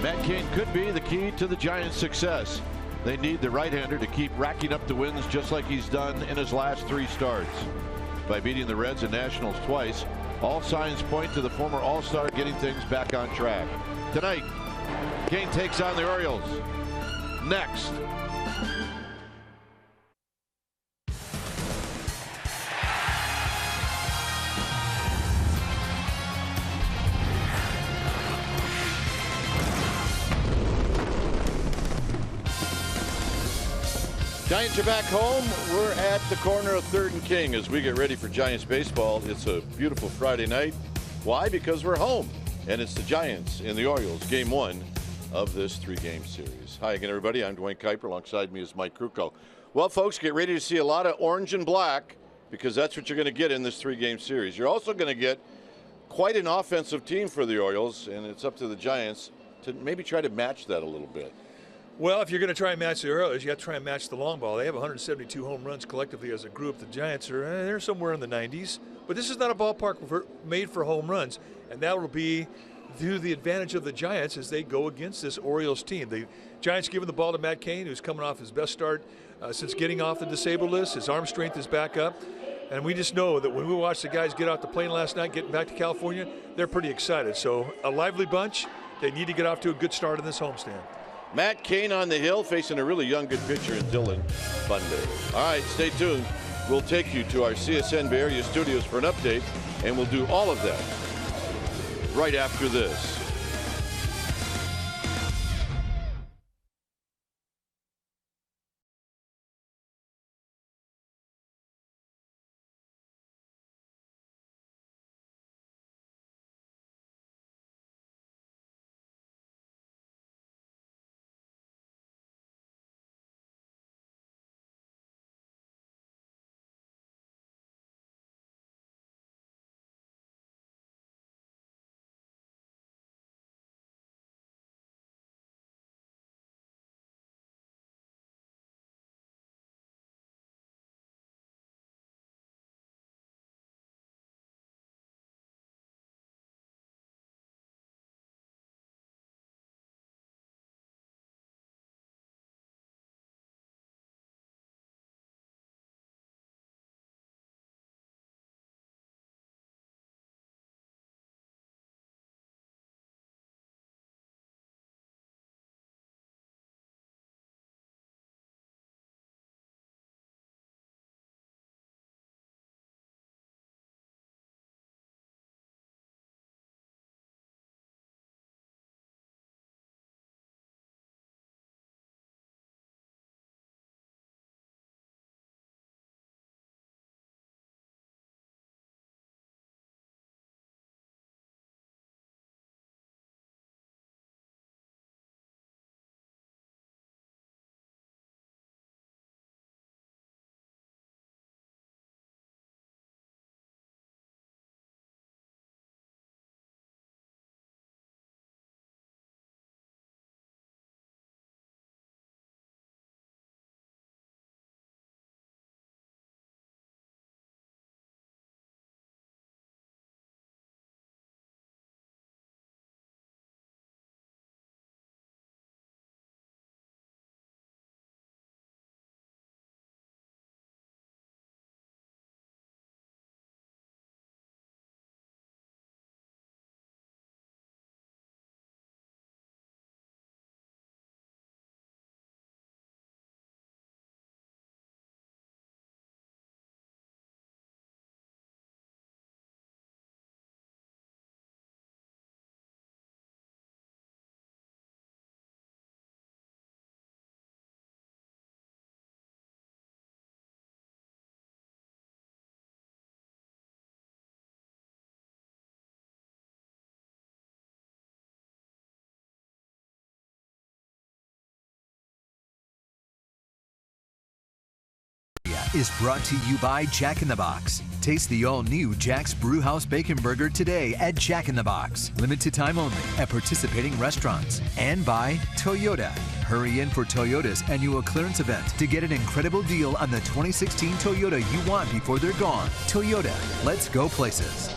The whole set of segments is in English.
Matt Cain could be the key to the Giants' success. They need the right-hander to keep racking up the wins just like he's done in his last 3 starts. By beating the Reds and Nationals twice, all signs point to the former All-Star getting things back on track. Tonight, Cain takes on the Orioles. Next. Giants are back home. We're at the corner of 3rd and King as we get ready for Giants baseball. It's a beautiful Friday night. Why? Because we're home. And it's the Giants and the Orioles, game 1 of this 3-game series. Hi again, everybody. I'm Dwayne Kuiper. Alongside me is Mike Krukow. Well, folks, get ready to see a lot of orange and black because that's what you're going to get in this 3-game series. You're also going to get quite an offensive team for the Orioles, and it's up to the Giants to maybe try to match that a little bit. Well, if you're going to try and match the Orioles, you have to try and match the long ball. They have 172 home runs collectively as a group. The Giants are they're somewhere in the 90s. But this is not a ballpark made for home runs, and that will be to the advantage of the Giants as they go against this Orioles team. The Giants giving the ball to Matt Cain, who's coming off his best start since getting off the disabled list. His arm strength is back up. And we just know that when we watched the guys get off the plane last night, getting back to California, they're pretty excited. So a lively bunch. They need to get off to a good start in this homestand. Matt Cain on the hill facing a really young, good pitcher in Dylan Bundy. All right, stay tuned. We'll take you to our CSN Bay Area studios for an update, and we'll do all of that right after this. Is brought to you by Jack in the Box. Taste the all-new Jack's Brewhouse Bacon Burger today at Jack in the Box. Limited time only at participating restaurants. And by Toyota. Hurry in for Toyota's annual clearance event to get an incredible deal on the 2016 Toyota you want before they're gone. Toyota, let's go places.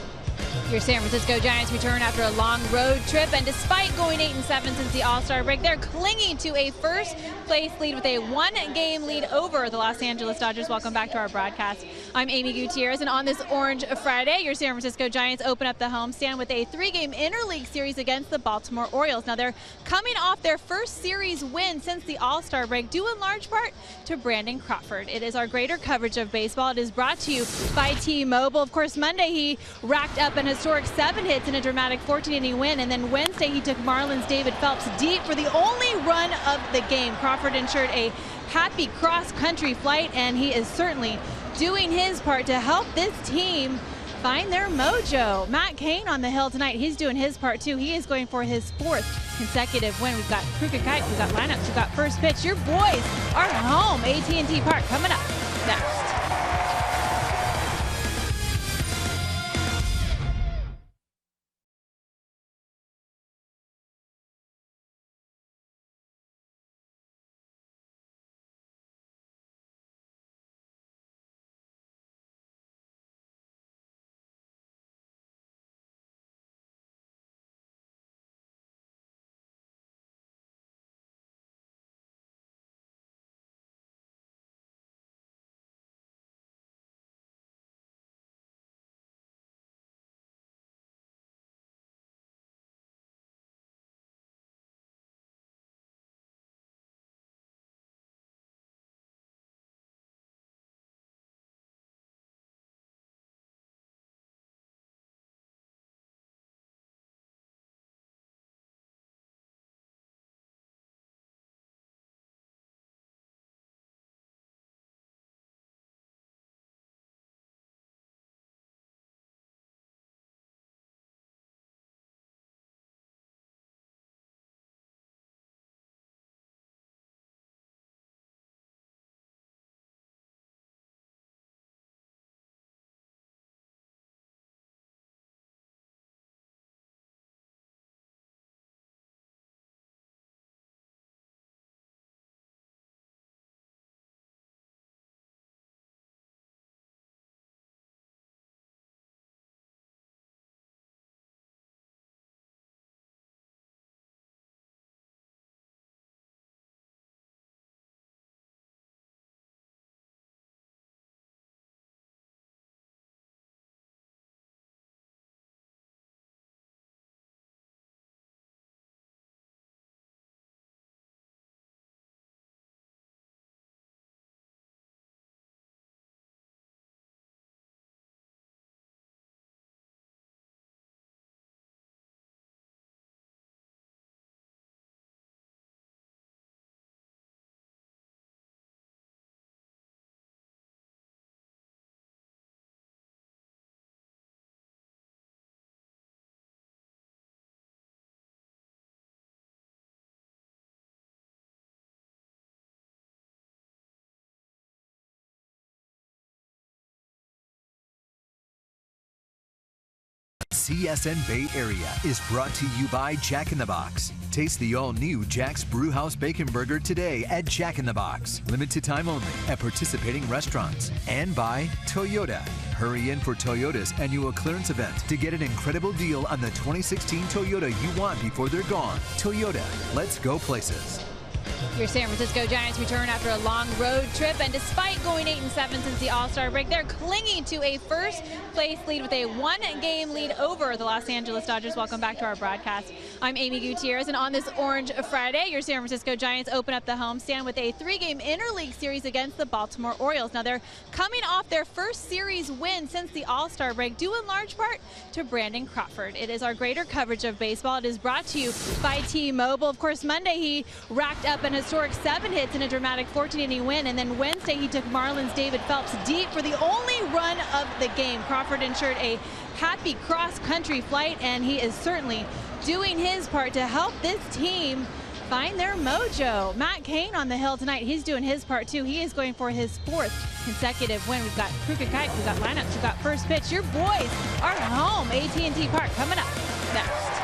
Your San Francisco Giants return after a long road trip, and despite going 8-7 since the All-Star break, they're clinging to a first-place lead with a one-game lead over the Los Angeles Dodgers. Welcome back to our broadcast. I'm Amy Gutierrez, and on this Orange Friday, your San Francisco Giants open up the homestand with a three-game interleague series against the Baltimore Orioles. Now, they're coming off their first series win since the All-Star break, due in large part to Brandon Crawford. It is our greater coverage of baseball. It is brought to you by T-Mobile. Of course, Monday he racked up an historic 7 hits in a dramatic 14-inning win, and then Wednesday he took Marlins David Phelps deep for the only run of the game. Crawford ensured a happy cross-country flight, and he is certainly doing his part to help this team find their mojo. Matt Cain on the hill tonight. He's doing his part too. He is going for his 4th consecutive win. We've got Crooked Kite, we've got lineups, we've got first pitch. Your boys are home. AT&T Park coming up next. CSN Bay Area is brought to you by Jack in the Box. Taste the all-new Jack's Brewhouse Bacon Burger today at Jack in the Box. Limited time only at participating restaurants. And by Toyota. Hurry in for Toyota's annual clearance event to get an incredible deal on the 2016 Toyota you want before they're gone. Toyota, let's go places. Your San Francisco Giants return after a long road trip, and despite going 8-7 since the All-Star break, they're clinging to a first-place lead with a one-game lead over the Los Angeles Dodgers. Welcome back to our broadcast. I'm Amy Gutierrez, and on this Orange Friday, your San Francisco Giants open up the homestand with a three-game interleague series against the Baltimore Orioles. Now, they're coming off their first series win since the All-Star break, due in large part to Brandon Crawford. It is our greater coverage of baseball. It is brought to you by T-Mobile. Of course, Monday he racked up an historic 7 hits in a dramatic 14-inning win, and then Wednesday he took Marlins David Phelps deep for the only run of the game. Crawford ensured a happy cross-country flight, and he is certainly doing his part to help this team find their mojo. Matt Cain on the hill tonight. He's doing his part too. He is going for his 4th consecutive win. We've got Crooked Kite, we've got lineups, we've got first pitch. Your boys are home. AT&T Park coming up next.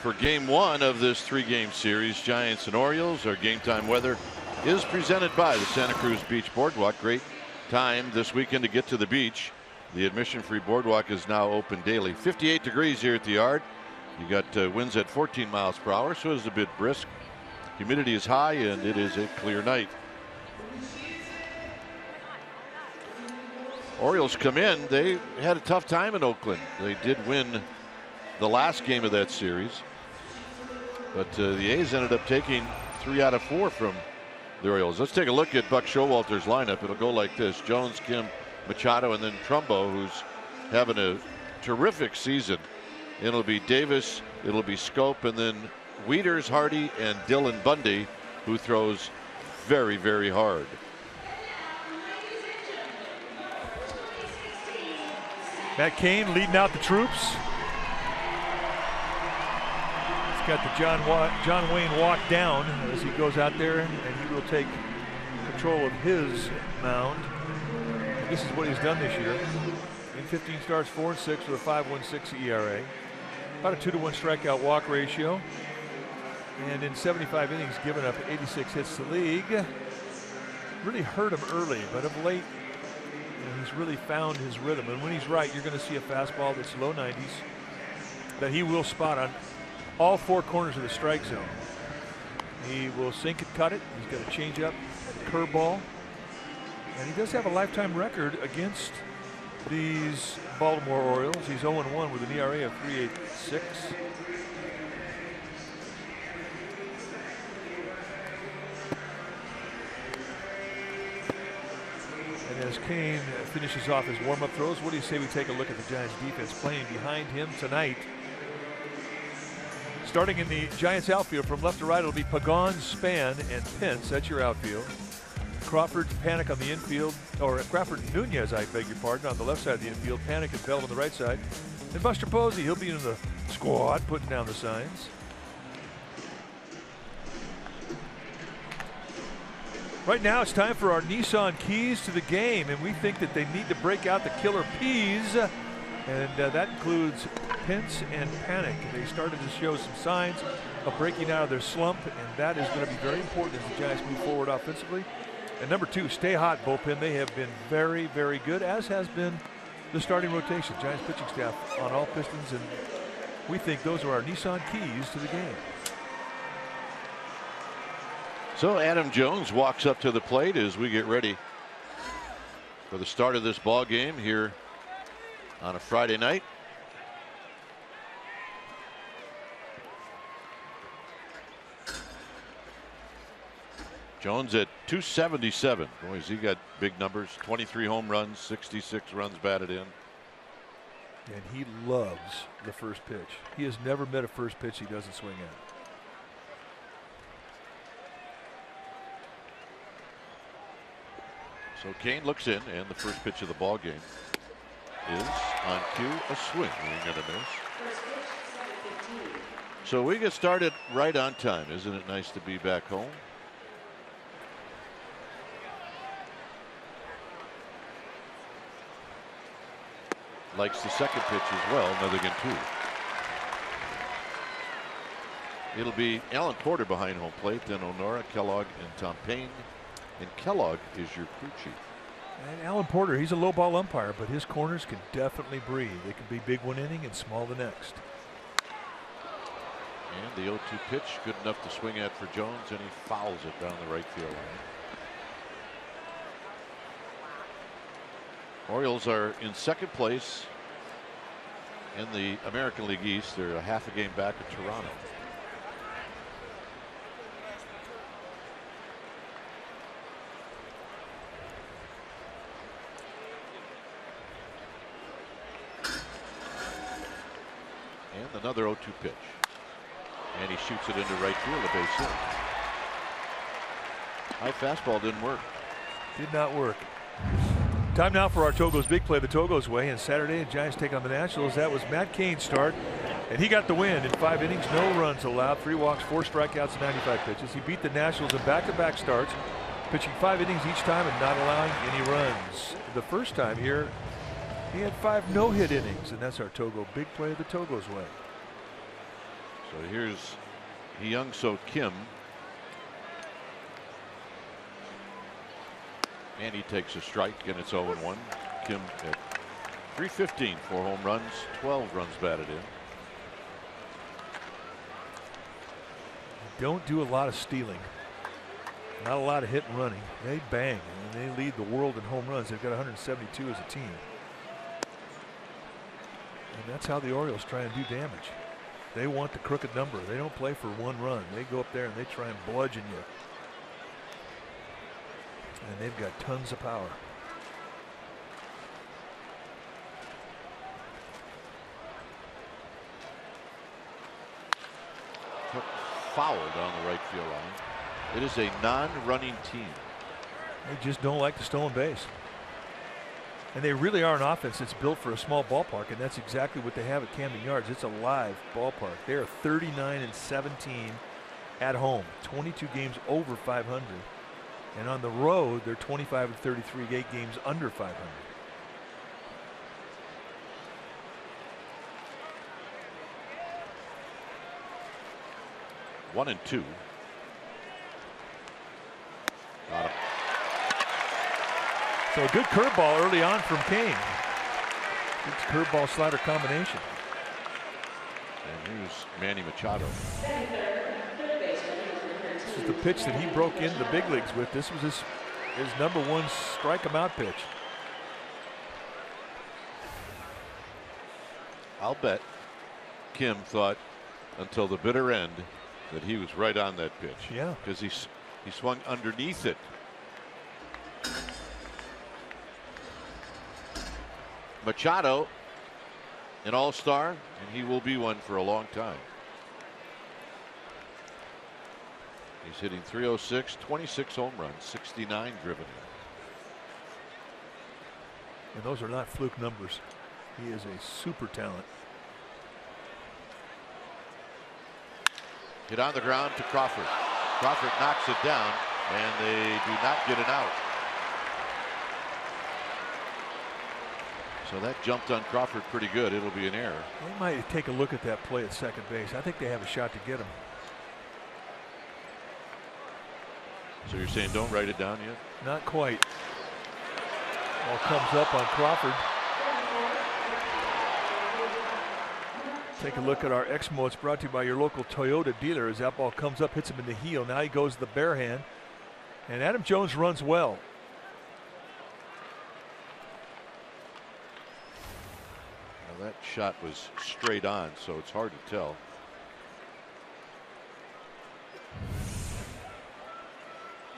for game one of this 3-game series, Giants and Orioles. Our game time weather is presented by the Santa Cruz Beach Boardwalk. Great time this weekend to get to the beach. The admission-free boardwalk is now open daily. 58 degrees here at the yard. You got winds at 14 miles per hour, so it's a bit brisk. Humidity is high, and it is a clear night. Orioles come in. They had a tough time in Oakland. They did win the last game of that series, but the A's ended up taking 3 out of 4 from the Orioles. Let's take a look at Buck Showalter's lineup. It'll go like this: Jones, Kim, Machado, and then Trumbo, who's having a terrific season. It'll be Davis, it'll be Scope, and then Wieters, Hardy, and Dylan Bundy, who throws very, very hard. Matt Cain leading out the troops. He's got the John Wayne walk down as he goes out there, and he will take control of his mound. This is what he's done this year. In 15 starts, 4-6 with a 5.16 ERA. About a 2-to-1 strikeout walk ratio. And in 75 innings, given up 86 hits to the league. Really hurt him early, but of late, he's really found his rhythm. And when he's right, you're going to see a fastball that's low 90s that he will spot on all 4 corners of the strike zone. He will sink it, cut it. He's got a changeup, a curveball. And he does have a lifetime record against these Baltimore Orioles. He's 0-1 with an ERA of 3.86. And as Cain finishes off his warm-up throws, what do you say we take a look at the Giants defense playing behind him tonight? Starting in the Giants outfield from left to right, it'll be Pagan, Span, and Pence. That's your outfield. Crawford, Panic on the infield, or Crawford and Nunez, I beg your pardon, on the left side of the infield. Panic and Bell on the right side. And Buster Posey, he'll be in the squad, putting down the signs. Right now, it's time for our Nissan keys to the game, and we think that they need to break out the killer P's, and that includes Pence and Panic. They started to show some signs of breaking out of their slump, and that is going to be very important as the Giants move forward offensively. And number 2, stay hot, bullpen. They have been very, very good, as has been the starting rotation. Giants pitching staff on all pistons, and we think those are our Nissan keys to the game. So Adam Jones walks up to the plate as we get ready for the start of this ball game here on a Friday night. Jones at 277. Boys, he got big numbers. 23 home runs, 66 runs batted in. And he loves the first pitch. He has never met a first pitch he doesn't swing at. So Cain looks in, and the first pitch of the ball game is on cue, a swing. We're going to miss. So we get started right on time. Isn't it nice to be back home? Likes the second pitch as well. Another again 2. It'll be Alan Porter behind home plate, then Honora, Kellogg, and Tom Payne. And Kellogg is your crew chief. And Alan Porter, he's a low ball umpire, but his corners can definitely breathe. They can be big one inning and small the next. And the 0-2 pitch, good enough to swing at for Jones, and he fouls it down the right field line. Orioles are in second place in the American League East. They're a half a game back of Toronto. And another 0-2 pitch. And he shoots it into right field, a base hit. High fastball didn't work. Did not work. Time now for our Togo's Big Play the Togo's way. And Saturday, the Giants take on the Nationals. That was Matt Cain's start. And he got the win in 5 innings, no runs allowed, 3 walks, 4 strikeouts, and 95 pitches. He beat the Nationals in back-to-back starts, pitching 5 innings each time and not allowing any runs. The first time here, he had 5 no-hit innings, and that's our Togo Big Play the Togo's way. So here's Hyung-Soo Kim. And he takes a strike, and it's 0-1. Kim at .315, 4 home runs, 12 runs batted in. Don't do a lot of stealing. Not a lot of hit and running. They bang, and they lead the world in home runs. They've got 172 as a team. And that's how the Orioles try and do damage. They want the crooked number. They don't play for 1 run. They go up there and they try and bludgeon you. And they've got tons of power. Fouled on the right field line. It is a non-running team. They just don't like the stolen base. And they really are an offense that's built for a small ballpark, and that's exactly what they have at Camden Yards. It's a live ballpark. They are 39-17 at home, 22 games over 500. And on the road, they're 25-33, 8 games under 500. One and two. Got him. So a good curveball early on from Kane. Good curveball slider combination. And here's Manny Machado. This is the pitch that he broke into the big leagues with. This was his #1 strike him out pitch. I'll bet Kim thought until the bitter end that he was right on that pitch. Yeah. Because he swung underneath it. Machado, an all-star, and he will be one for a long time. He's hitting .306, 26 home runs, 69 driven in. And those are not fluke numbers. He is a super talent. Hit on the ground to Crawford. Crawford knocks it down, and they do not get it out. So that jumped on Crawford pretty good. It'll be an error. They might take a look at that play at second base. I think they have a shot to get him. So you're saying don't write it down yet? Not quite. Ball comes up on Crawford. Take a look at our Exmo. It's brought to you by your local Toyota dealer. As that ball comes up, hits him in the heel. Now he goes to the bare hand. And Adam Jones runs well. Now that shot was straight on, so it's hard to tell.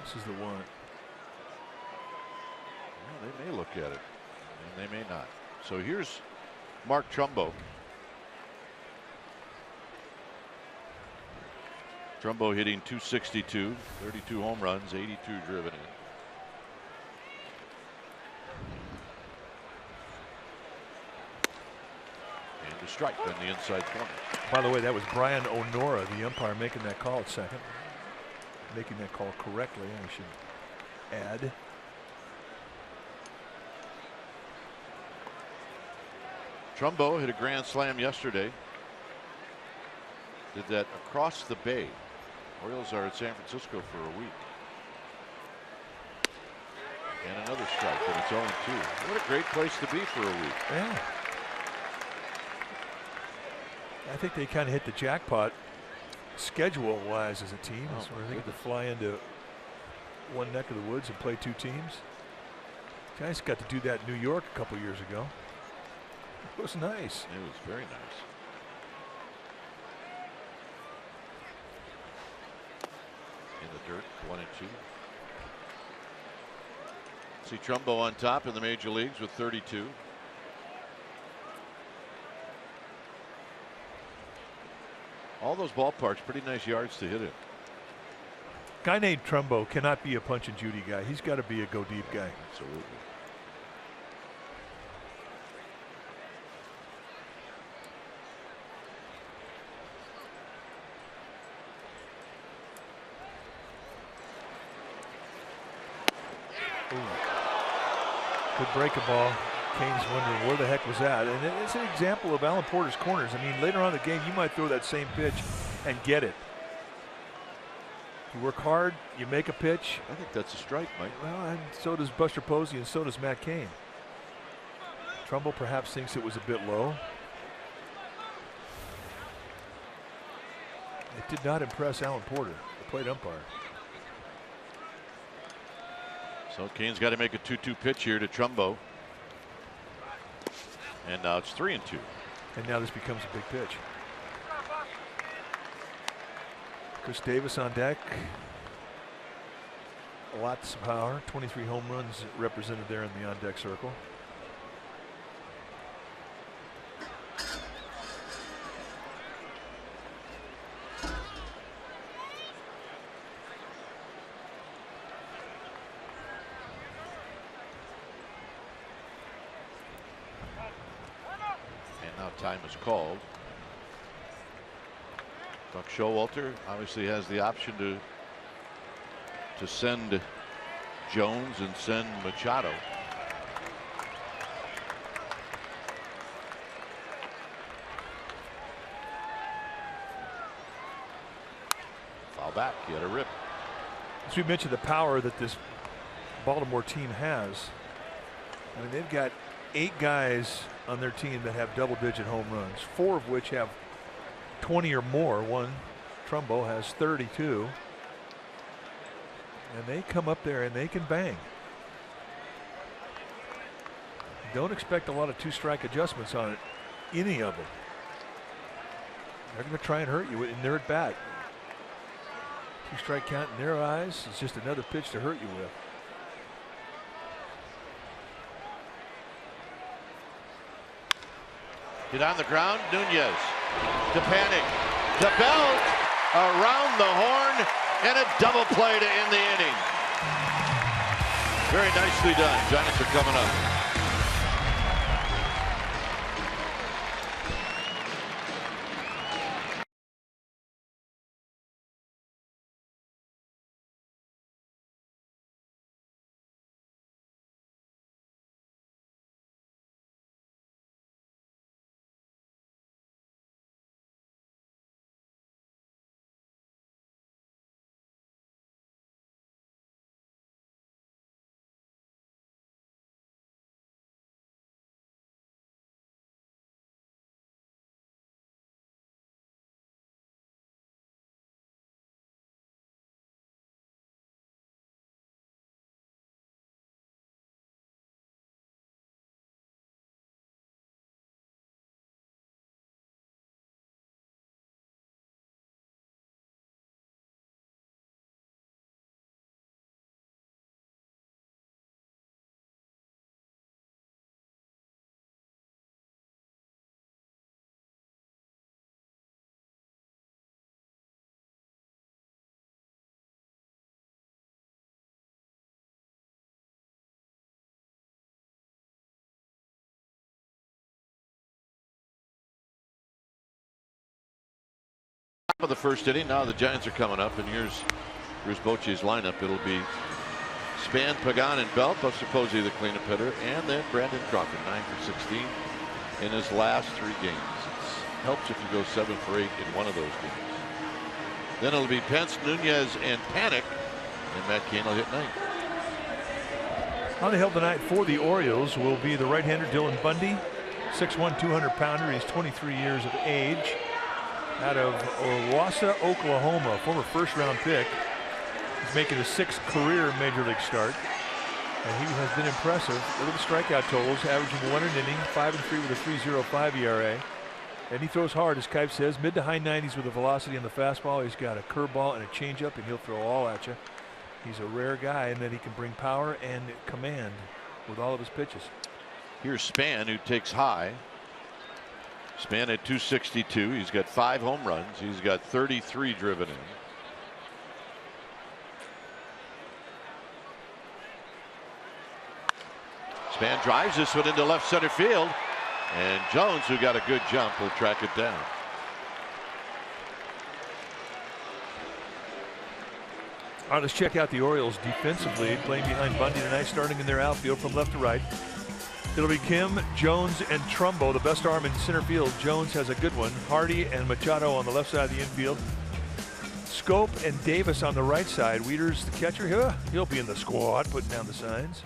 This is the one. Well, they may look at it, and they may not. So here's Mark Trumbo. Trumbo hitting .262, 32 home runs, 82 driven in. And a strike on the inside corner. By the way, that was Brian Onora, the umpire, making that call at second. Making that call correctly, I should add. Trumbo hit a grand slam yesterday. Did that across the bay. Orioles are at San Francisco for a week. And another strike, and it's 0-2. What a great place to be for a week. Yeah. I think they kind of hit the jackpot schedule-wise as a team. Oh, So I think to fly into one neck of the woods and play 2 teams. Guys got to do that in New York a couple years ago. It was nice. It was very nice. In the dirt, 1-2. See Trumbo on top in the major leagues with 32. All those ballparks, pretty nice yards to hit in. Guy named Trumbo cannot be a punch and Judy guy. He's got to be a go deep guy. Absolutely. Good breaking ball. Kane's wondering where the heck was that. And it's an example of Alan Porter's corners. I mean, later on in the game, you might throw that same pitch and get it. You work hard, you make a pitch. I think that's a strike, Mike. Well, and so does Buster Posey, and so does Matt Cain. Trumbull perhaps thinks it was a bit low. It did not impress Alan Porter, the plate umpire. So Kane's got to make a 2-2 pitch here to Trumbo. And now it's 3-2. And now this becomes a big pitch. Chris Davis on deck. Lots of power. 23 home runs represented there in the on-deck circle. Time is called. Buck Showalter obviously has the option to send Jones and send Machado. Foul back. He had a rip. As we mentioned, the power that this Baltimore team has. I mean, they've got 8 guys on their team that have double-digit home runs, 4 of which have 20 or more. One, Trumbo, has 32. And they come up there and they can bang. Don't expect a lot of 2-strike adjustments on it, any of them. They're going to try and hurt you in their at bat. 2-strike count in their eyes is just another pitch to hurt you with. Get on the ground, Nunez to Panic, to Belt, around the horn, and a double play to end the inning. Very nicely done. Giants are coming up. Of the first inning. Now the Giants are coming up, and here's Bruce Bochy's lineup. It'll be Span, Pagan, and Belt. Buster Posey, the cleanup hitter, and then Brandon Crawford, 9 for 16 in his last 3 games. It helps if you go 7 for 8 in one of those games. Then it'll be Pence, Nunez, and Panic, and Matt Cain will hit 9. On the hill tonight for the Orioles will be the right-hander Dylan Bundy, 6'1", 200-pounder. He's 23 years of age. Out of Owasso, Oklahoma, former first-round pick. He's making his 6th career Major League start. And he has been impressive. Look at the strikeout totals, averaging 1 an inning, 5-3 with a 3.05 ERA. And he throws hard, as Kipe says, mid to high 90s with the velocity on the fastball. He's got a curveball and a changeup, and he'll throw all at you. He's a rare guy in that he can bring power and command with all of his pitches. Here's Span, who takes high. Span at 262. He's got 5 home runs. He's got 33 driven in. Span drives this one into left center field, and Jones, who got a good jump, will track it down. All right, let's check out the Orioles defensively, playing behind Bundy tonight, starting in their outfield from left to right. It'll be Kim, Jones, and Trumbo, the best arm in center field. Jones has a good one. Hardy and Machado on the left side of the infield. Scope and Davis on the right side. Wieters, the catcher, he'll be in the squad, putting down the signs.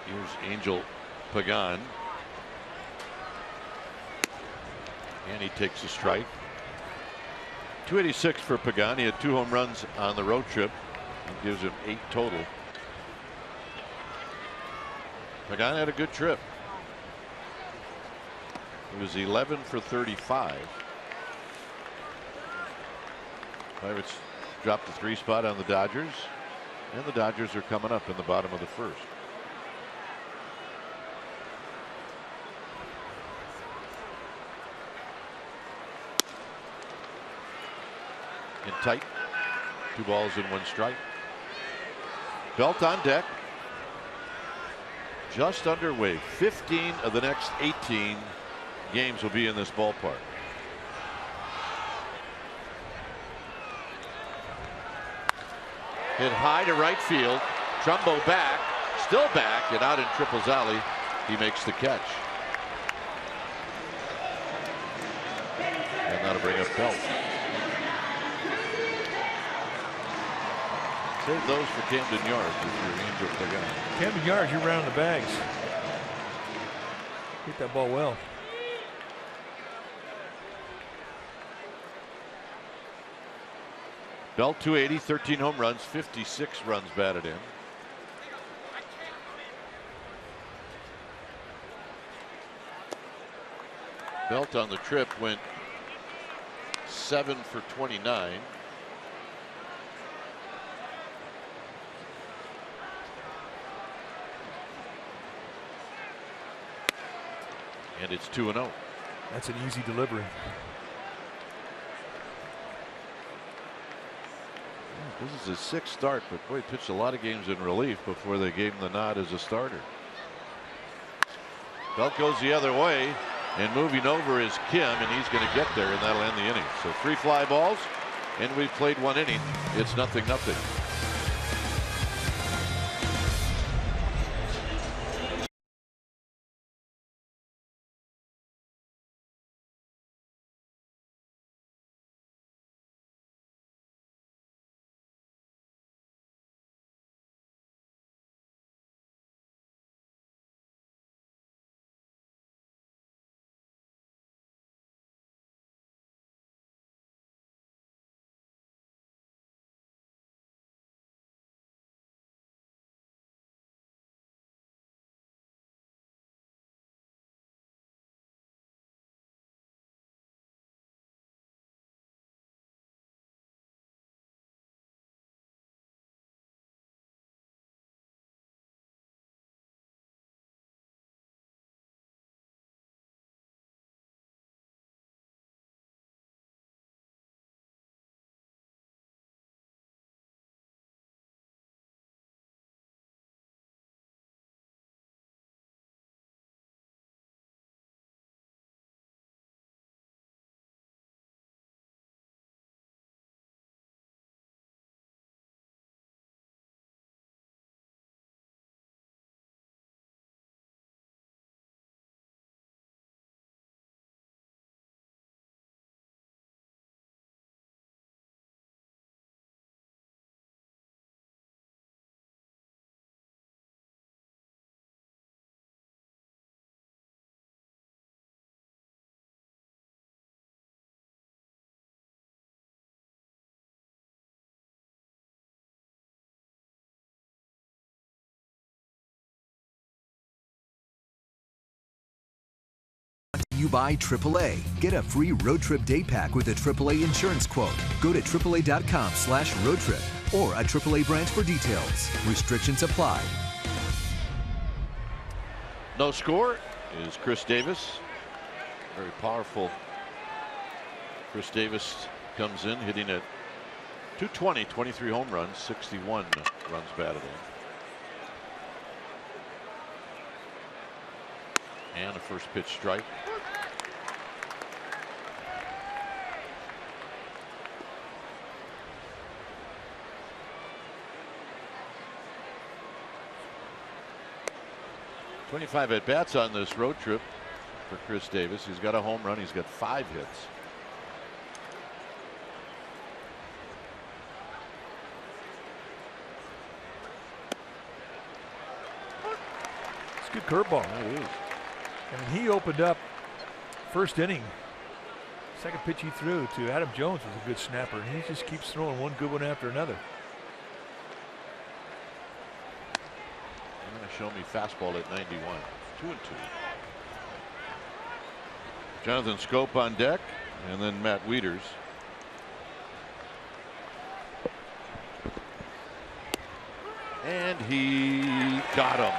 Here's Angel Pagan. And he takes a strike. 286 for Pagan. He had 2 home runs on the road trip. It gives him 8 total. Pagan had a good trip. He was 11 for 35. Pirates dropped the 3 spot on the Dodgers. And the Dodgers are coming up in the bottom of the first. In tight. 2 balls and 1 strike. Belt on deck. Just underway. 15 of the next 18 games will be in this ballpark. Hit high to right field. Trumbo back. Still back and out in Triple's alley. He makes the catch. And that'll bring up Belt. Save those for Camden Yards if you're Angel Pagan. Camden Yards, you're rounding the bags. Hit that ball well. Belt 280, 13 home runs, 56 runs batted in. Belt on the trip went 7 for 29. And it's 2-0. That's an easy delivery. This is his 6th start, but boy, he pitched a lot of games in relief before they gave him the nod as a starter. Belt goes the other way, and moving over is Kim, and he's going to get there, and that'll end the inning. So 3 fly balls, and we've played 1 inning. It's 0-0. You buy AAA. Get a free road trip day pack with a AAA insurance quote. Go to AAA.com/road trip or a AAA branch for details. Restrictions apply. No score is Chris Davis. Very powerful. Chris Davis comes in hitting at .220, 23 home runs, 61 runs batted in. And a first pitch strike. 25 at-bats on this road trip for Chris Davis. He's got a home run. He's got 5 hits. It's a good curveball. Yeah, it is. And he opened up first inning. Second pitch he threw to Adam Jones was a good snapper, and he just keeps throwing one good one after another. I'm going to show me fastball at 91. 2-2. Jonathan Scope on deck, and then Matt Wieters. And he got him.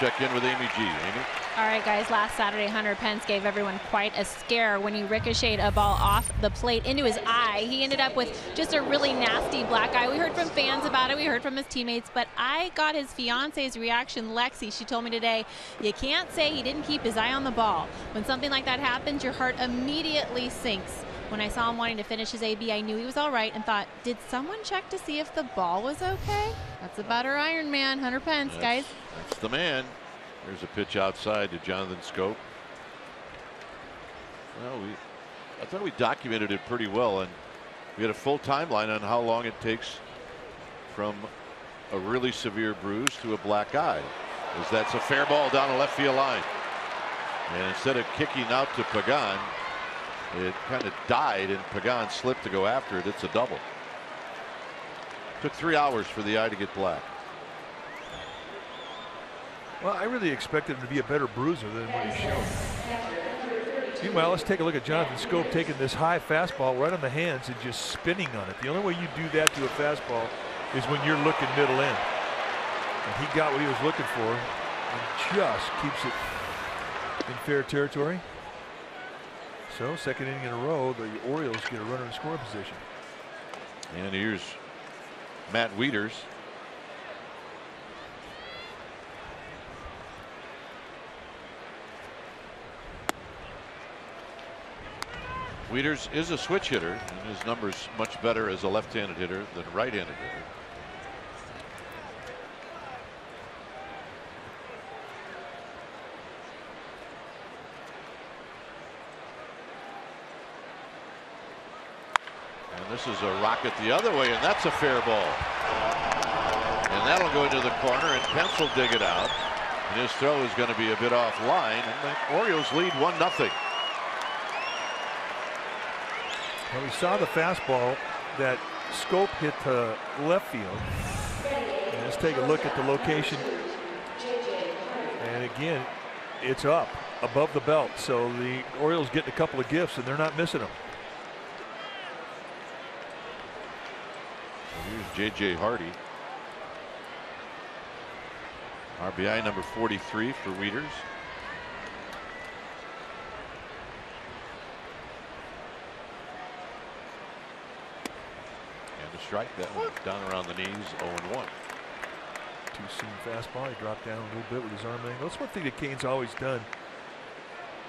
Check in with Amy G. Amy? All right, guys, last Saturday, Hunter Pence gave everyone quite a scare when he ricocheted a ball off the plate into his eye. He ended up with just a really nasty black eye. We heard from fans about it. We heard from his teammates, but I got his fiance's reaction, Lexi. She told me today, you can't say he didn't keep his eye on the ball. When something like that happens, your heart immediately sinks. When I saw him wanting to finish his AB, I knew he was all right and thought, did someone check to see if the ball was okay? That's about our Iron Man, Hunter Pence, guys. That's the man. There's a pitch outside to Jonathan Scope. Well, I thought we documented it pretty well, and we had a full timeline on how long it takes from a really severe bruise to a black eye. As that's a fair ball down the left field line. And instead of kicking out to Pagan, it kind of died, and Pagan slipped to go after it. It's a double. Took 3 hours for the eye to get black. Well, I really expected him to be a better bruiser than what he showed. Meanwhile, let's take a look at Jonathan Scope taking this high fastball right on the hands and just spinning on it. The only way you do that to a fastball is when you're looking middle end. And he got what he was looking for and just keeps it in fair territory. So, second inning in a row, the Orioles get a runner in scoring position. And here's Matt Wieters. Wieters is a switch hitter, and his number's much better as a left-handed hitter than a right-handed hitter. And this is a rocket the other way, and that's a fair ball. And that'll go into the corner, and Pence will dig it out. And his throw is going to be a bit offline, and the Orioles lead 1-0. Well, we saw the fastball that Scope hit to left field. And let's take a look at the location. And again, it's up above the belt. So the Orioles getting a couple of gifts, and they're not missing them. Here's J.J. Hardy. RBI number 43 for Wieters. Strike that one down around the knees. 0-1. Too soon fastball. He dropped down a little bit with his arm angle. That's one thing that Kane's always done,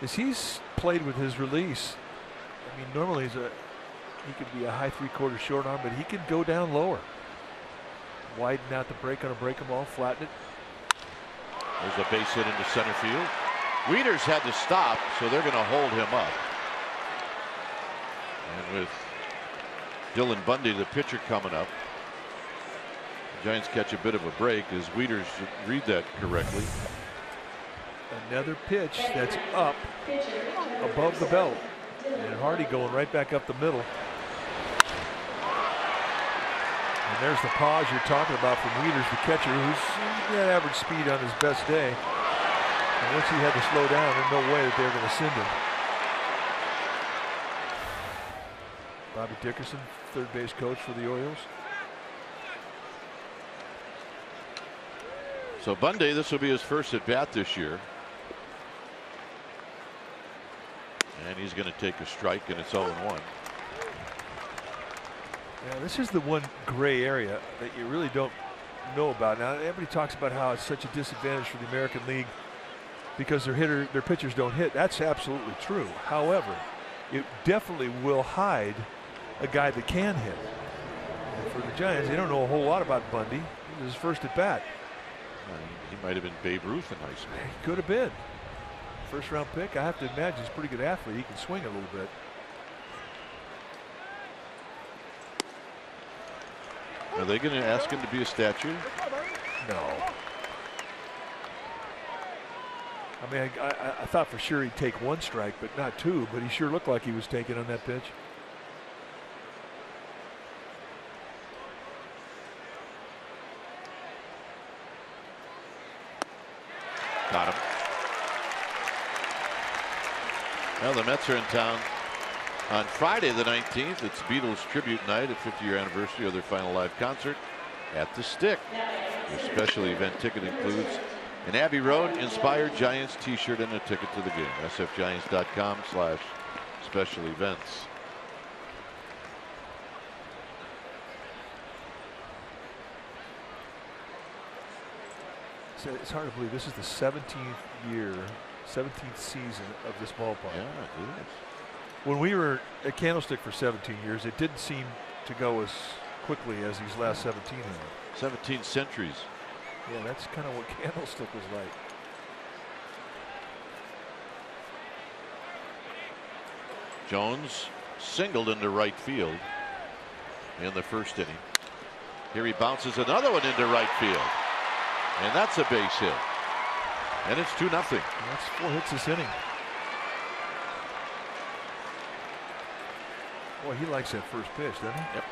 is he's played with his release. I mean, normally he could be a high 3/4 short arm, but he can go down lower. Widen out the break on a breaking ball, flatten it. There's a base hit into center field. Wieters had to stop, so they're going to hold him up. And with Dylan Bundy, the pitcher, coming up, the Giants catch a bit of a break as Wieters read that correctly. Another pitch that's up above the belt, and Hardy going right back up the middle. And there's the pause you're talking about from Wieters, the catcher, who's at average speed on his best day. And once he had to slow down, there's no way that they're going to send him. Bobby Dickerson, third base coach for the Orioles. So Bundy, this will be his first at bat this year. And he's going to take a strike, and it's 0-1. Yeah, this is the one gray area that you really don't know about. Now, everybody talks about how it's such a disadvantage for the American League because their pitchers don't hit. That's absolutely true. However, it definitely will hide a guy that can hit. And for the Giants, they don't know a whole lot about Bundy. This is his first at bat. He might have been Babe Ruth in high school. He could have been. First round pick. I have to imagine he's a pretty good athlete. He can swing a little bit. Are they going to ask him to be a statue? No. I mean, I thought for sure he'd take one strike, but not two. But he sure looked like he was taking on that pitch. Got him. Well, the Mets are in town on Friday the 19th. It's Beatles tribute night at 50-year anniversary of their final live concert at the Stick. Their special event ticket includes an Abbey Road inspired Giants t-shirt and a ticket to the game. sfgiants.com/special events. So it's hard to believe this is the 17th year, 17th season of this ballpark. Yeah, it is. When we were at Candlestick for 17 years, it didn't seem to go as quickly as these last 17 have. 17 centuries. Yeah, that's kind of what Candlestick was like. Jones singled into right field in the first inning. Here he bounces another one into right field. And that's a base hit. And it's 2-0. That's 4 hits this inning. Boy, he likes that first pitch, doesn't he? Yep.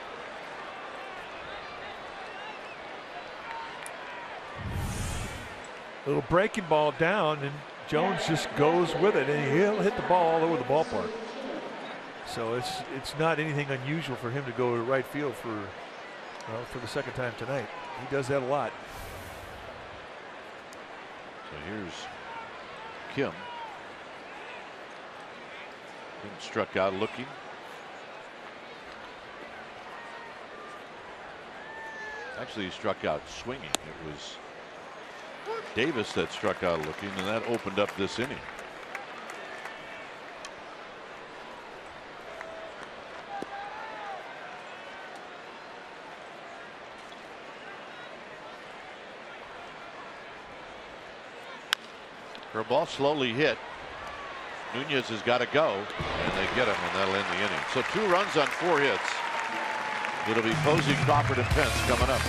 Little breaking ball down, and Jones just goes with it, and he'll hit the ball all over the ballpark. So it's not anything unusual for him to go to right field for the second time tonight. He does that a lot. So here's Kim. Kim struck out looking. Actually, he struck out swinging. It was Davis that struck out looking, and that opened up this inning. For a ball slowly hit, Nunez has got to go, and they get him, and that'll end the inning. So 2 runs on 4 hits. It'll be Posey, Crawford, and Pence coming up.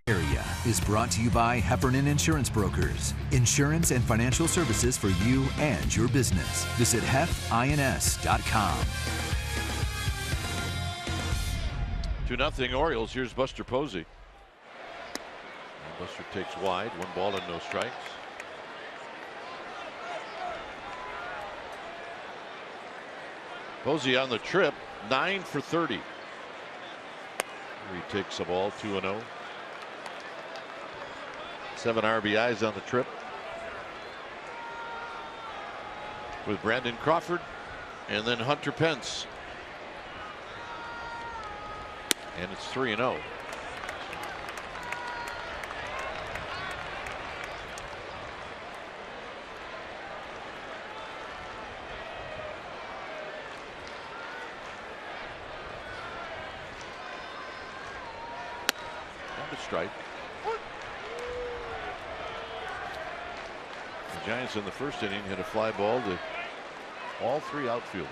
Area is brought to you by Heffernan Insurance Brokers. Insurance and financial services for you and your business. Visit hefins.com. 2-0 Orioles. Here's Buster Posey. And Buster takes wide. 1 ball and no strikes. Posey on the trip, 9 for 30. He takes the ball, 2-0. 7 RBIs on the trip. With Brandon Crawford and then Hunter Pence. And it's 3-0. Down to strike. The Giants in the first inning hit a fly ball to all 3 outfielders.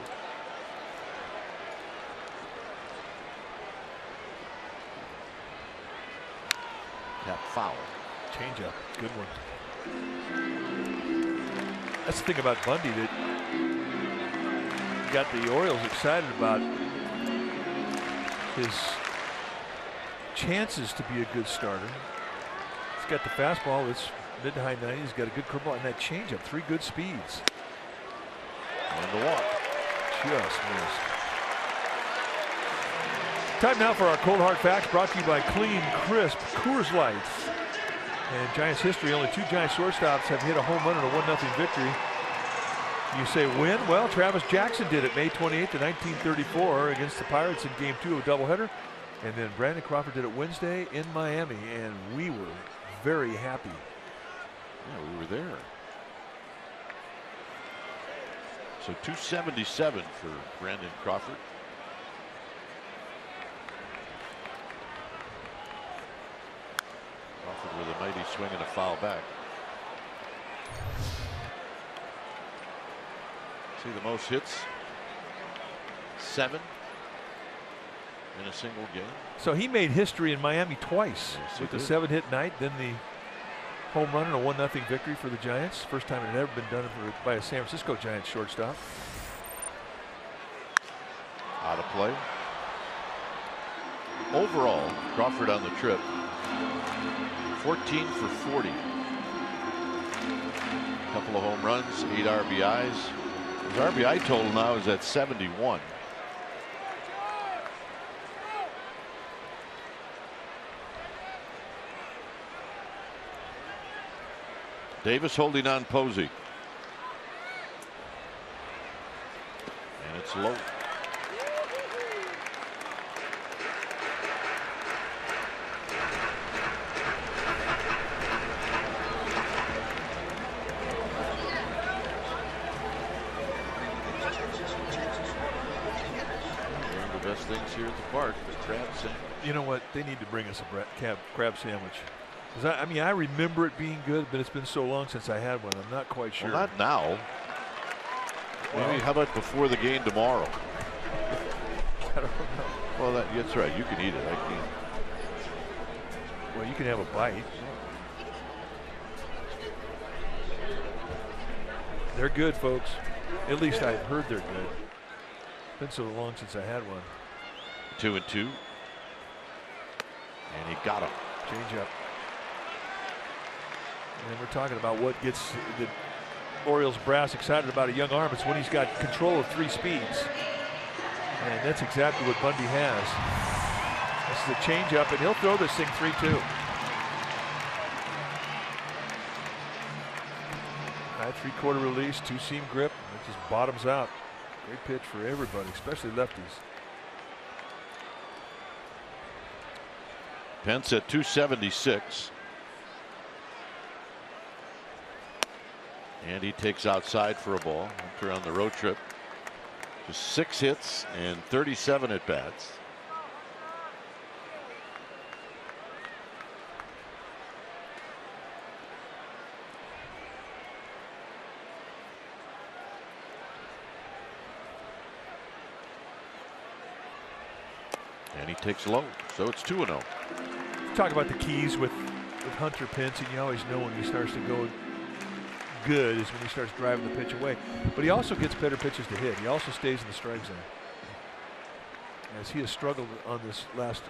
Tap foul. Changeup, good one. That's the thing about Bundy that got the Orioles excited about his chances to be a good starter. He's got the fastball that's mid to high 90s. He's got a good curveball and that changeup. 3 good speeds. And the walk. Just missed. Time now for our Cold Hard Facts, brought to you by Clean, Crisp Coors Light. And Giants history, only 2 Giants shortstops have hit a home run in a 1-0 victory. You say when? Well, Travis Jackson did it May 28th of 1934 against the Pirates in Game 2 of a doubleheader. And then Brandon Crawford did it Wednesday in Miami, and we were very happy. Yeah, we were there. So 277 for Brandon Crawford. Crawford with a mighty swing and a foul back. See the most hits? 7 in a single game. So he made history in Miami twice, yes, with the 7-hit night, then the home run and a 1-0 victory for the Giants. First time it had ever been done by a San Francisco Giants shortstop. Out of play. Overall, Crawford on the trip, 14 for 40. Couple of home runs, 8 RBIs. His RBI total now is at 71. Davis holding on Posey. And it's low. One of the best things here at the park, the crab sandwich. You know what? They need to bring us a crab sandwich. I mean, I remember it being good, but it's been so long since I had one. I'm not quite sure. Well, not now. Maybe how about before the game tomorrow? I don't know. Well, that's right. You can eat it. I can't. Well, you can have a bite. They're good, folks. At least I've heard they're good. It's been so long since I had one. 2-2. And he got him. Change up. And we're talking about what gets the Orioles brass excited about a young arm. It's when he's got control of 3 speeds. And that's exactly what Bundy has. This is a changeup, and he'll throw this thing 3-2. High 3/4 release, 2-seam grip. It just bottoms out. Great pitch for everybody, especially lefties. Pence at 276. And he takes outside for a ball. Hunter on the road trip. Just 6 hits and 37 at bats. And he takes low. So it's 2-0. Talk about the keys with Hunter Pence, and you always know when he starts to go good is when he starts driving the pitch away. But he also gets better pitches to hit. He also stays in the strike zone. As he has struggled on this last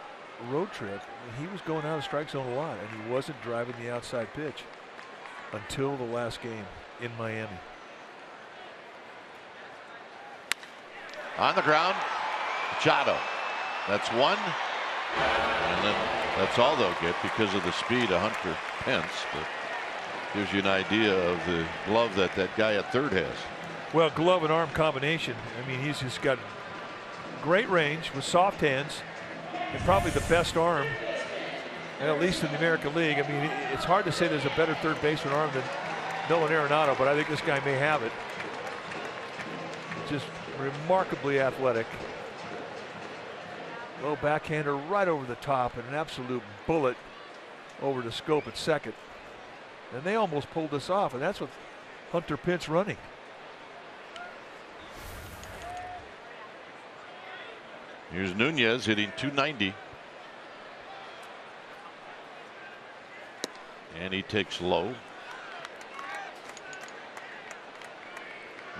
road trip, he was going out of the strike zone a lot, and he wasn't driving the outside pitch until the last game in Miami. On the ground, Machado. That's one. And then that's all they'll get because of the speed of Hunter Pence. But gives you an idea of the glove that guy at third has. Well, glove and arm combination. I mean, he's just got great range with soft hands and probably the best arm, at least in the American League. I mean, it's hard to say there's a better third baseman arm than Nolan Arenado, but I think this guy may have it. Just remarkably athletic. Low backhander right over the top and an absolute bullet over the scope at second. And they almost pulled this off, and that's with Hunter Pence running. Here's Nunez hitting .290. And he takes low.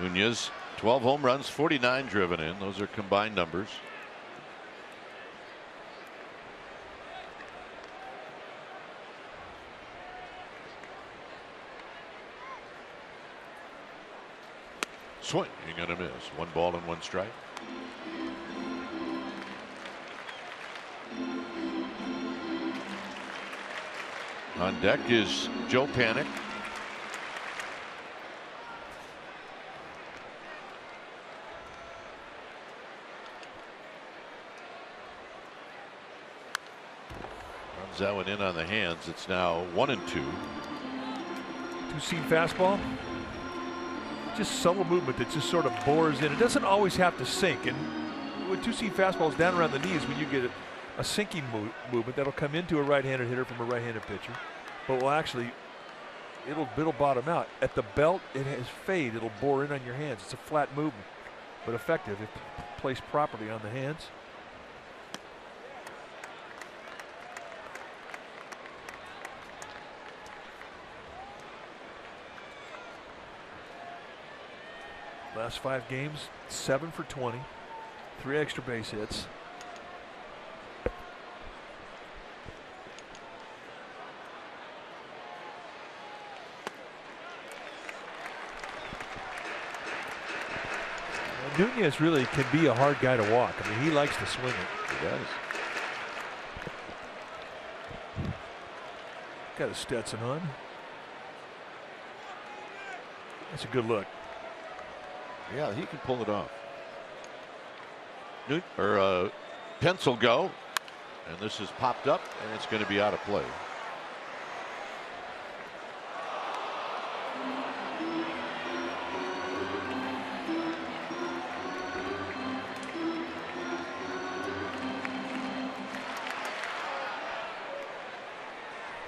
Nunez, 12 home runs, 49 driven in. Those are combined numbers. Swing and a miss. 1 ball and 1 strike. On deck is Joe Panik. Runs that one in on the hands. It's now 1-2. Two-seam fastball. Just subtle movement that just sort of bores in. It doesn't always have to sink. And with two-seam fastballs down around the knees, when you get a sinking movement that'll come into a right-handed hitter from a right-handed pitcher, but will actually it'll bottom out at the belt. It has fade. It'll bore in on your hands. It's a flat movement, but effective if placed properly on the hands. Last 5 games, 7 for 20, 3 extra base hits. Nunez really can be a hard guy to walk. I mean, he likes to swing it. He does. Got a Stetson on. That's a good look. Yeah, he can pull it off. Pence will go, and this is popped up, and it's going to be out of play.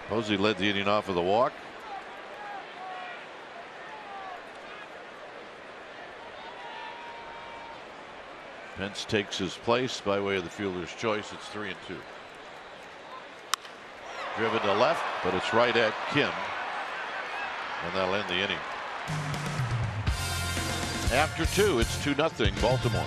Posey led the inning off with a walk. Pence takes his place by way of the fielder's choice. It's 3-2. Driven to left, but it's right at Kim, and that'll end the inning. After 2, it's 2-0 Baltimore.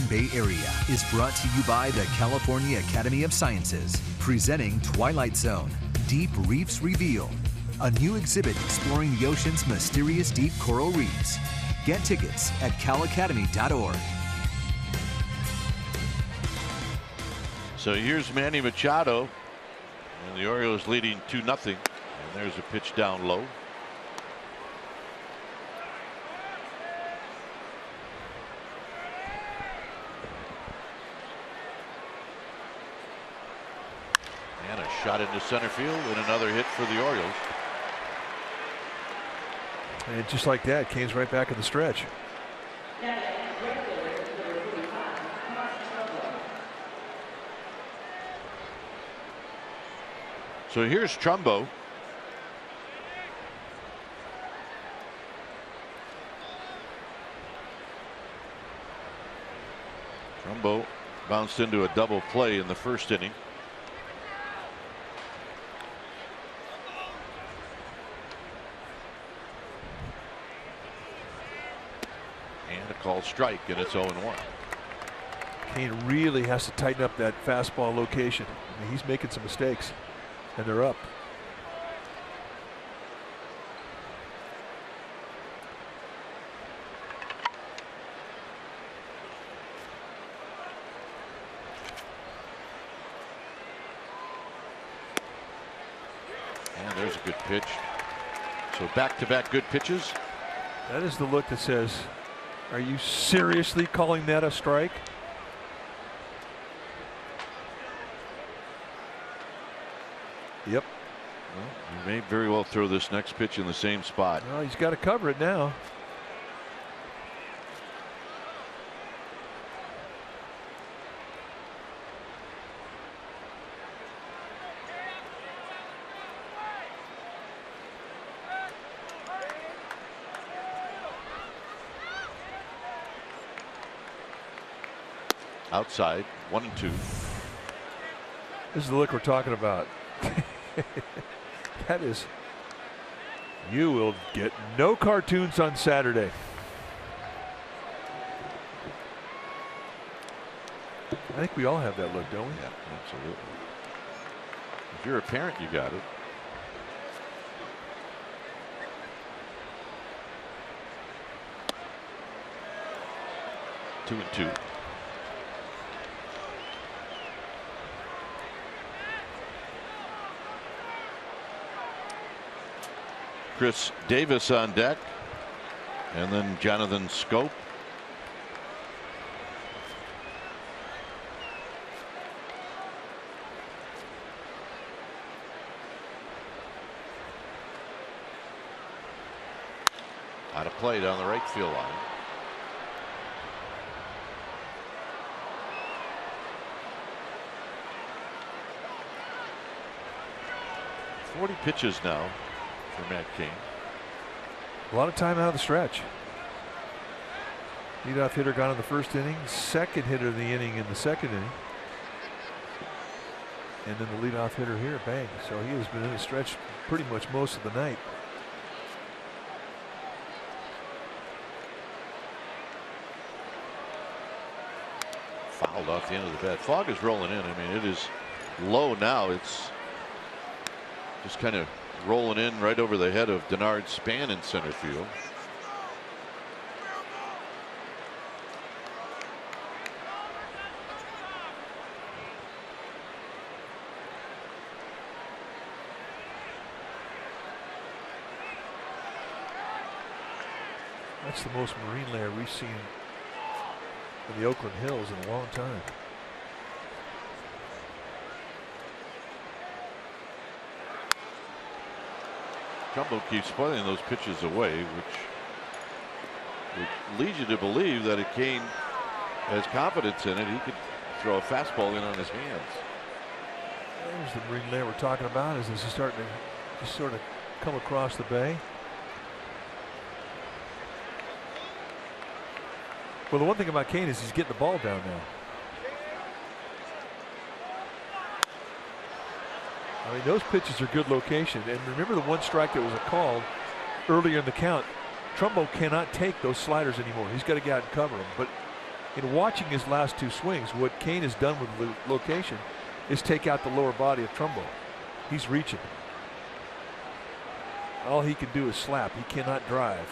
Bay Area is brought to you by the California Academy of Sciences, presenting Twilight Zone: Deep Reefs Revealed, a new exhibit exploring the ocean's mysterious deep coral reefs. Get tickets at calacademy.org. So here's Manny Machado, and the Orioles leading 2-0. And there's a pitch down low. And a shot into center field and another hit for the Orioles. And just like that, Kane's right back in the stretch. So here's Trumbo. Trumbo bounced into a double play in the first inning. And a called strike, and it's 0-1. Kane really has to tighten up that fastball location. I mean, he's making some mistakes, and they're up. And there's a good pitch. So back-to-back good pitches. That is the look that says, are you seriously calling that a strike? Yep. Well, he may very well throw this next pitch in the same spot. Well, he's got to cover it now. Outside, 1-2. This is the look we're talking about. That is, you will get no cartoons on Saturday. I think we all have that look, don't we? Yeah, absolutely. If you're a parent, you got it. Two and two. Chris Davis on deck, and then Jonathan Scope. Out of play down the right field line. .40 pitches now for Matt Cain. A lot of time out of the stretch. Leadoff hitter gone in the first inning, second hitter of the inning in the second inning, and then the leadoff hitter here, bang. So he has been in the stretch pretty much most of the night. Fouled off the end of the bat. Fog is rolling in. I mean, it is low now. It's just kind of rolling in right over the head of Denard Span in center field. That's the most marine layer we've seen in the Oakland Hills in a long time. Trumbo keeps playing those pitches away, which leads you to believe that if Cain has confidence in it, he could throw a fastball in on his hands. There's the marine layer we're talking about. As this is starting to just sort of come across the bay. Well, the one thing about Cain is he's getting the ball down now. I mean, those pitches are good location. And remember the one strike that was called earlier in the count. Trumbo cannot take those sliders anymore. He's got to get out and cover them. But in watching his last 2 swings, what Kane has done with the location is take out the lower body of Trumbo. He's reaching. All he can do is slap. He cannot drive.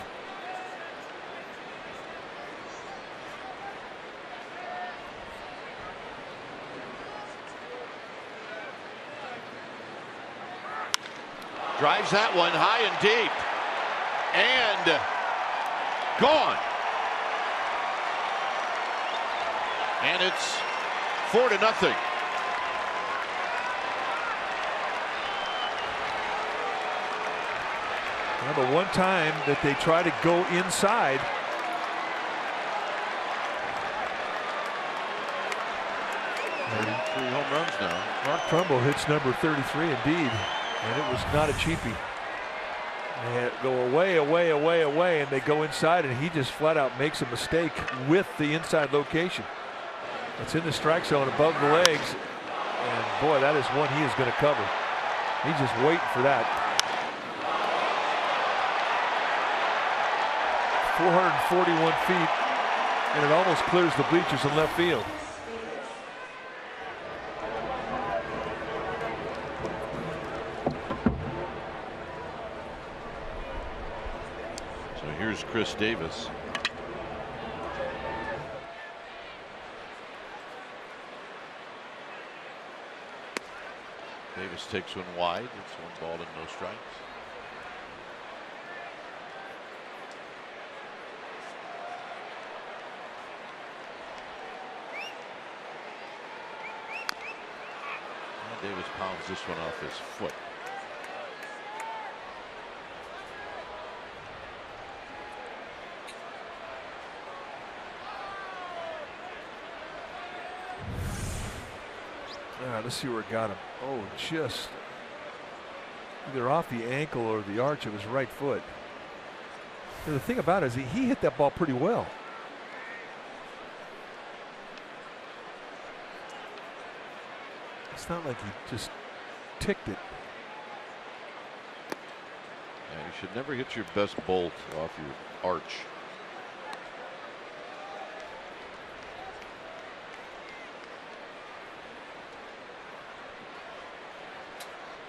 Drives that one high and deep. And gone. And it's 4-0. Well, the one time that they try to go inside, three home runs now. Mark Trumbo hits number 33 indeed, and it was not a cheapie. They go away, away, away, away, and they go inside, and he just flat out makes a mistake with the inside location. It's in the strike zone above the legs, and boy, that is one he is going to cover. He's just waiting for that. 441 feet, and it almost clears the bleachers in left field. So here's Chris Davis. Davis takes one wide. It's 1 ball and no strikes. Davis pounds this one off his foot. All right, let's see where it got him. Oh, just either off the ankle or the arch of his right foot. And the thing about it is he hit that ball pretty well. It's not like he just ticked it. Yeah, you should never hit your best bolt off your arch.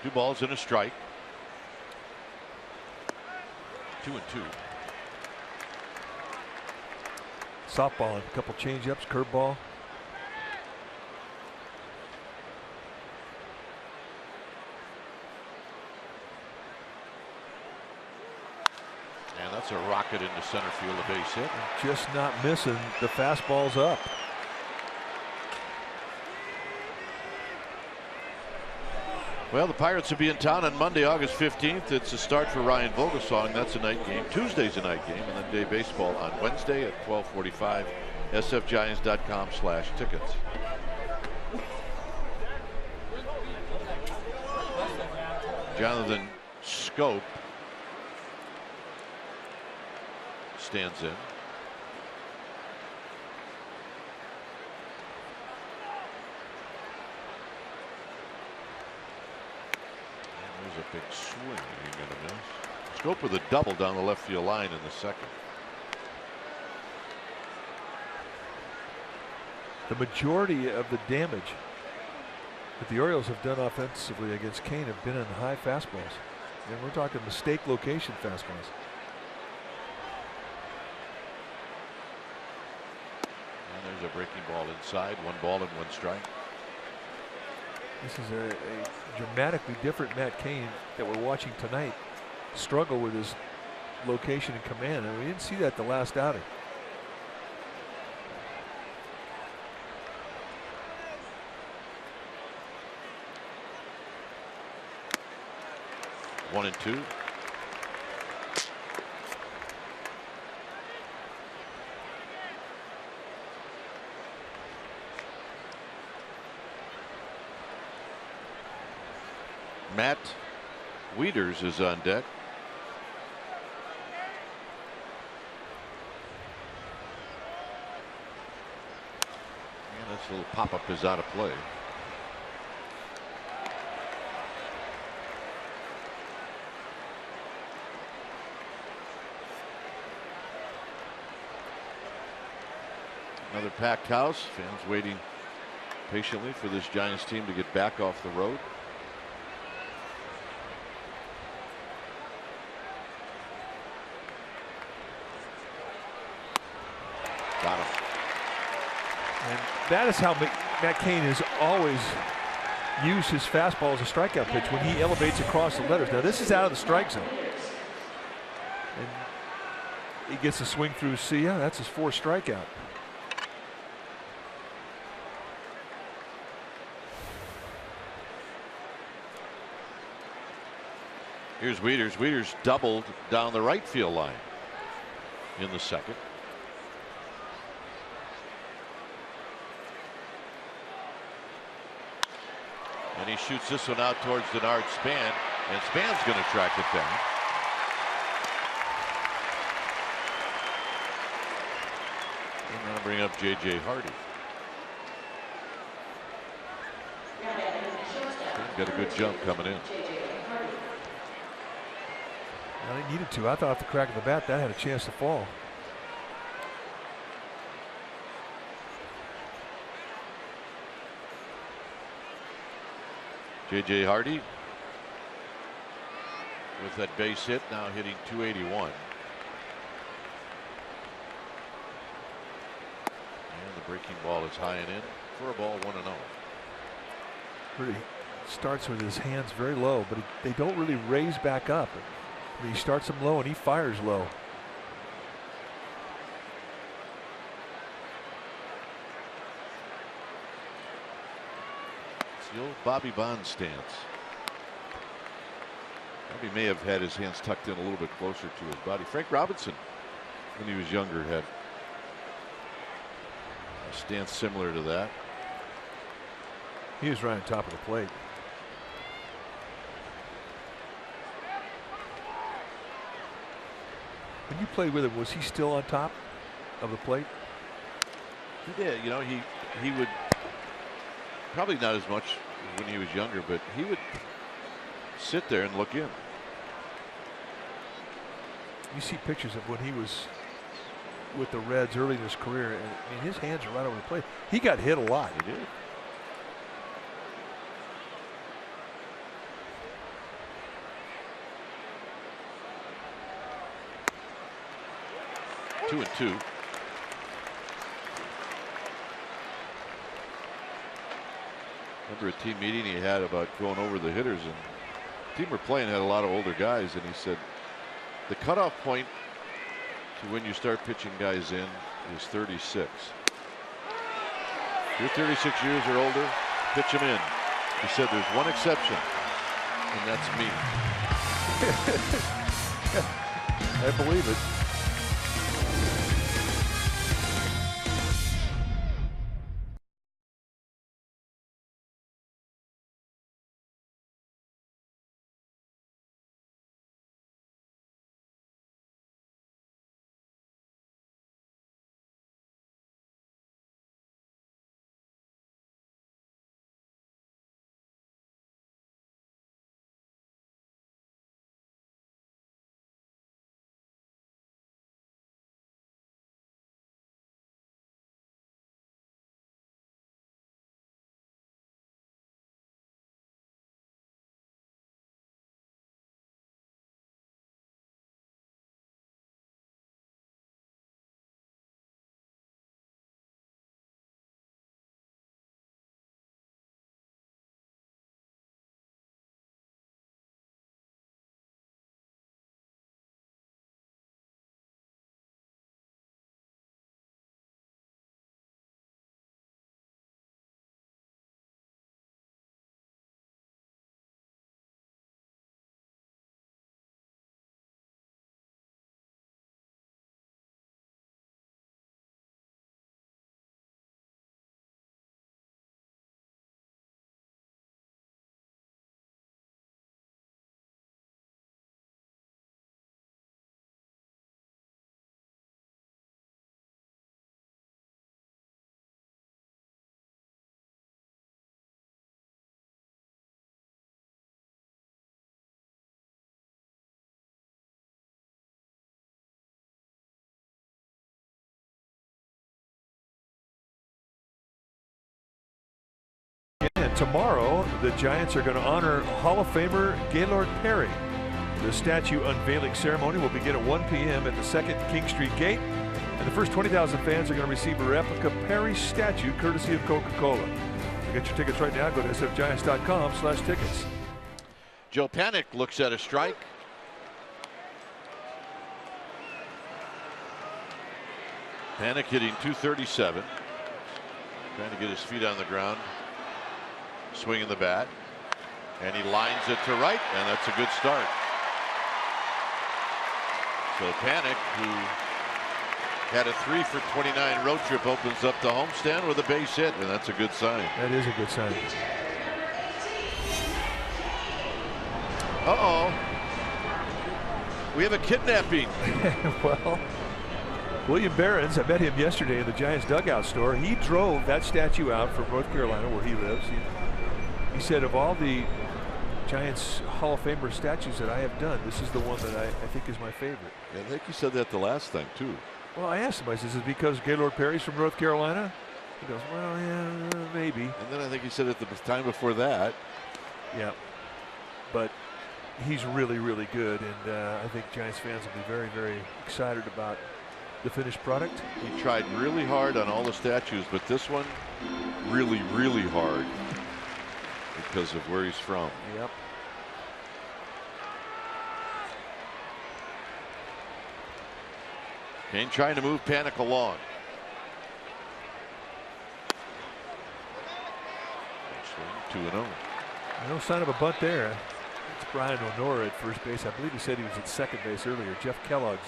Two balls and a strike. 2-2. Softball, a couple change-ups, curveball. And that's a rocket into center field, a base hit. Just not missing. The fastball's up. Well, the Pirates will be in town on Monday, August 15th. It's a start for Ryan Vogelsong. That's a night game. Tuesday's a night game, and then day baseball on Wednesday at 12:45. sfgiants.com/tickets. Jonathan Scope stands in. There's a big swing you're going to miss. Scope with a double down the left field line in the second. The majority of the damage that the Orioles have done offensively against Kane have been in high fastballs. And we're talking mistake location fastballs. And there's a breaking ball inside. 1 ball and 1 strike. This is a dramatically different Matt Kane that we're watching tonight struggle with his location and command, and we didn't see that the last outing. One and 2. Matt Wieters is on deck. And this little pop-up is out of play. Another packed house. Fans waiting patiently for this Giants team to get back off the road. Got him. And that is how Matt Cain has always used his fastball as a strikeout pitch when he elevates across the letters. Now this is out of the strike zone. And he gets a swing through. See ya. That's his 4th strikeout. Here's Wieters. Wieters doubled down the right field line in the second. And he shoots this one out towards Denard Span, and Span's going to track it down. And that'll bring up J.J. Hardy. Got a good jump coming in. Well, he needed to. I thought off the crack of the bat that had a chance to fall. J.J. Hardy with that base hit, now hitting .281. And the breaking ball is high and in for a ball, 1-0. Really starts with his hands very low, but they don't really raise back up. He starts them low and he fires low. It's the old Bobby Bonds stance. Bobby may have had his hands tucked in a little bit closer to his body. Frank Robinson, when he was younger, had a stance similar to that. He was right on top of the plate. When you played with him, was he still on top of the plate? He did. You know, he would probably not as much when he was younger, but he would sit there and look in. You see pictures of when he was with the Reds early in his career, and I mean, his hands are right over the plate. He got hit a lot. He did. Two and two. Remember a team meeting he had about going over the hitters, and the team we're playing had a lot of older guys, and he said the cutoff point to when you start pitching guys in is 36. If you're 36 years or older, pitch them in. He said there's one exception, and that's me. I believe it. And tomorrow, the Giants are going to honor Hall of Famer Gaylord Perry. The statue unveiling ceremony will begin at 1 p.m. at the 2nd King Street Gate. And the first 20,000 fans are going to receive a replica Perry statue courtesy of Coca-Cola. To get your tickets right now, go to sfgiants.com/tickets. Joe Panik looks at a strike. Panik hitting .237. Trying to get his feet on the ground. Swinging the bat. And he lines it to right, and that's a good start. So Panik, who had a 3 for 29 road trip, opens up the homestand with a base hit, and that's a good sign. That is a good sign. Uh-oh. We have a kidnapping. Well, William Barons, I met him yesterday in the Giants dugout store. He drove that statue out from North Carolina, where he lives. He said, of all the Giants Hall of Famer statues that I have done, this is the one that I think is my favorite. I think you said that the last time, too. Well, I asked him, I said, is it because Gaylord Perry's from North Carolina? He goes, well, yeah, maybe. And then I think he said at the time before that. Yeah. But he's really, really good, and I think Giants fans will be very, very excited about the finished product. He tried really hard on all the statues, but this one really, really hard because of where he's from. Yep. Kane trying to move Panik along. Swing 2-0. No sign of a bunt there. It's Brian Honora at first base. I believe he said he was at second base earlier. Jeff Kellogg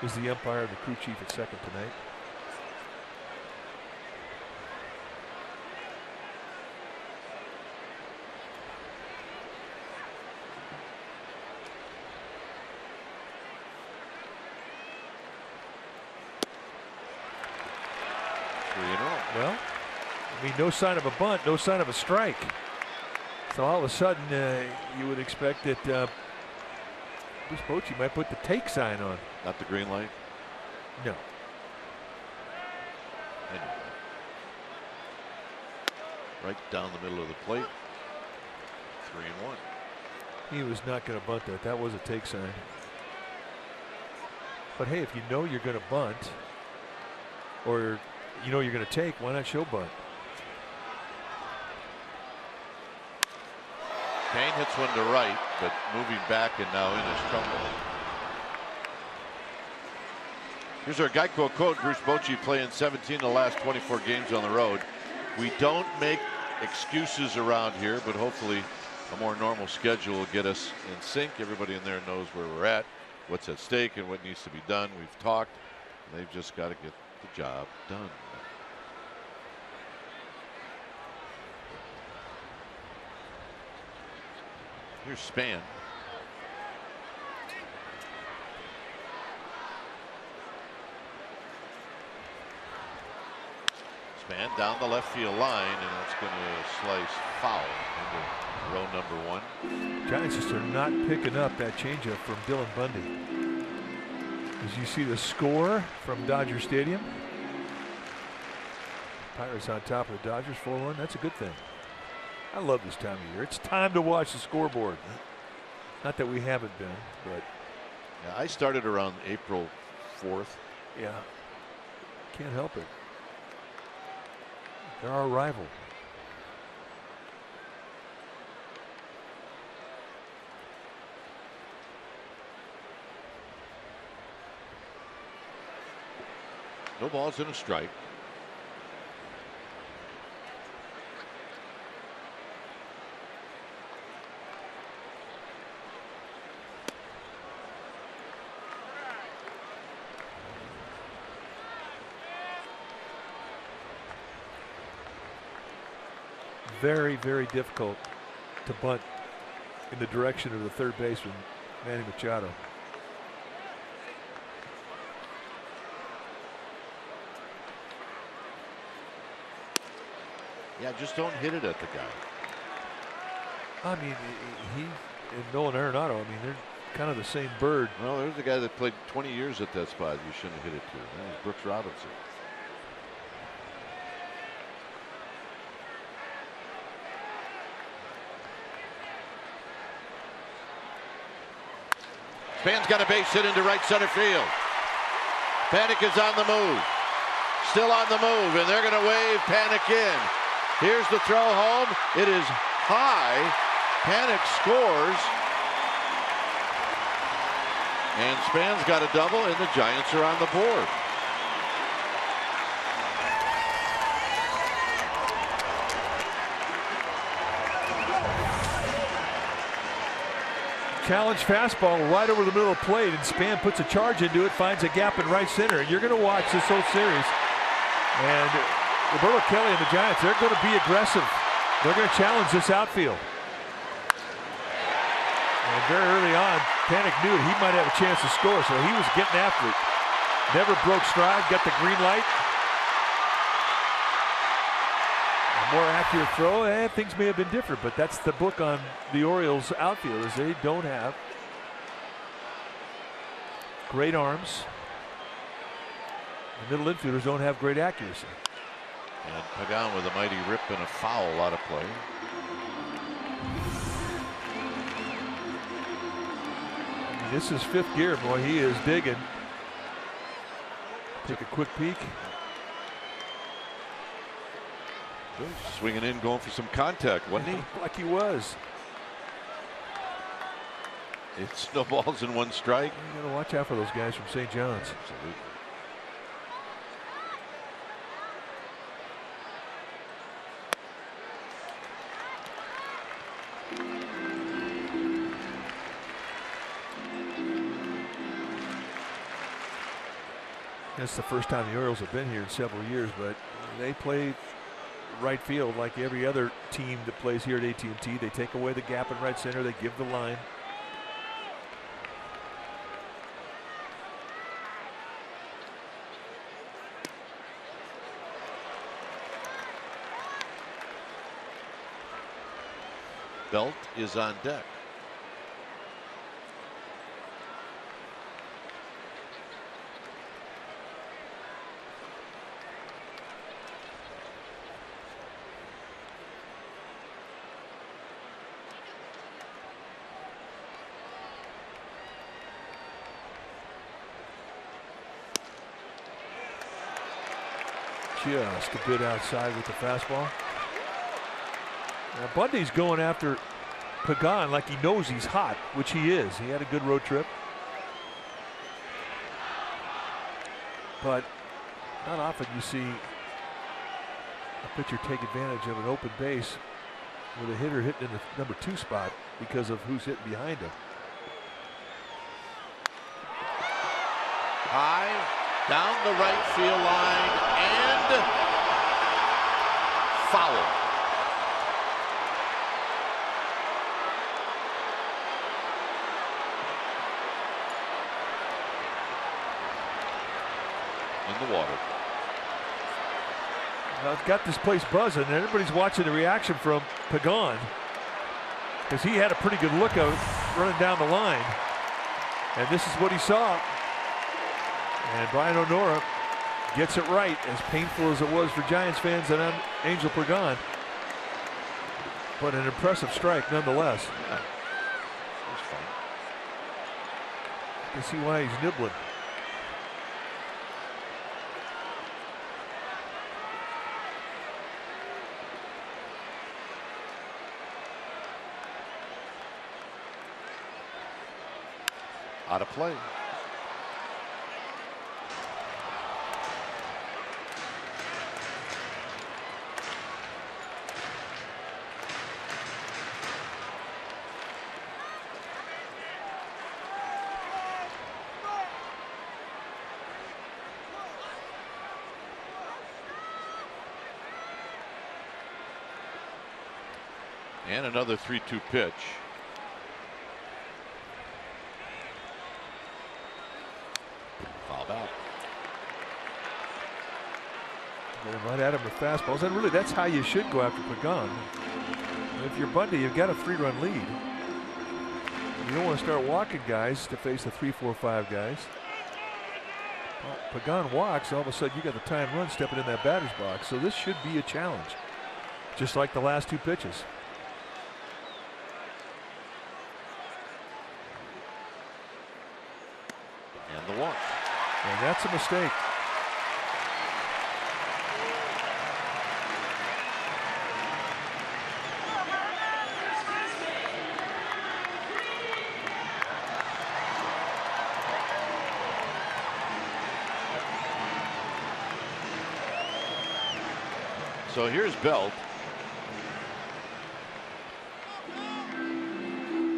is the umpire and the crew chief at second tonight. Well, I mean, no sign of a bunt, no sign of a strike. So all of a sudden, you would expect that Bruce Bochy might put the take sign on. Not the green light? No. Anyway. Right down the middle of the plate. 3-1. He was not going to bunt that. That was a take sign. But hey, if you know you're going to bunt, or you know you're going to take, why not show bunt? Kane hits one to right, but moving back and now in his trouble. Here's our Geico quote. Bruce Bochy playing 17 of the last 24 games on the road. We don't make excuses around here, but hopefully a more normal schedule will get us in sync. Everybody in there knows where we're at, what's at stake, and what needs to be done. We've talked. They've just got to get the job done. Here's Span. Span down the left field line, and that's going to slice foul into row number 1. Giants just are not picking up that changeup from Dylan Bundy. As you see the score from Dodger Stadium. Pirates on top of the Dodgers 4-1. That's a good thing. I love this time of year. It's time to watch the scoreboard. Not that we haven't been, but yeah, I started around April 4th. Yeah, can't help it. They're our rival. No balls and a strike. Very, very difficult to bunt in the direction of the third baseman, Manny Machado. Yeah, just don't hit it at the guy. I mean, he and Nolan Arenado, I mean, they're kind of the same bird. Well, there's a guy that played 20 years at that spot you shouldn't have hit it to. That was Brooks Robinson. Span's got a base hit into right center field. Panic is on the move. Still on the move, and they're going to wave Panic in. Here's the throw home. It is high. Panic scores. And Span's got a double, and the Giants are on the board. Challenge fastball right over the middle of the plate, and Span puts a charge into it, finds a gap in right center. And you're going to watch this whole series. And Roberto Kelly and the Giants, they're going to be aggressive. They're going to challenge this outfield. And very early on, Panic knew he might have a chance to score, so he was getting after it. Never broke stride, got the green light. A more accurate throw, and things may have been different, but that's the book on the Orioles outfield, is they don't have great arms. The middle infielders don't have great accuracy. And Pagan with a mighty rip and a foul out of play. This is fifth gear, boy. He is digging. Take a quick peek. Swinging in, going for some contact, wasn't he? Like he was. It snowballs in one strike. You got to watch out for those guys from St. John's. Absolutely. That's the first time the Orioles have been here in several years, but they play right field like every other team that plays here at AT&T. They take away the gap in right center. They give the line. Belt is on deck. Just a bit outside with the fastball. Now Bundy's going after Pagan like he knows he's hot, which he is. He had a good road trip. But not often you see a pitcher take advantage of an open base with a hitter hitting in the number 2 spot because of who's hitting behind him. High, down the right field line, and foul. In the water. Now it's got this place buzzing, and everybody's watching the reaction from Pagan because he had a pretty good look of it running down the line, and this is what he saw. And Brian O'Nora gets it right, as painful as it was for Giants fans and Angel Pagan, but an impressive strike nonetheless. Yeah. It was fun. You can see why he's nibbling. Out of play. And another 3-2 pitch. Fouled out. Going right at him with fastballs, and really that's how you should go after Pagan. If you're Bundy, you've got a 3-run lead. You don't want to start walking guys to face the 3, 4, 5 guys. Well, Pagan walks, all of a sudden you got the tying run stepping in that batter's box, so this should be a challenge, just like the last 2 pitches. And the walk. And that's a mistake. So here's Belt.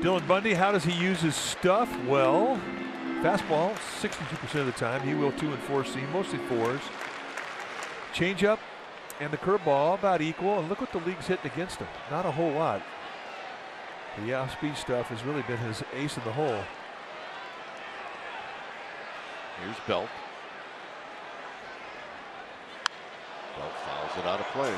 Dylan Bundy, how does he use his stuff? Well, fastball 62% of the time. He will 2 and 4 seam, mostly 4s. Changeup and the curveball about equal. And look what the league's hitting against him. Not a whole lot. The off-speed stuff has really been his ace in the hole. Here's Belt. Belt fouls it out of play.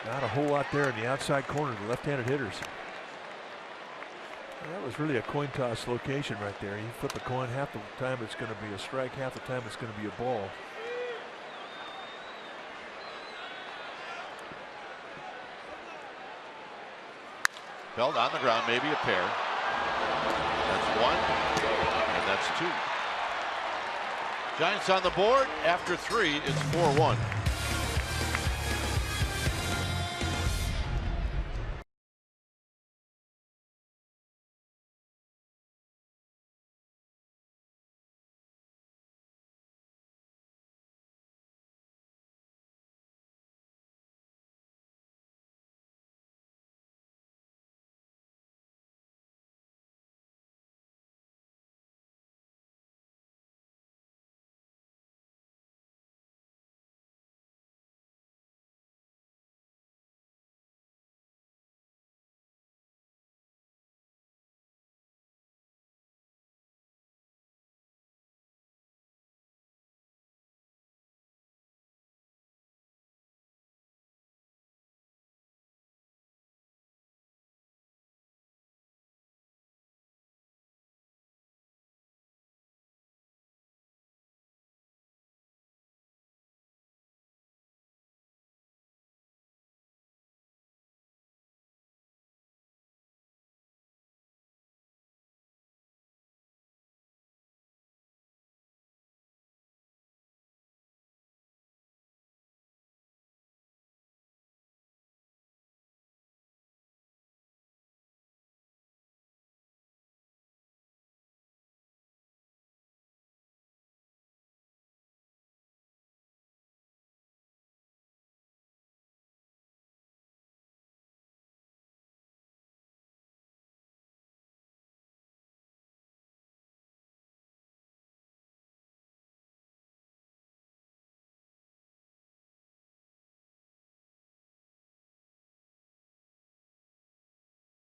Not a whole lot there in the outside corner, the left-handed hitters. Well, that was really a coin toss location right there. You flip a coin, half the time it's going to be a strike, half the time it's going to be a ball. Belt on the ground, maybe a pair. That's one, and that's two. Giants on the board after 3. It's 4-1.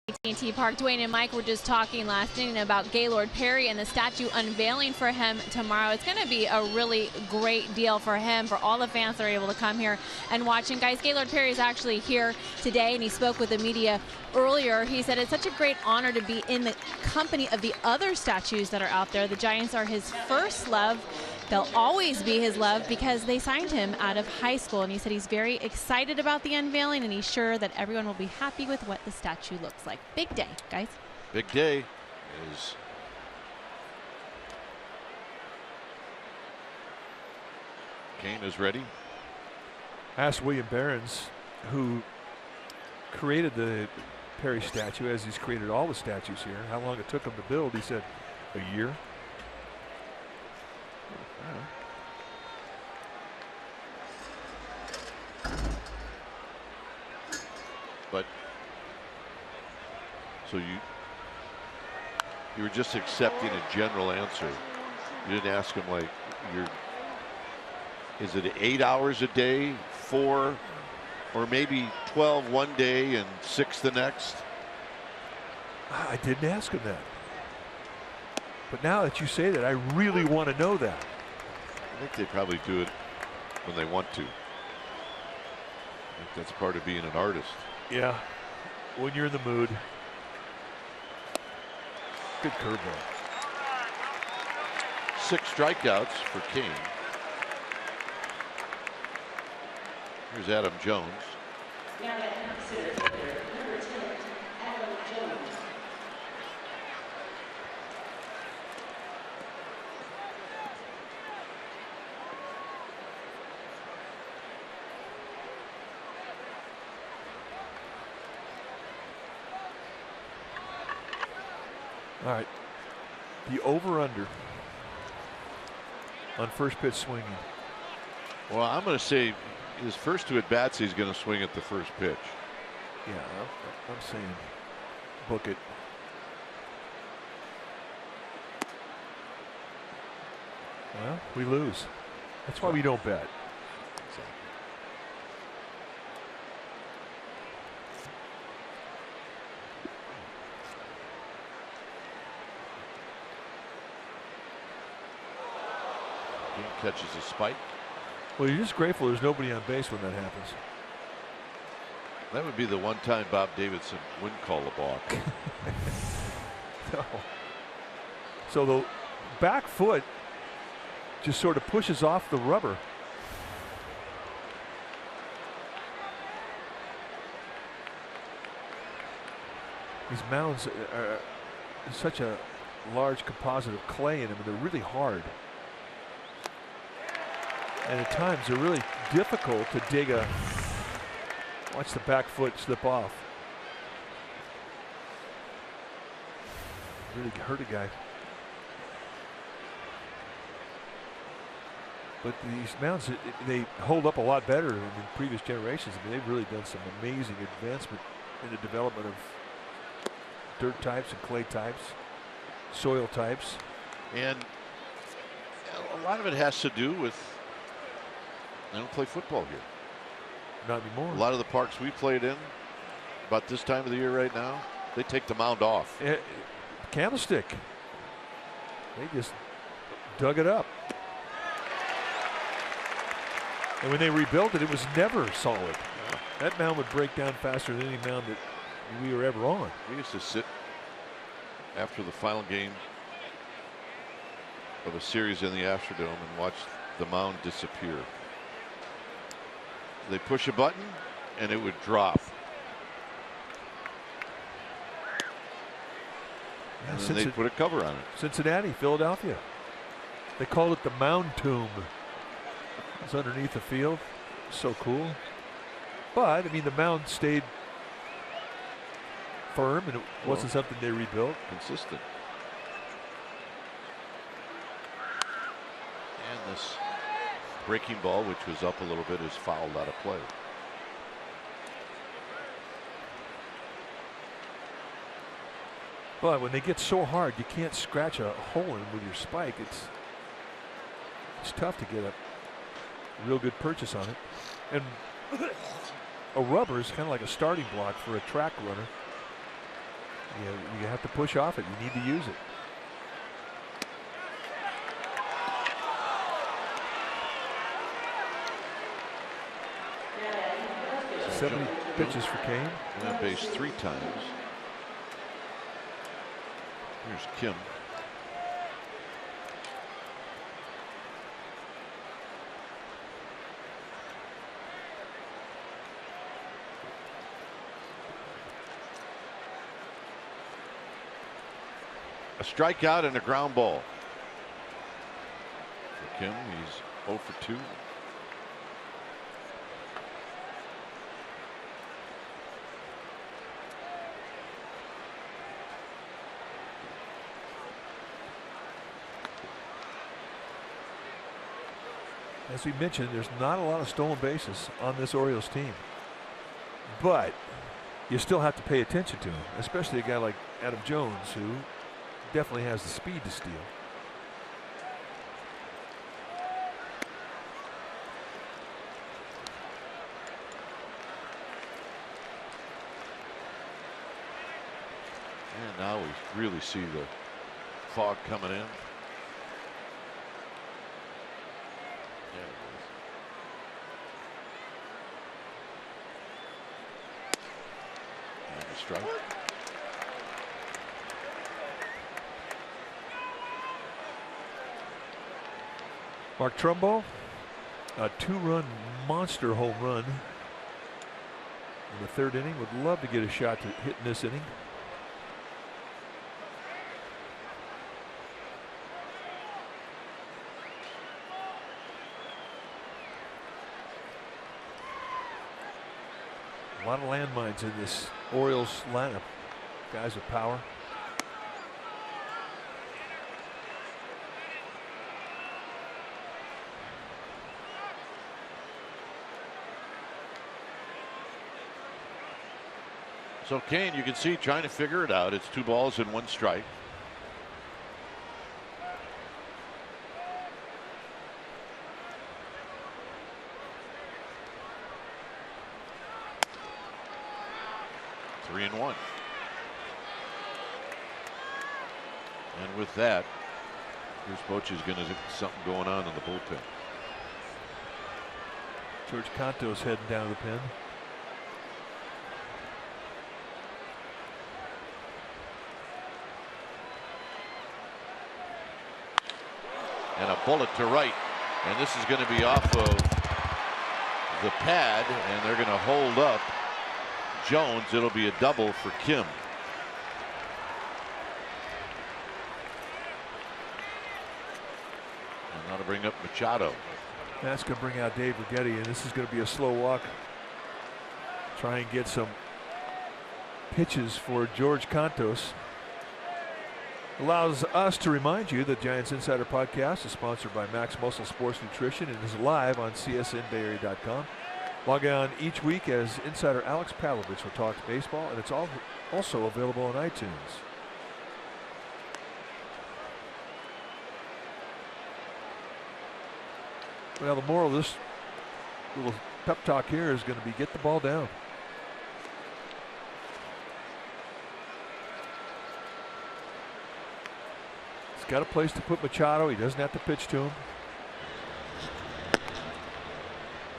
AT&T Park. Dwayne and Mike were just talking last inning about Gaylord Perry and the statue unveiling for him tomorrow. It's going to be a really great deal for him, for all the fans that are able to come here and watch. And guys, Gaylord Perry is actually here today, and he spoke with the media earlier. He said it's such a great honor to be in the company of the other statues that are out there. The Giants are his first love. They'll always be his love because they signed him out of high school. And he said he's very excited about the unveiling, and he's sure that everyone will be happy with what the statue looks like. Big day, guys. Big day is Kane is ready. Asked William Barons, who created the Perry statue, as he's created all the statues here, how long it took him to build. He said a year. But so you were just accepting a general answer. You didn't ask him, like, is it 8 hours a day, 4, or maybe 12 one day and 6 the next? I didn't ask him that. But now that you say that, I really want to know that. I think they probably do it when they want to. I think that's part of being an artist. Yeah. when you're in the mood. Good curveball. 6 strikeouts for King. Here's Adam Jones. All right. The over-under on first pitch swinging. Well, I'm going to say his first 2 at-bats, he's going to swing at the first pitch. Yeah, I'm saying book it. Well, we lose. That's why we don't bet. Catches a spike. Well, you're just grateful there's nobody on base when that happens. That would be the one time Bob Davidson wouldn't call a balk. No. So the back foot just sort of pushes off the rubber. These mounds are such a large composite of clay in them, and they're really hard. And at times they're really difficult to dig a. Watch the back foot slip off. Really hurt a guy. But these mounds, they hold up a lot better than previous generations. I mean, they've really done some amazing advancement in the development of dirt types and clay types, soil types. And a lot of it has to do with they don't play football here. Not anymore. A lot of the parks we played in about this time of the year right now, they take the mound off. Candlestick. They just dug it up. And when they rebuilt it, it was never solid. That mound would break down faster than any mound that we were ever on. We used to sit after the final game of a series in the Astrodome and watch the mound disappear. They push a button and it would drop. And then they put a cover on it. Cincinnati, Philadelphia. They called it the Mound Tomb. It's underneath the field. So cool. But, I mean, the mound stayed firm and it wasn't something they rebuilt. Consistent. And this breaking ball, which was up a little bit, is fouled out of play. But when they get so hard, you can't scratch a hole in them with your spike. It's tough to get a real good purchase on it. And a rubber is kind of like a starting block for a track runner. You have to push off it. You need to use it. So 70 pitches for Kane. And on base 3 times. Here's Kim. A strikeout and a ground ball. For Kim, he's 0 for 2. As we mentioned, there's not a lot of stolen bases on this Orioles team. But you still have to pay attention to him, especially a guy like Adam Jones, who definitely has the speed to steal. And now we really see the fog coming in. strike. Mark Trumbo, a 2-run monster home run in the 3rd inning. Would love to get a shot to hit in this inning. A lot of landmines in this Orioles lineup. Guys with power. So Kane, you can see trying to figure it out. It's 2 balls and 1 strike. Three and 1. And with that, here's Bochy's going to get something going on in the bullpen. George Cantos heading down to the pen. And a bullet to right, and this is going to be off of the pad, and they're going to hold up Jones. It'll be a double for Kim. And now to bring up Machado. That's going to bring out Dave Righetti, and this is going to be a slow walk. Try and get some pitches for George Cantos. Allows us to remind you that Giants Insider Podcast is sponsored by Max Muscle Sports Nutrition and is live on csnbayarea.com. Log on each week as Insider Alex Pavlovich will talk baseball, and it's also available on iTunes. Well, the moral of this little pep talk here is going to be get the ball down. Got a place to put Machado. He doesn't have to pitch to him.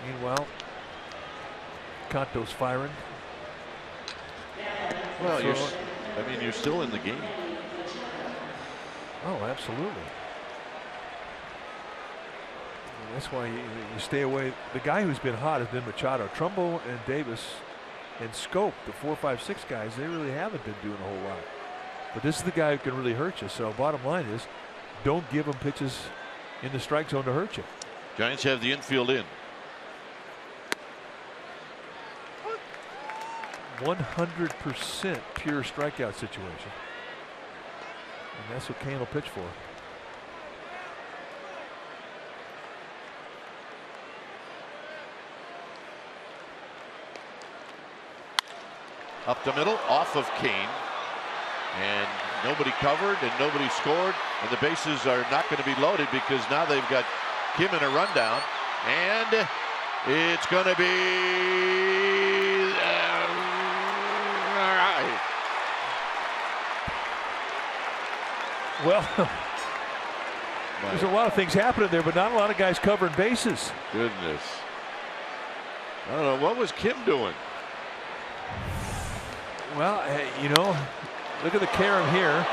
Meanwhile, Cantos firing. Well, you're still in the game. Oh, absolutely. And that's why you stay away. The guy who's been hot has been Machado. Trumbo and Davis and Scope, the 4, 5, 6 guys, they really haven't been doing a whole lot. But this is the guy who can really hurt you. So bottom line is, don't give him pitches in the strike zone to hurt you. Giants have the infield in. 100% pure strikeout situation. And that's what Kane will pitch for. Up the middle, off of Kane. And nobody covered and nobody scored, and the bases are not going to be loaded because now they've got Kim in a rundown, and it's going to be all right. Well, there's a lot of things happening there, but not a lot of guys covering bases. Goodness. I don't know, what was Kim doing? Well, you know, look at the carom here.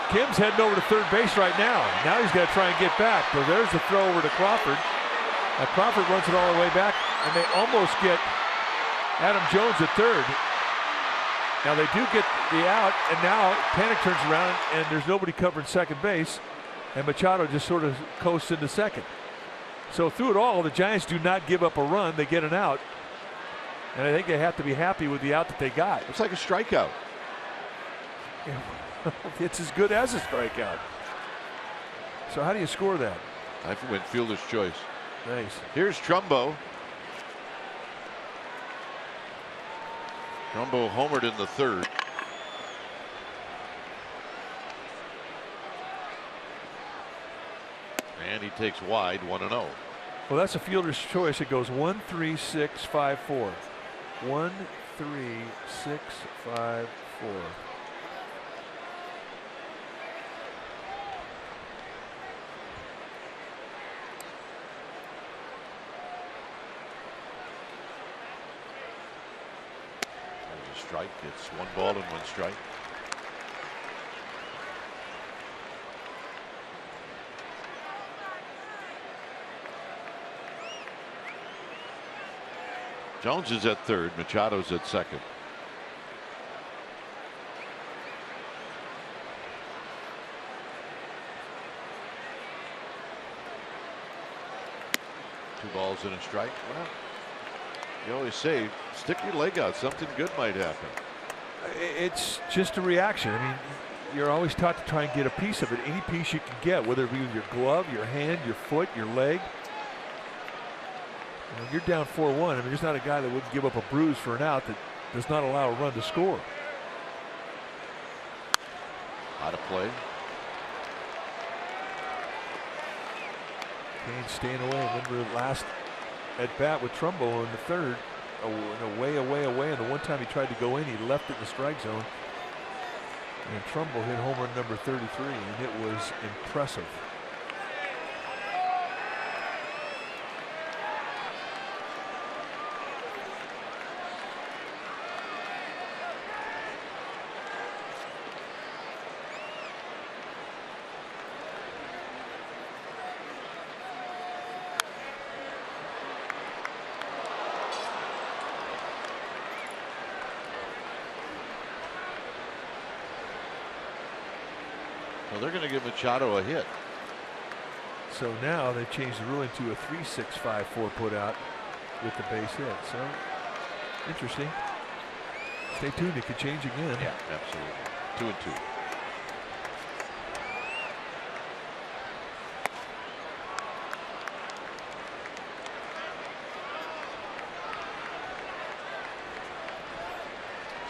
Kim's heading over to third base right now. Now he's got to try and get back. So there's the throw over to Crawford. Crawford runs it all the way back, and they almost get Adam Jones at third. Now they do get the out, and now Panic turns around, and there's nobody covering second base, and Machado just sort of coasts into second. So through it all, the Giants do not give up a run. They get an out, and I think they have to be happy with the out that they got. It's like a strikeout. It's as good as a strikeout. So how do you score that? I went fielder's choice. Nice. Here's Trumbo. Trumbo homered in the third. And he takes wide, 1-0. Well, that's a fielder's choice. It goes 1, 3, 6, 5, 4. 1, 3, 6, 5, 4. strike. It's 1 ball and 1 strike. Jones is at third. Machado's at second. Two balls and a strike. Well, you always say, stick your leg out. Something good might happen. It's just a reaction. I mean, you're always taught to try and get a piece of it. Any piece you can get, whether it be with your glove, your hand, your foot, your leg. You know, you're down 4-1. I mean, there's not a guy that wouldn't give up a bruise for an out that does not allow a run to score. Out of play. Kane staying away. Remember last at bat with Trumbo in the third, away. And the one time he tried to go in, he left it in the strike zone. And Trumbo hit home run number 33, and it was impressive. Well, they're going to give Machado a hit. So now they've changed the ruling to a 3-6-5-4 put out with the base hit. So interesting. Stay tuned, it could change again. Yeah, absolutely. 2-2.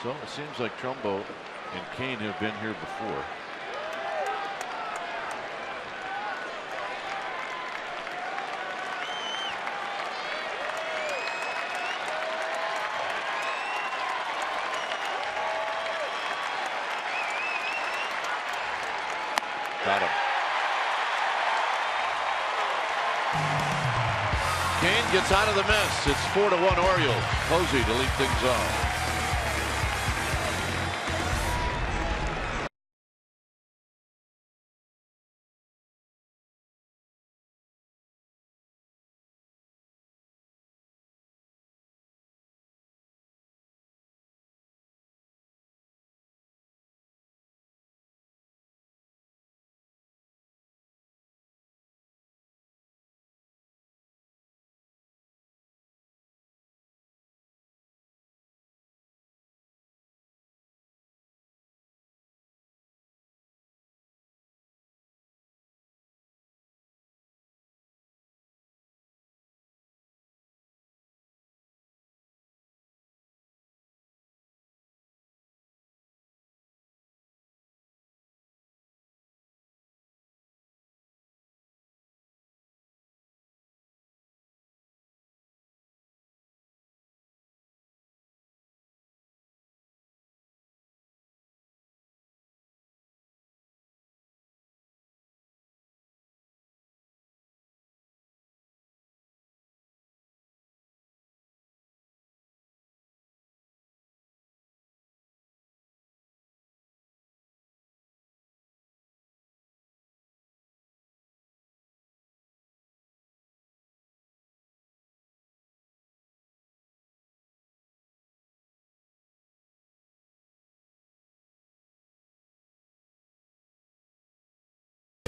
So it seems like Trumbo and Kane have been here before. Got him. Kane gets out of the mess. It's 4-1 Orioles. Posey to lead things off.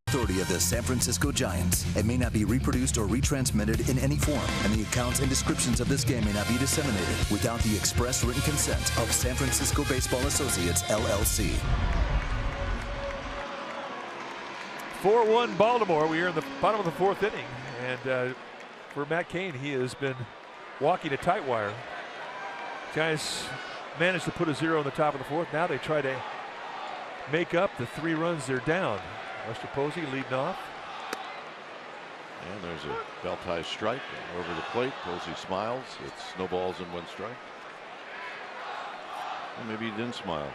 Authority of the San Francisco Giants. It may not be reproduced or retransmitted in any form, and the accounts and descriptions of this game may not be disseminated without the express written consent of San Francisco Baseball Associates, LLC. 4-1 Baltimore. We are in the bottom of the fourth inning, and for Matt Cain, he has been walking a tight wire. Giants managed to put a 0 in the top of the fourth. Now they try to make up the 3 runs they're down. Lester Posey leading off. And there's a bell tie strike over the plate. Posey smiles. It's no balls and 1 strike. Well, maybe he didn't smile.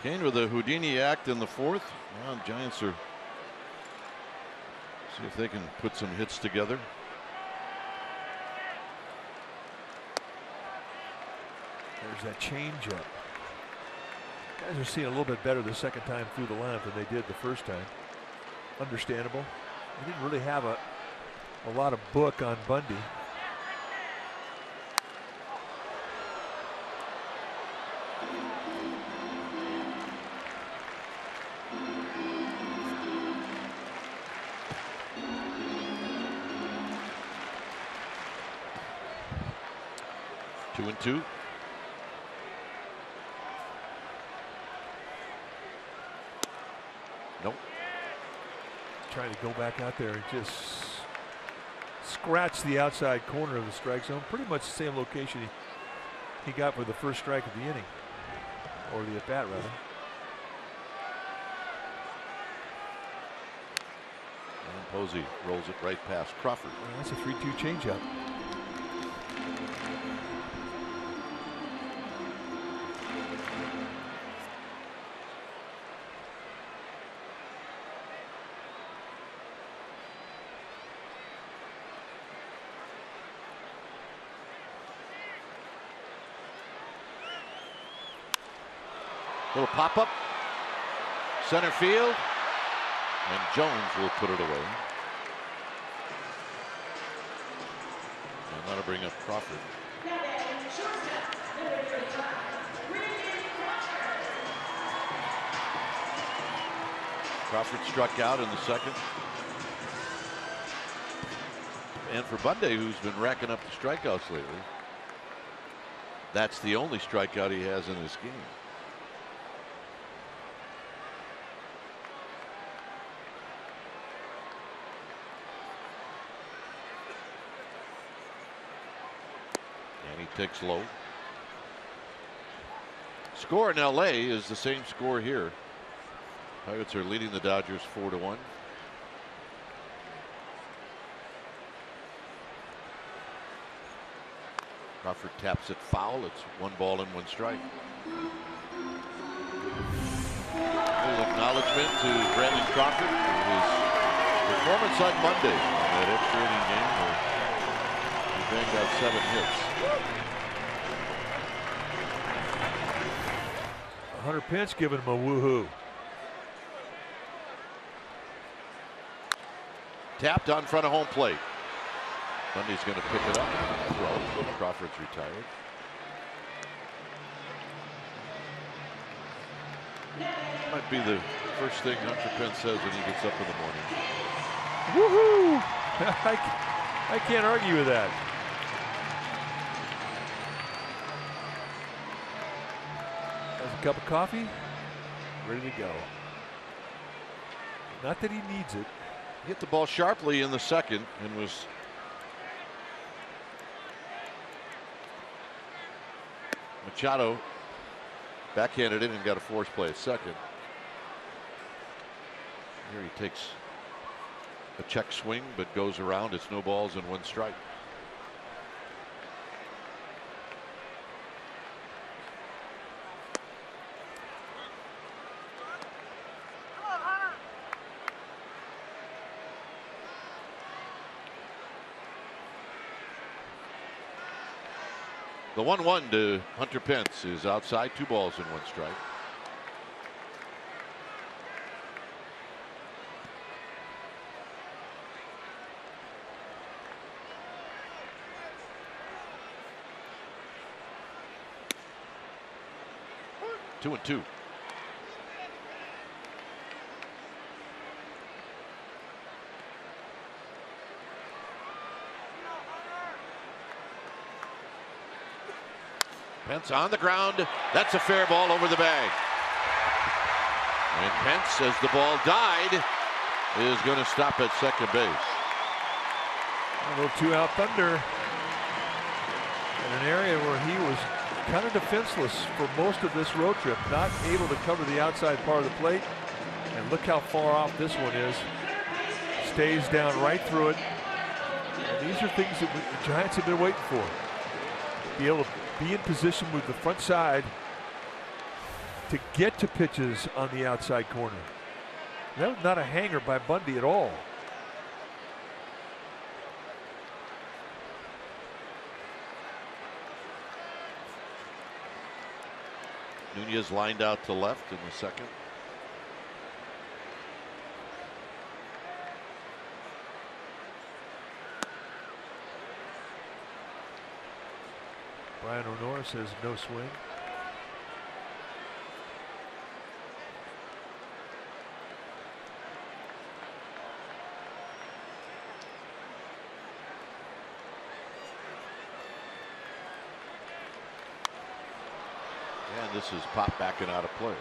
Kane with a Houdini act in the fourth. Well, Giants are see if they can put some hits together. There's that changeup. Guys are seeing a little bit better the second time through the lineup than they did the first time. Understandable. They didn't really have a lot of book on Bundy. Two and two. Nope. Trying to go back out there and just scratch the outside corner of the strike zone. Pretty much the same location he got for the first strike of the inning, or the at bat rather. And Posey rolls it right past Crawford. Well, that's a 3-2 changeup. Little pop up, center field, and Jones will put it away. And that'll bring up Crawford. Crawford struck out in the second. And for Bundy, who's been racking up the strikeouts lately, that's the only strikeout he has in this game. Takes low. Score in LA is the same score here. Pirates are leading the Dodgers 4-1. Crawford taps it foul. It's 1 ball and 1 strike. A little acknowledgement to Brandon Crawford for his performance on Monday in that extra inning game where he banged out 7 hits. Hunter Pence giving him a woohoo. Tapped on front of home plate. Bundy's going to pick it up. Well, Crawford's retired. Might be the first thing Hunter Pence says when he gets up in the morning. Woohoo! I can't argue with that. A cup of coffee, ready to go. Not that he needs it. Hit the ball sharply in the second and was Machado backhanded it and got a force play at second. Here he takes a check swing but goes around. It's no balls and 1 strike. The 1-1 to Hunter Pence is outside, 2 balls and 1 strike. Two and 2. Pence on the ground. That's a fair ball over the bag. And Pence, as the ball died, is going to stop at second base. A little 2-out thunder in an area where he was kind of defenseless for most of this road trip, not able to cover the outside part of the plate. And look how far off this one is. Stays down right through it. And these are things that the Giants have been waiting for. Be able to be in position with the front side to get to pitches on the outside corner. That was not a hanger by Bundy at all. Nunez lined out to left in the second. Brian O'Nora says no swing. And this is popped back and out of play.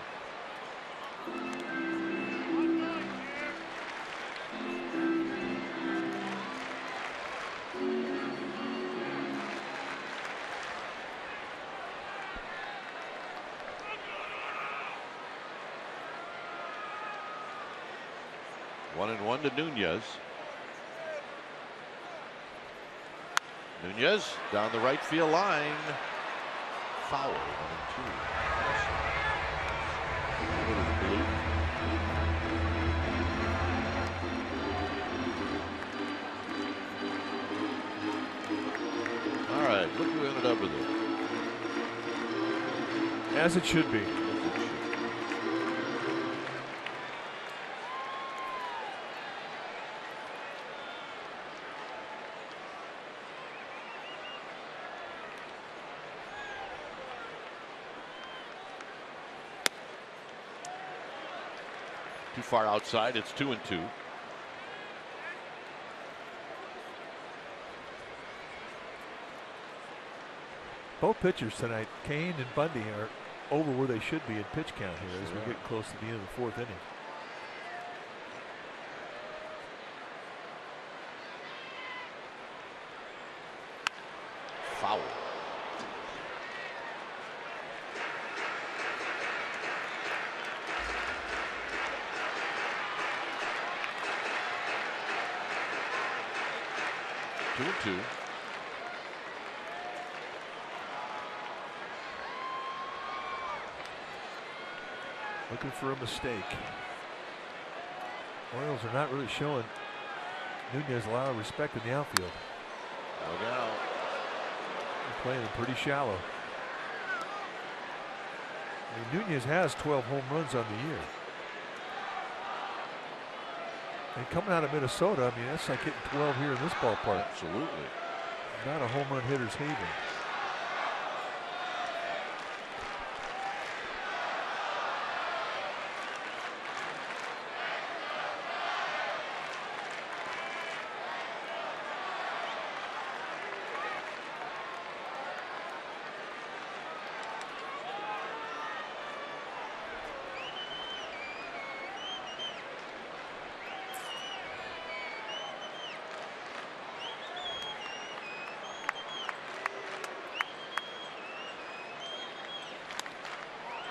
One and one to Nunez. Nunez down the right field line. Foul. 1-2. All right, look who ended up with it. As it should be. Too far outside. It's 2-2. Both pitchers tonight, Kane and Bundy, are over where they should be in pitch count here as we get close to the end of the fourth inning. Foul. Two. Looking for a mistake. Orioles are not really showing Nunez a lot of respect in the outfield. Look out. They're playing him pretty shallow. I mean, Nunez has 12 home runs on the year. And coming out of Minnesota, I mean, that's like hitting 12 here in this ballpark. Absolutely. Not a home run hitter's haven.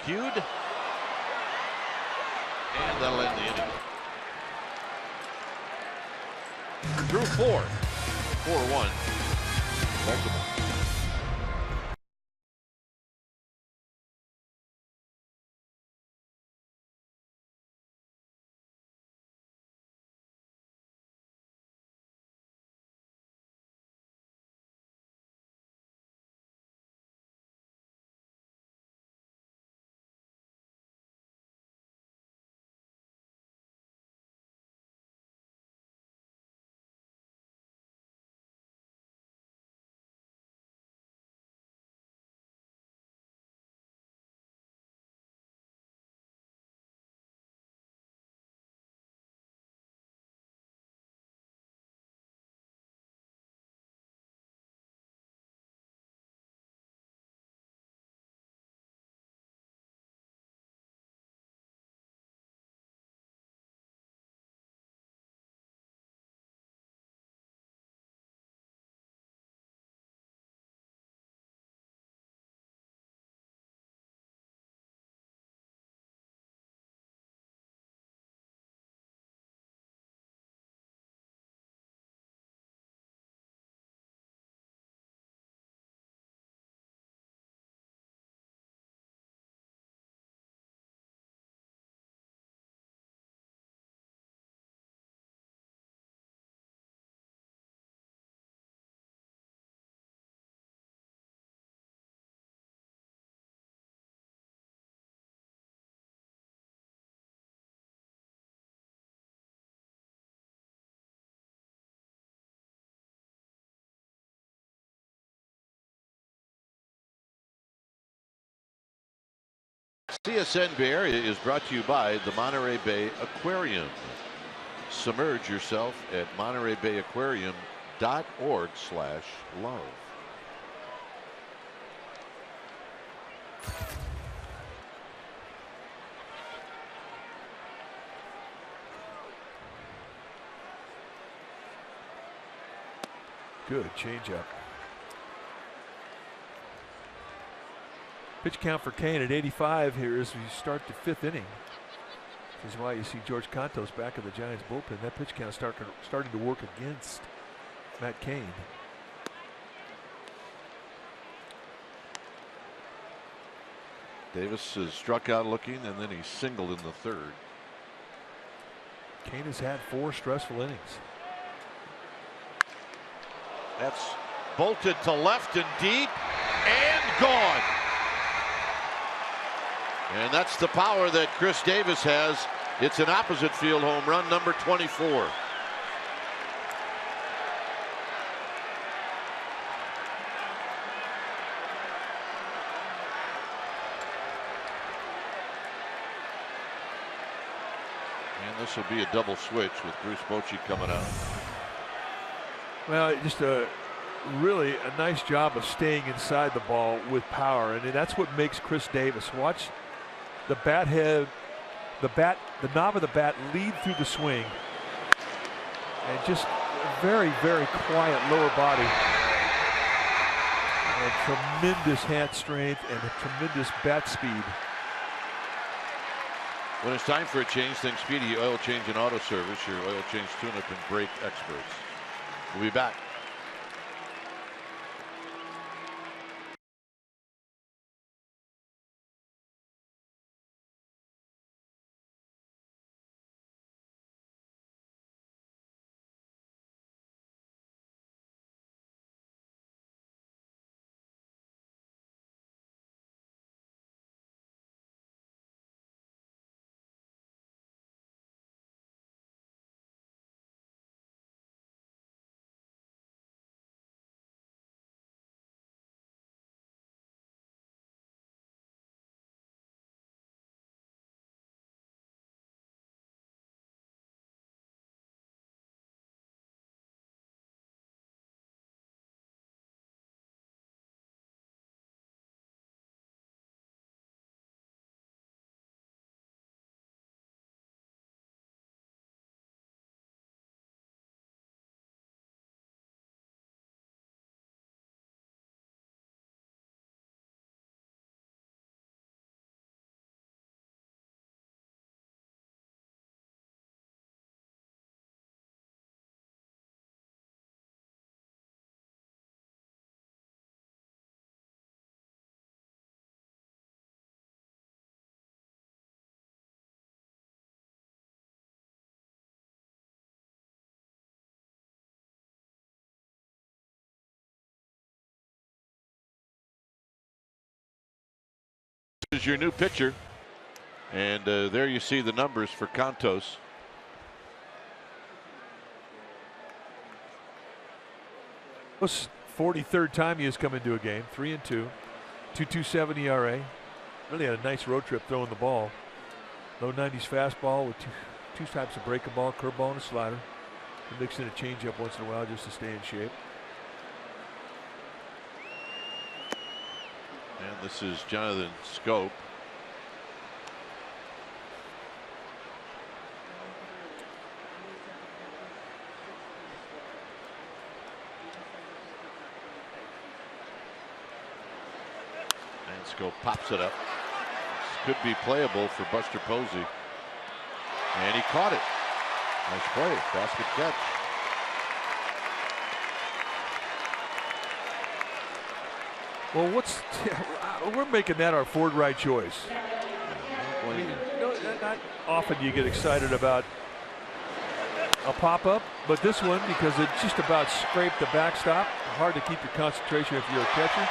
Cued. And that'll end the inning. Through 4. 4-1. Baltimore. CSN Bay Area is brought to you by the Monterey Bay Aquarium. Submerge yourself at MontereyBayAquarium.org/love. Good changeup. Pitch count for Kane at 85 here as we start the 5th inning. This is why you see George Cantos back in the Giants bullpen. That pitch count starting to work against Matt Kane. Davis is struck out looking, and then he singled in the 3rd. Kane has had 4 stressful innings. That's bolted to left and deep and gone. And that's the power that Chris Davis has. It's an opposite field home run, number 24. And this will be a double switch with Bruce Bochy coming out. Well, just really a nice job of staying inside the ball with power, and that's what makes Chris Davis. Watch the bat head, the knob of the bat lead through the swing, and just a very, very quiet lower body, and tremendous hand strength and a tremendous bat speed. When it's time for a change, think Speedy Oil Change and Auto Service, your oil change tune-up and brake experts. We'll be back. This is your new pitcher, and there you see the numbers for Cantos. This 43rd time he has come into a game. 3-2, 2.27 ERA. Really had a nice road trip throwing the ball. Low 90s fastball with two types of breaking ball, curveball and a slider. He mix in a changeup once in a while just to stay in shape. And this is Jonathan Scope. And Scope pops it up. This could be playable for Buster Posey. And he caught it. Nice play, basket catch. Well, we're making that our Ford right choice. Not often you get excited about a pop-up, but this one, because it just about scraped the backstop. Hard to keep your concentration if you're a catcher.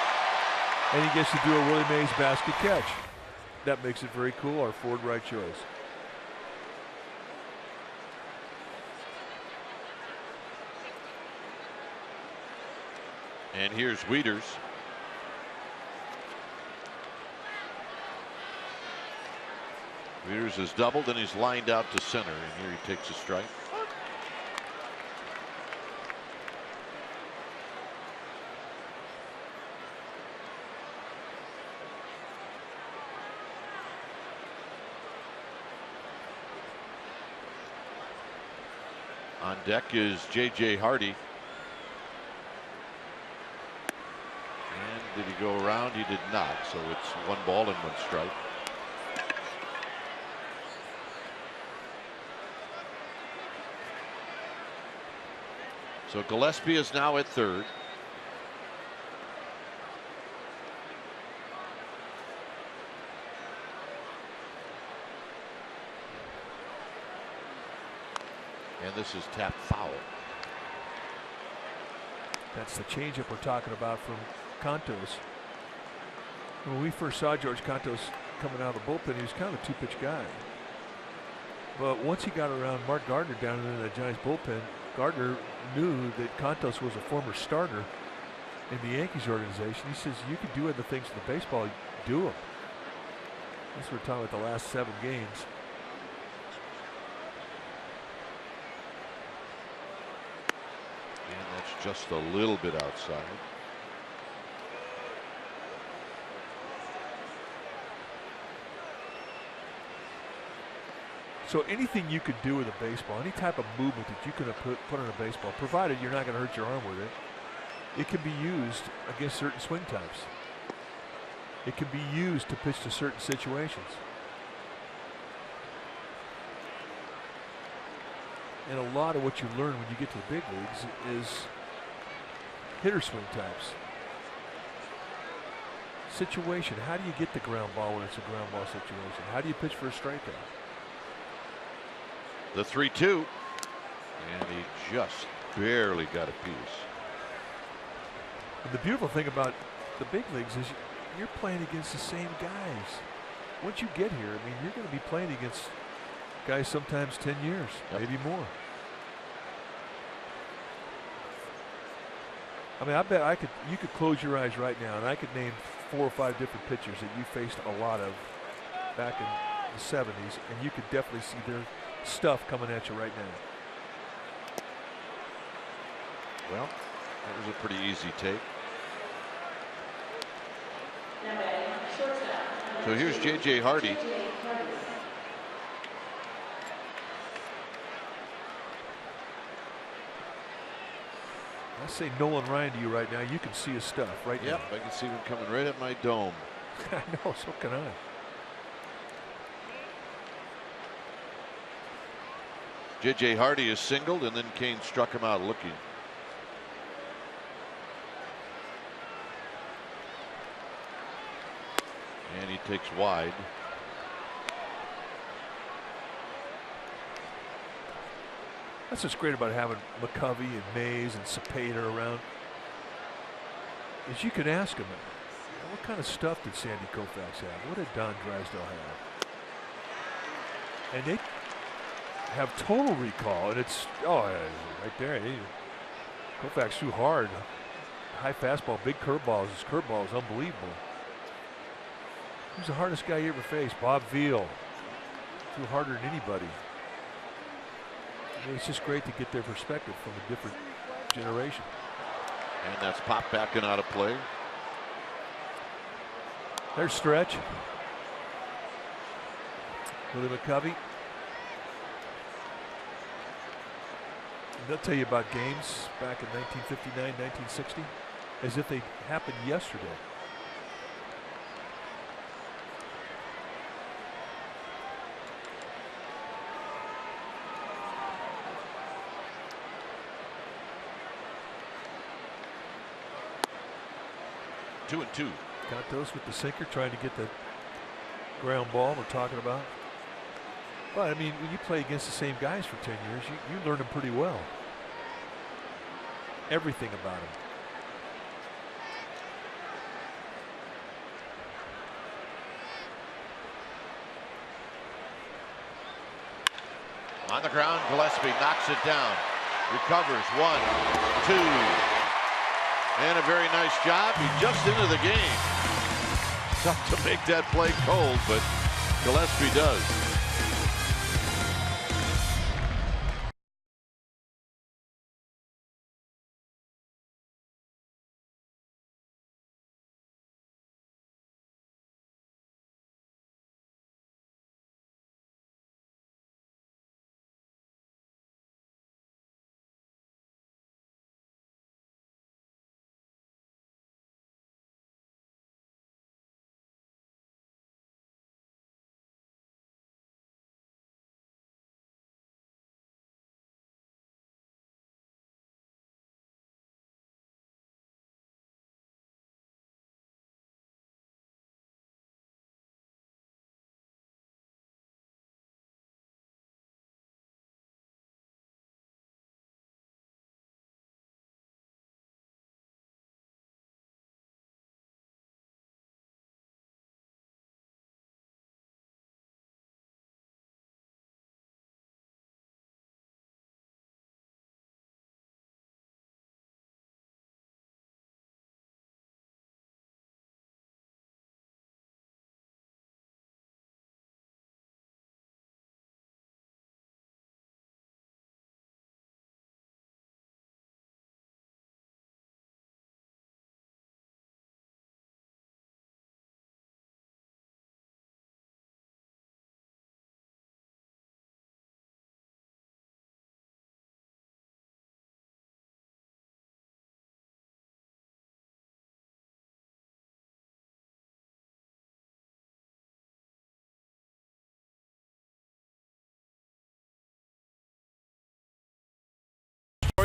And he gets to do a Willie Mays basket catch. That makes it very cool, our Ford right choice. And here's Wieters. Peters has doubled and he's lined out to center, and here he takes a strike. On deck is J.J. Hardy. And did he go around? He did not. So it's 1 ball and 1 strike. So Gillespie is now at third. And this is tap foul. That's the changeup we're talking about from Contos. When we first saw George Contos coming out of the bullpen, he was kind of a 2-pitch guy. But once he got around Mark Gardner down in the Giants bullpen, Gardner knew that Contos was a former starter in the Yankees organization. He says, you can do other things in the baseball, do them. That's what we're talking about the last 7 games. And that's just a little bit outside. So anything you could do with a baseball, any type of movement that you could have put on a baseball, provided you're not going to hurt your arm with it, it can be used against certain swing types. It can be used to pitch to certain situations. And a lot of what you learn when you get to the big leagues is hitter swing types. Situation, how do you get the ground ball when it's a ground ball situation? How do you pitch for a strikeout? The 3-2, and he just barely got a piece. And the beautiful thing about the big leagues is you're playing against the same guys. Once you get here, I mean, you're going to be playing against guys sometimes 10 years, maybe more. I mean, I bet you could close your eyes right now and I could name 4 or 5 different pitchers that you faced a lot of back in the 70s, and you could definitely see their stuff coming at you right now. Well, that was a pretty easy take. So here's J.J. Hardy. I say Nolan Ryan to you right now. You can see his stuff right now. Yep, I can see him coming right at my dome. I know, so can I. J.J. Hardy is singled, and then Kane struck him out looking. And he takes wide. That's what's great about having McCovey and Mays and Cepeda around. Is you could ask him, what kind of stuff did Sandy Koufax have? What did Don Drysdale have? And they have total recall, and it's right there. Koufax threw hard, high fastball, big curveballs. His curveball is unbelievable. Who's the hardest guy you ever faced? Bob Veal. Threw harder than anybody. I mean, it's just great to get their perspective from a different generation. And that's popped back and out of play. There's Stretch. Willie McCovey. They'll tell you about games back in 1959, 1960, as if they happened yesterday. Two and two. Contos with the sinker, trying to get the ground ball we're talking about. But I mean, when you play against the same guys for 10 years, you learn them pretty well. Everything about them. On the ground, Gillespie knocks it down. Recovers 1, 2. And a very nice job. He's just into the game. Tough to make that play cold, but Gillespie does.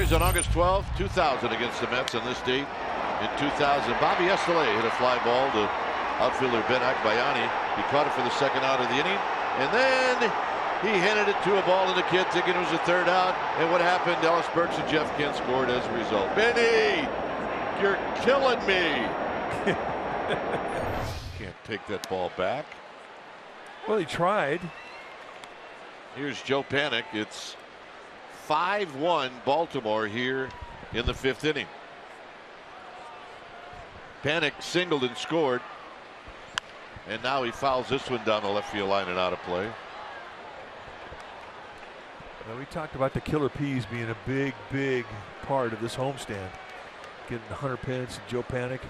Series on August 12, 2000 against the Mets on this date. In 2000, Bobby Estelle hit a fly ball to outfielder Ben Akbayani. He caught it for the second out of the inning, and then he handed it to a ball to the kid, thinking it was the third out. And what happened? Ellis Burks and Jeff Kent scored as a result. Benny, you're killing me. Can't take that ball back. Well, he tried. Here's Joe Panik. It's 5-1 Baltimore here in the 5th inning. Panik singled and scored, and now he fouls this one down the left field line and out of play. Well, we talked about the killer peas being a big part of this homestand. Getting Hunter Pence and Joe Panik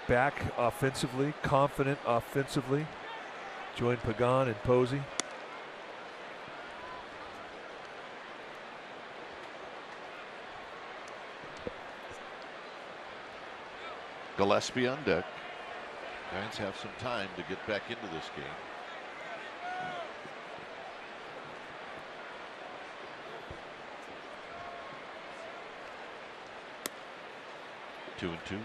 back offensively, confident offensively. Join Pagan and Posey. Gillespie on deck. Giants have some time to get back into this game. Two and two.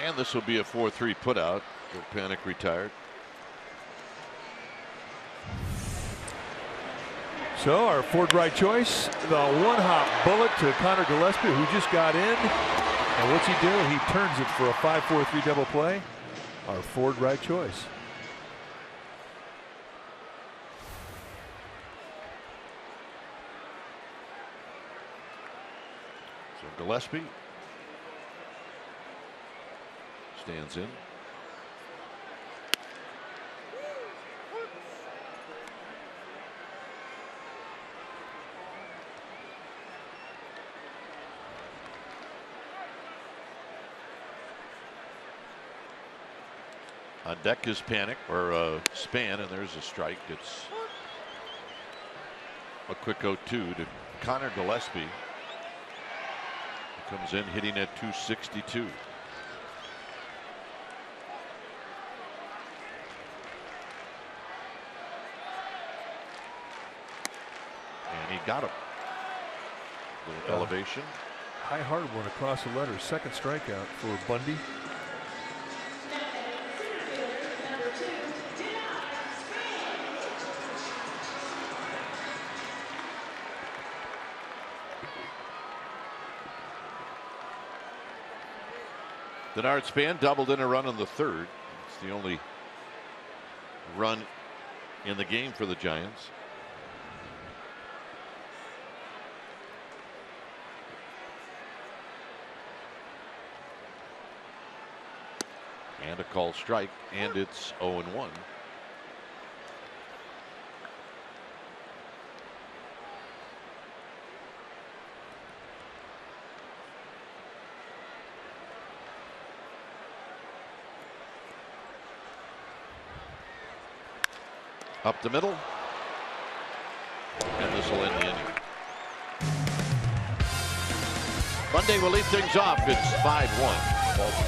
And this will be a 4-3 putout. Panik retired. So our Ford right choice, the one-hop bullet to Connor Gillespie, who just got in. And what's he do? He turns it for a 5-4-3 double play. Our Ford right choice. So Gillespie stands in. On deck is Panik, or Span, and there's a strike. It's a quick 0-2 to Connor Gillespie. He comes in hitting at 262. And he got him. Little elevation. High hard one across the letter. Second strikeout for Bundy. Denard Span doubled in a run on the third. It's the only run in the game for the Giants. And a called strike, and it's 0-1. Up the middle, and this will end the inning. Monday will lead things off. It's 5-1 Baltimore.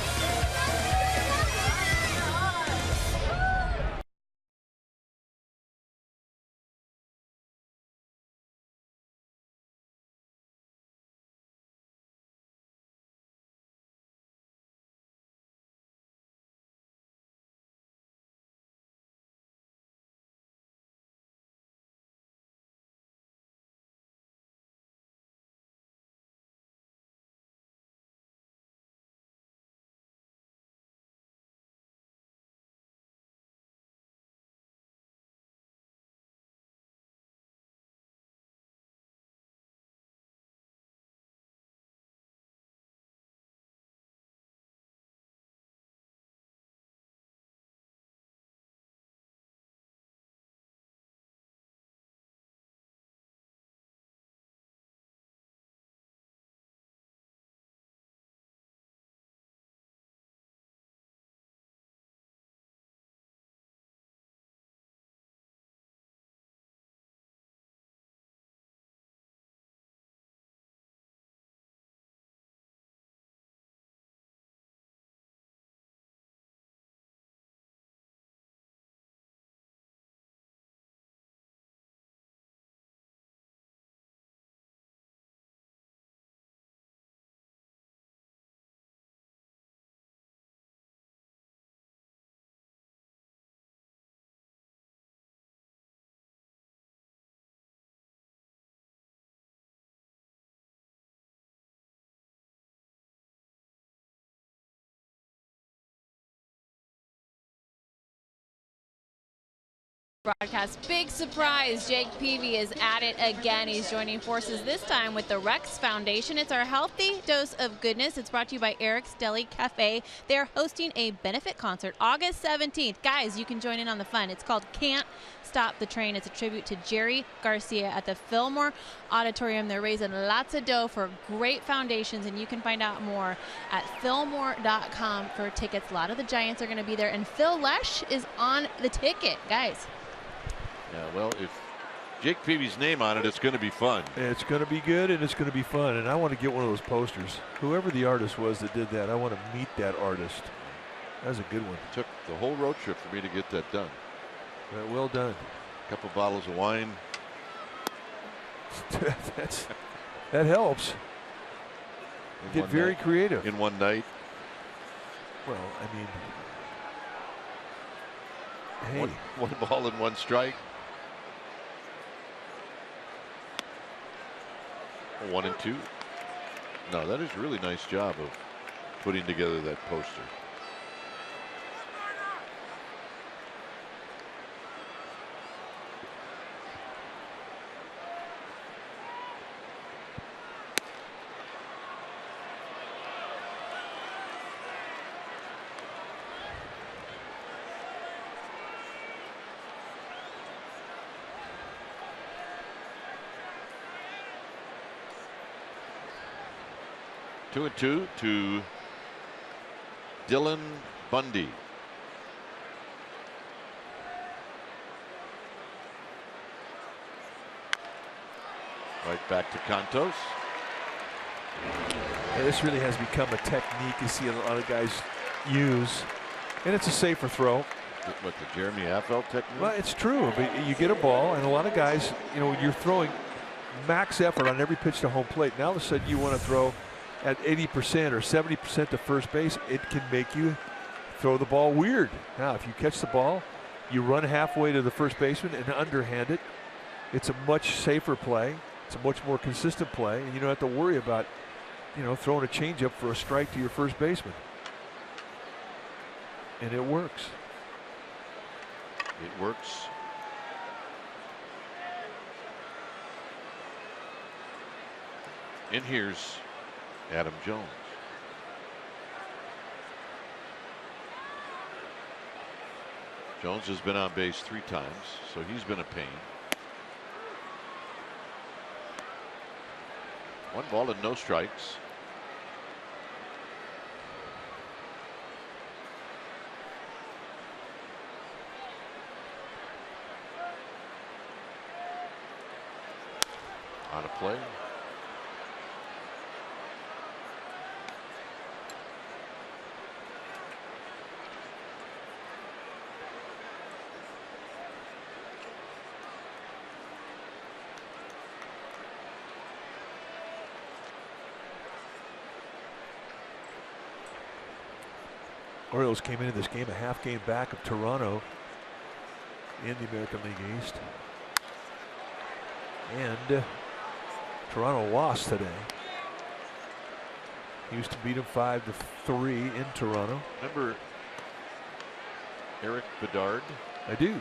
Broadcast. Big surprise, Jake Peavy is at it again. He's joining forces this time with the Rex Foundation. It's our healthy dose of goodness. It's brought to you by Eric's Deli Cafe. They're hosting a benefit concert August 17th. Guys, you can join in on the fun. It's called Can't Stop the Train. It's a tribute to Jerry Garcia at the Fillmore Auditorium. They're raising lots of dough for great foundations, and you can find out more at fillmore.com for tickets. A lot of the Giants are going to be there, and Phil Lesh is on the ticket, guys. Yeah, well, if Jake Peavy's name on it, it's going to be fun. It's going to be good, and it's going to be fun. And I want to get one of those posters. Whoever the artist was that did that, I want to meet that artist. That was a good one. Took the whole road trip for me to get that done. Well done. A couple bottles of wine. That helps. Get very creative. In one night. Well, I mean, hey. One ball and one strike. 1 and 2. No, that is a really nice job of putting together that poster. Two and 2 to Dylan Bundy. Right back to Cantos. Yeah, this really has become a technique you see a lot of guys use, and it's a safer throw. What, the Jeremy Affeldt technique? Well, it's true, but you get a ball, and a lot of guys, you know, you're throwing max effort on every pitch to home plate. Now all of a sudden you want to throw at 80% or 70% to first base. It can make you throw the ball weird. Now, if you catch the ball, you run halfway to the first baseman and underhand it. It's a much safer play. It's a much more consistent play, and you don't have to worry about, you know, throwing a changeup for a strike to your first baseman. And it works. It works. And here's Adam Jones. Jones has been on base 3 times, so he's been a pain. 1 ball and no strikes. On a play. Orioles came into this game a half game back of Toronto in the American League East. And Toronto lost today. Houston beat them 5-3 in Toronto. Remember Eric Bedard? I do.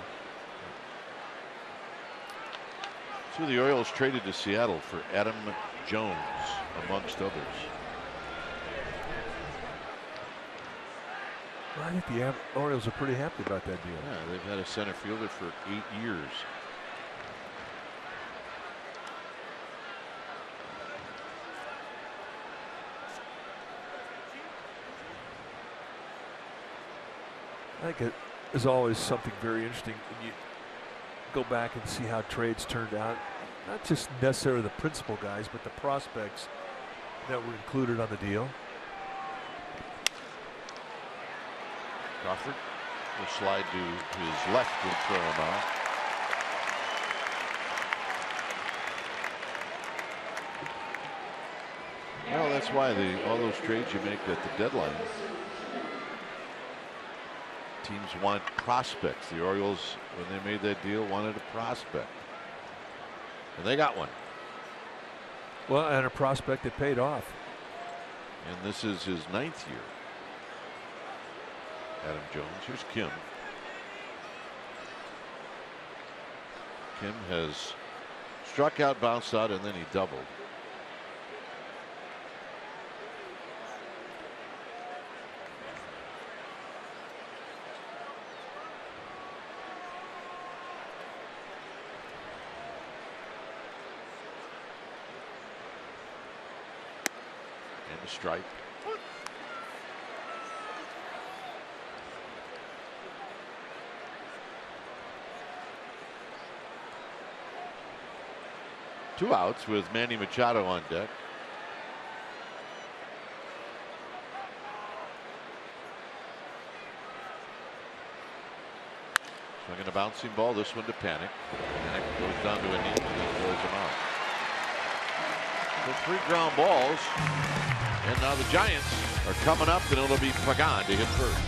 So the Orioles traded to Seattle for Adam Jones, amongst others. Well, I think the Orioles are pretty happy about that deal. Yeah, they've had a center fielder for 8 years. I think it is always something very interesting when you go back and see how trades turned out. Not just necessarily the principal guys, but the prospects that were included on the deal. Crawford will slide to his left and throw him out. Well, that's why all those trades you make at the deadline, teams want prospects. The Orioles, when they made that deal, wanted a prospect, and they got one. Well, and a prospect that paid off. And this is his 9th year. Adam Jones. Here's Kim. Kim has struck out, bounced out, and then he doubled. And a strike. Two outs with Manny Machado on deck. Swinging a bouncing ball, this one to Panic. Panic goes down to a knee and then throws him out. So 3 ground balls, and now the Giants are coming up, and it'll be Pregame to hit first.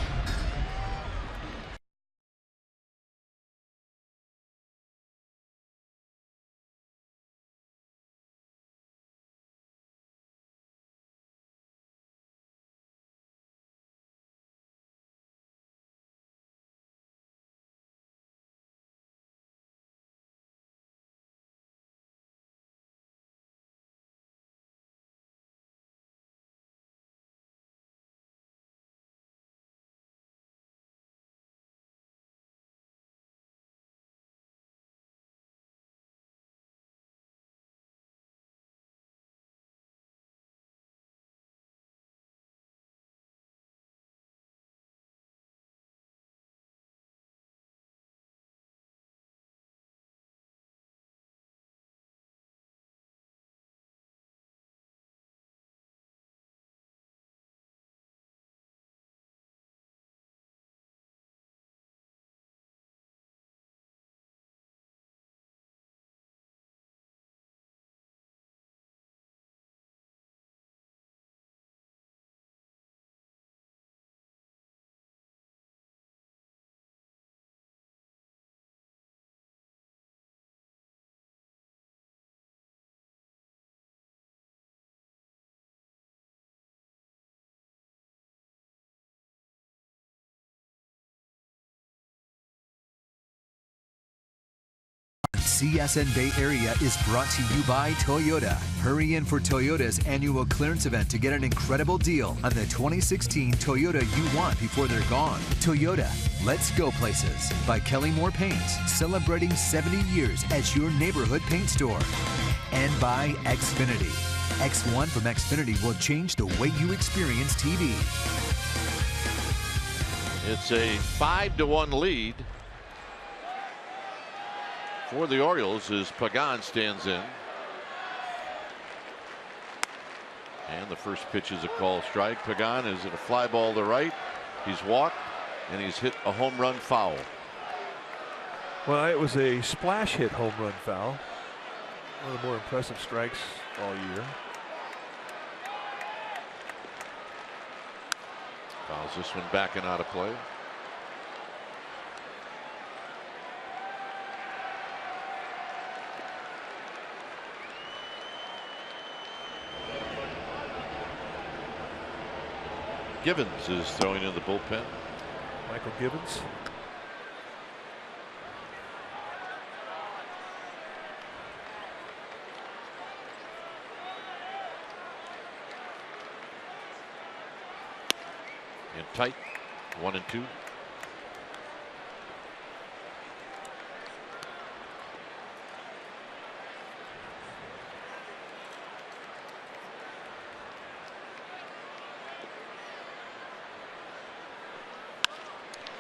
CSN Bay Area is brought to you by Toyota. Hurry in for Toyota's annual clearance event to get an incredible deal on the 2016 Toyota you want before they're gone. Toyota, let's go places. By Kelly Moore Paints, celebrating 70 years as your neighborhood paint store. And by Xfinity. X1 from Xfinity will change the way you experience TV. It's a 5-1 lead for the Orioles as Pregame stands in. And the first pitch is a call strike. Pregame is in a fly ball to right. He's walked and he's hit a home run foul. Well, it was a splash hit home run foul. One of the more impressive strikes all year. Fouls this one back and out of play. Givens is throwing in the bullpen. Michael Givens. In tight, 1-2.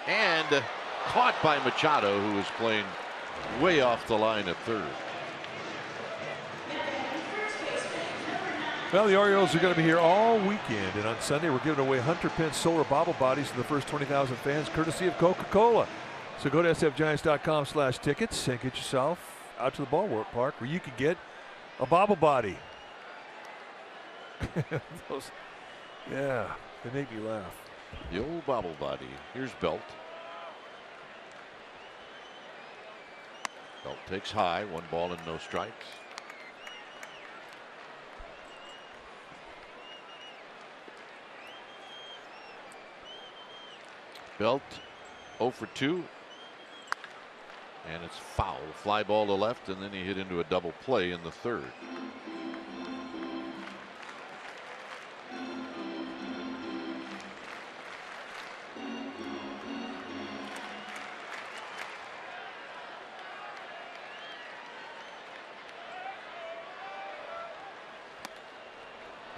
And caught by Machado, who was playing way off the line at third. Well, the Orioles are going to be here all weekend, and on Sunday we're giving away Hunter Pence solar bobble bodies to the first 20,000 fans, courtesy of Coca-Cola. So go to sfgiants.com/tickets and get yourself out to the ballpark where you can get a bobble body. Those, yeah, they make me laugh. The old bobble body. Here's Belt. Belt takes high, 1 ball and no strikes. Belt 0 for 2. And it's foul. Fly ball to left, and then he hit into a double play in the third.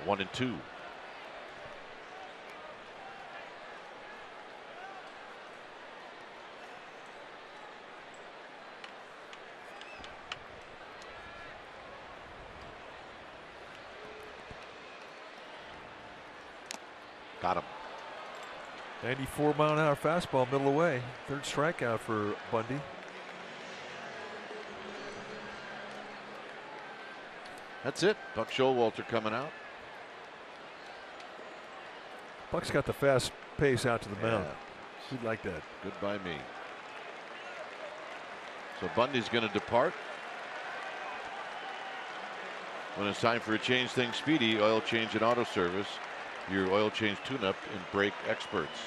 One and two. Got him. 94-mile-an-hour fastball, middle away. Third strikeout for Bundy. That's it. Buck Showalter coming out. Buck's got the fast pace out to the mound. He'd like that. Good by me. So Bundy's going to depart. When it's time for a change, things speedy. Oil change and auto service. Your oil change tune-up and brake experts.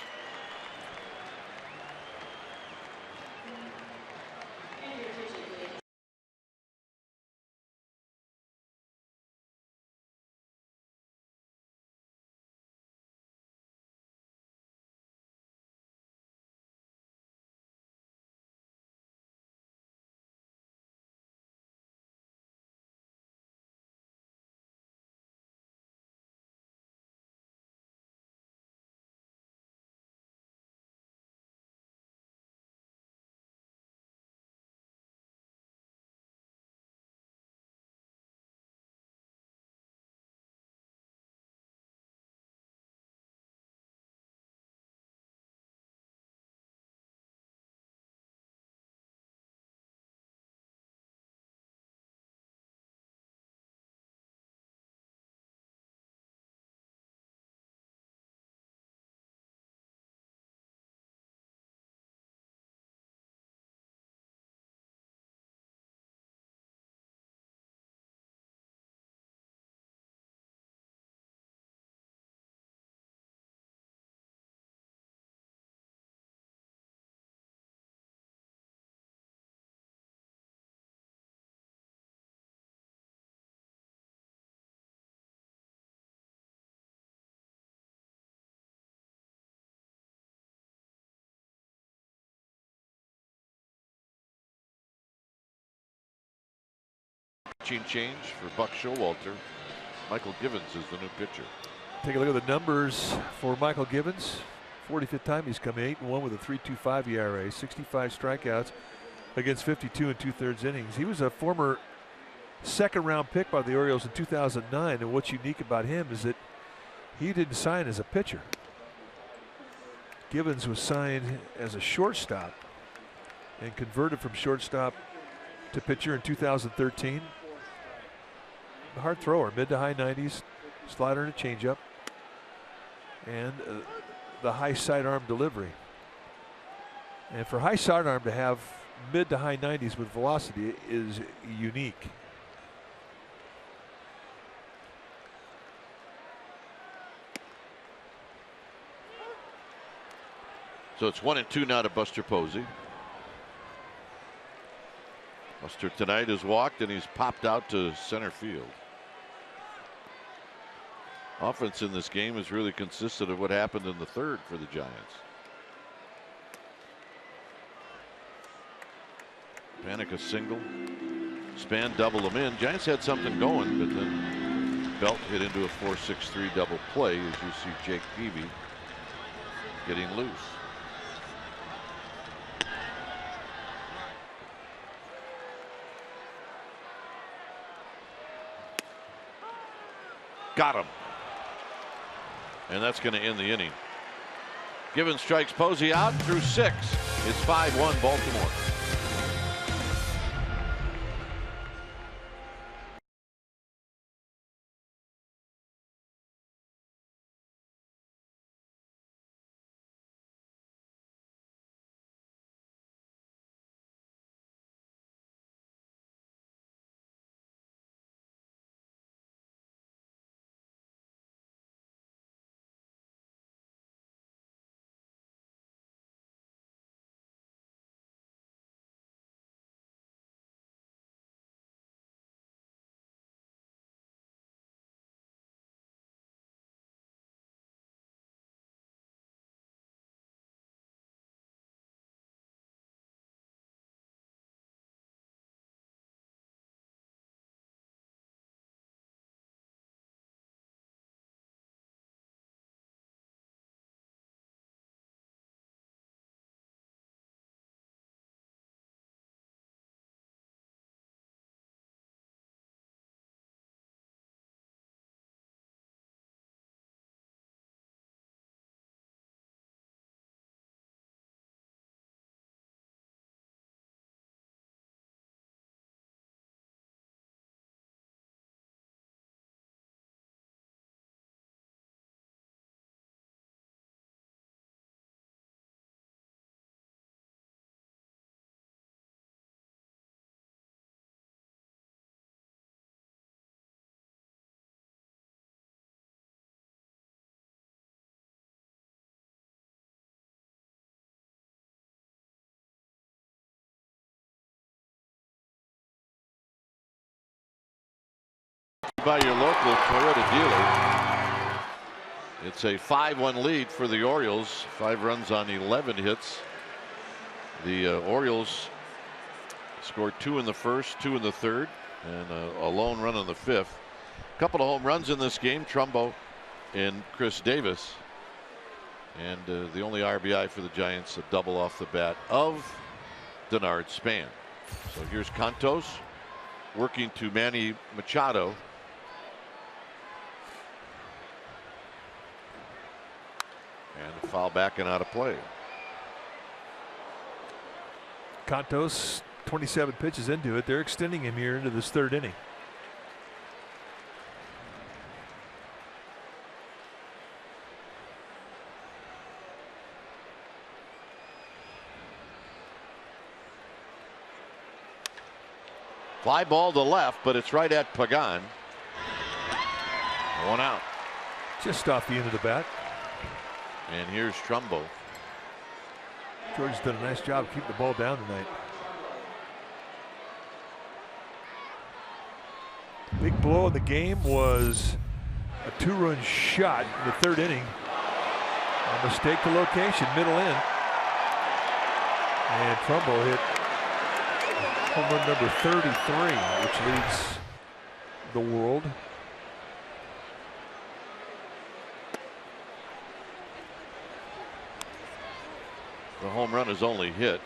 Change for Buck Showalter. Michael Givens is the new pitcher. Take a look at the numbers for Michael Givens. 45th time he's come 8-1 with a 3.25 ERA, 65 strikeouts against 52 and 2/3 innings. He was a former second-round pick by the Orioles in 2009, and what's unique about him is that he didn't sign as a pitcher. Givens was signed as a shortstop and converted from shortstop to pitcher in 2013. Hard thrower, mid to high 90s, slider and a changeup, and the high sidearm delivery. And for high sidearm to have mid to high 90s with velocity is unique. So it's 1-2 now to Buster Posey. Buster tonight has walked and he's popped out to center field. Offense in this game has really consisted of what happened in the third for the Giants. Panic a single. Span doubled them in. Giants had something going, but then Belt hit into a 4-6-3 double play as you see Jake Peavy getting loose. Got him. And that's going to end the inning. Givens strikes Posey out through 6. It's 5-1 Baltimore. By your local Toyota dealer. It's a 5-1 lead for the Orioles. 5 runs on 11 hits. The Orioles scored 2 in the first, 2 in the third, and a lone run in the fifth. A couple of home runs in this game, Trumbo and Chris Davis. And the only RBI for the Giants, a double off the bat of Denard Span. So here's Cantos working to Manny Machado. And a foul back and out of play. Cantos, 27 pitches into it. They're extending him here into this third inning. Fly ball to left, but it's right at Pagan. 1 out. Just off the end of the bat. And here's Trumbo. George has done a nice job keeping the ball down tonight. Big blow in the game was a 2-run shot in the third inning. A mistake to location, middle in. And Trumbo hit home run number 33, which leads the world. The home run is only hit.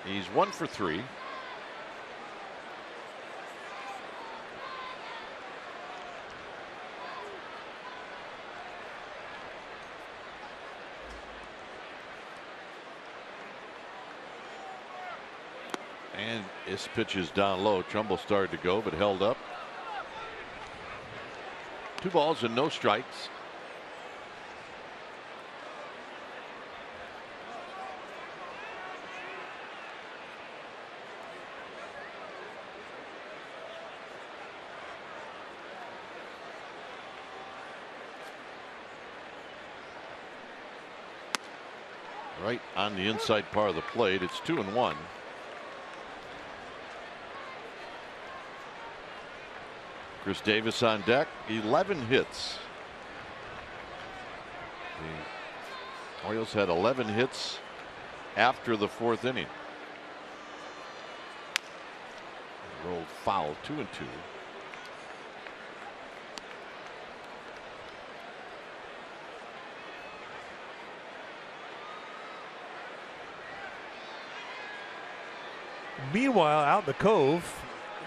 He's 1 for 3. And his pitch is down low. Trumbull started to go, but held up. 2 balls and no strikes. Right on the inside part of the plate. It's 2-1. Chris Davis on deck. 11 hits. The Orioles had 11 hits after the 4th inning. Rolled foul. 2-2. Meanwhile, out in the Cove,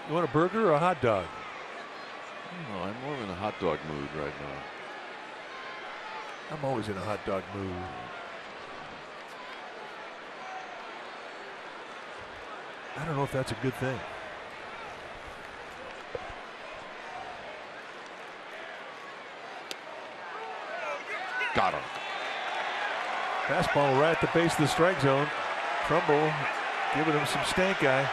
you want a burger or a hot dog? Oh, I'm more in a hot dog mood right now. I'm always in a hot dog mood. I don't know if that's a good thing. Got him. Fastball right at the base of the strike zone. Trumbull giving him some stank eye.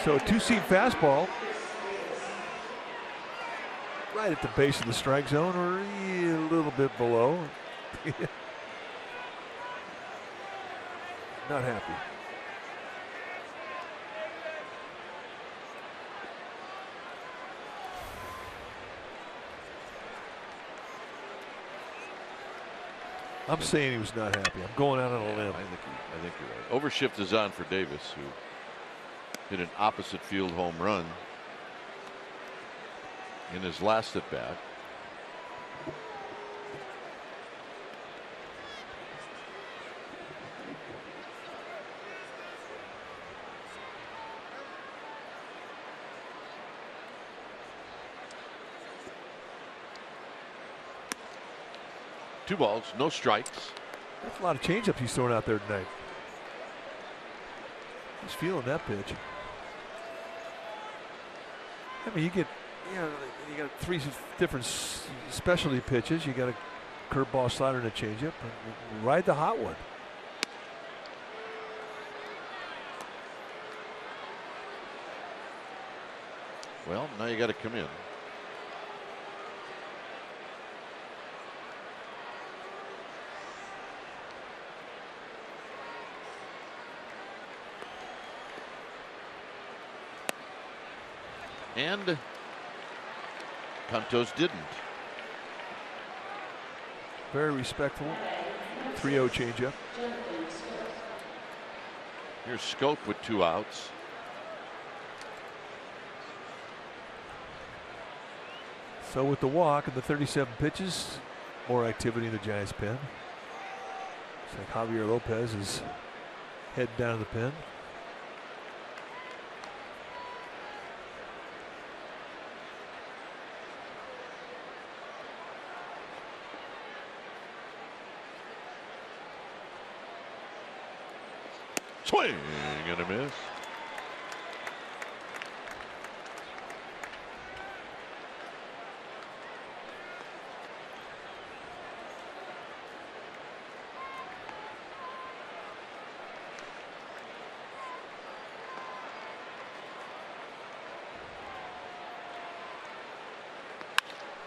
So a 2-seam fastball right at the base of the strike zone, or a little bit below. Not happy. I'm saying he was not happy. I'm going out on a limb. I think you're right. Overshift is on for Davis, who hit an opposite field home run in his last at bat. Two balls, no strikes. That's a lot of changeups he's throwing out there tonight. He's feeling that pitch. I mean, you got 3 different specialty pitches. You got a curveball, slider, and a changeup. And ride the hot one. Well, now you got to come in. And Cantos didn't. Very respectful. 3-0 changeup. Here's Scope with 2 outs. So with the walk and the 37 pitches, more activity in the Giants' pen. It's like Javier Lopez is heading down to the pen. Swing and a miss.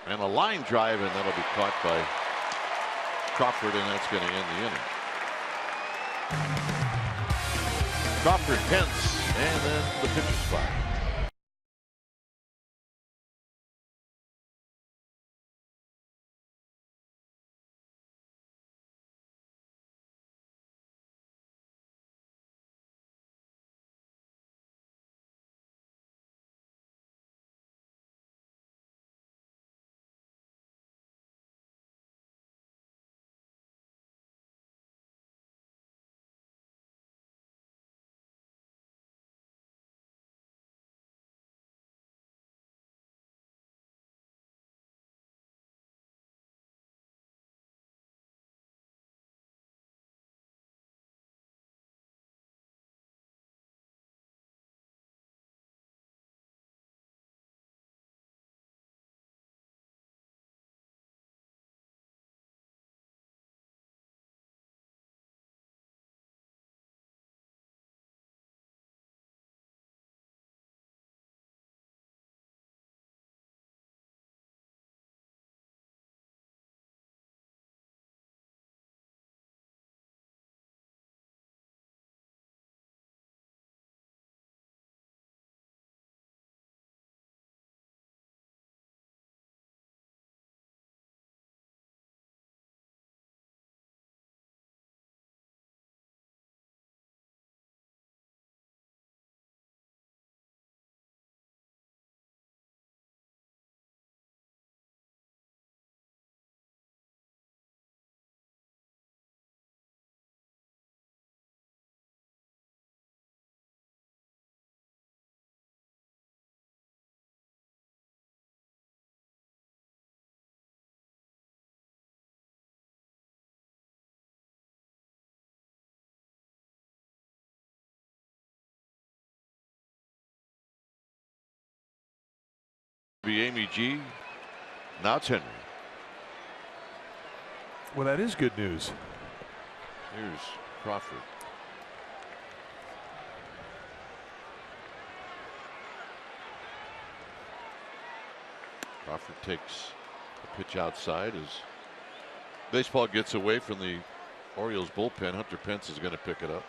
And a line drive, and that'll be caught by Crawford, and that's going to end the inning. Crawford, Pence, and then the pitcher spot. Be Amy G. Now it's Henry. Well, that is good news. Here's Crawford. Crawford takes a pitch outside as baseball gets away from the Orioles bullpen. Hunter Pence is going to pick it up.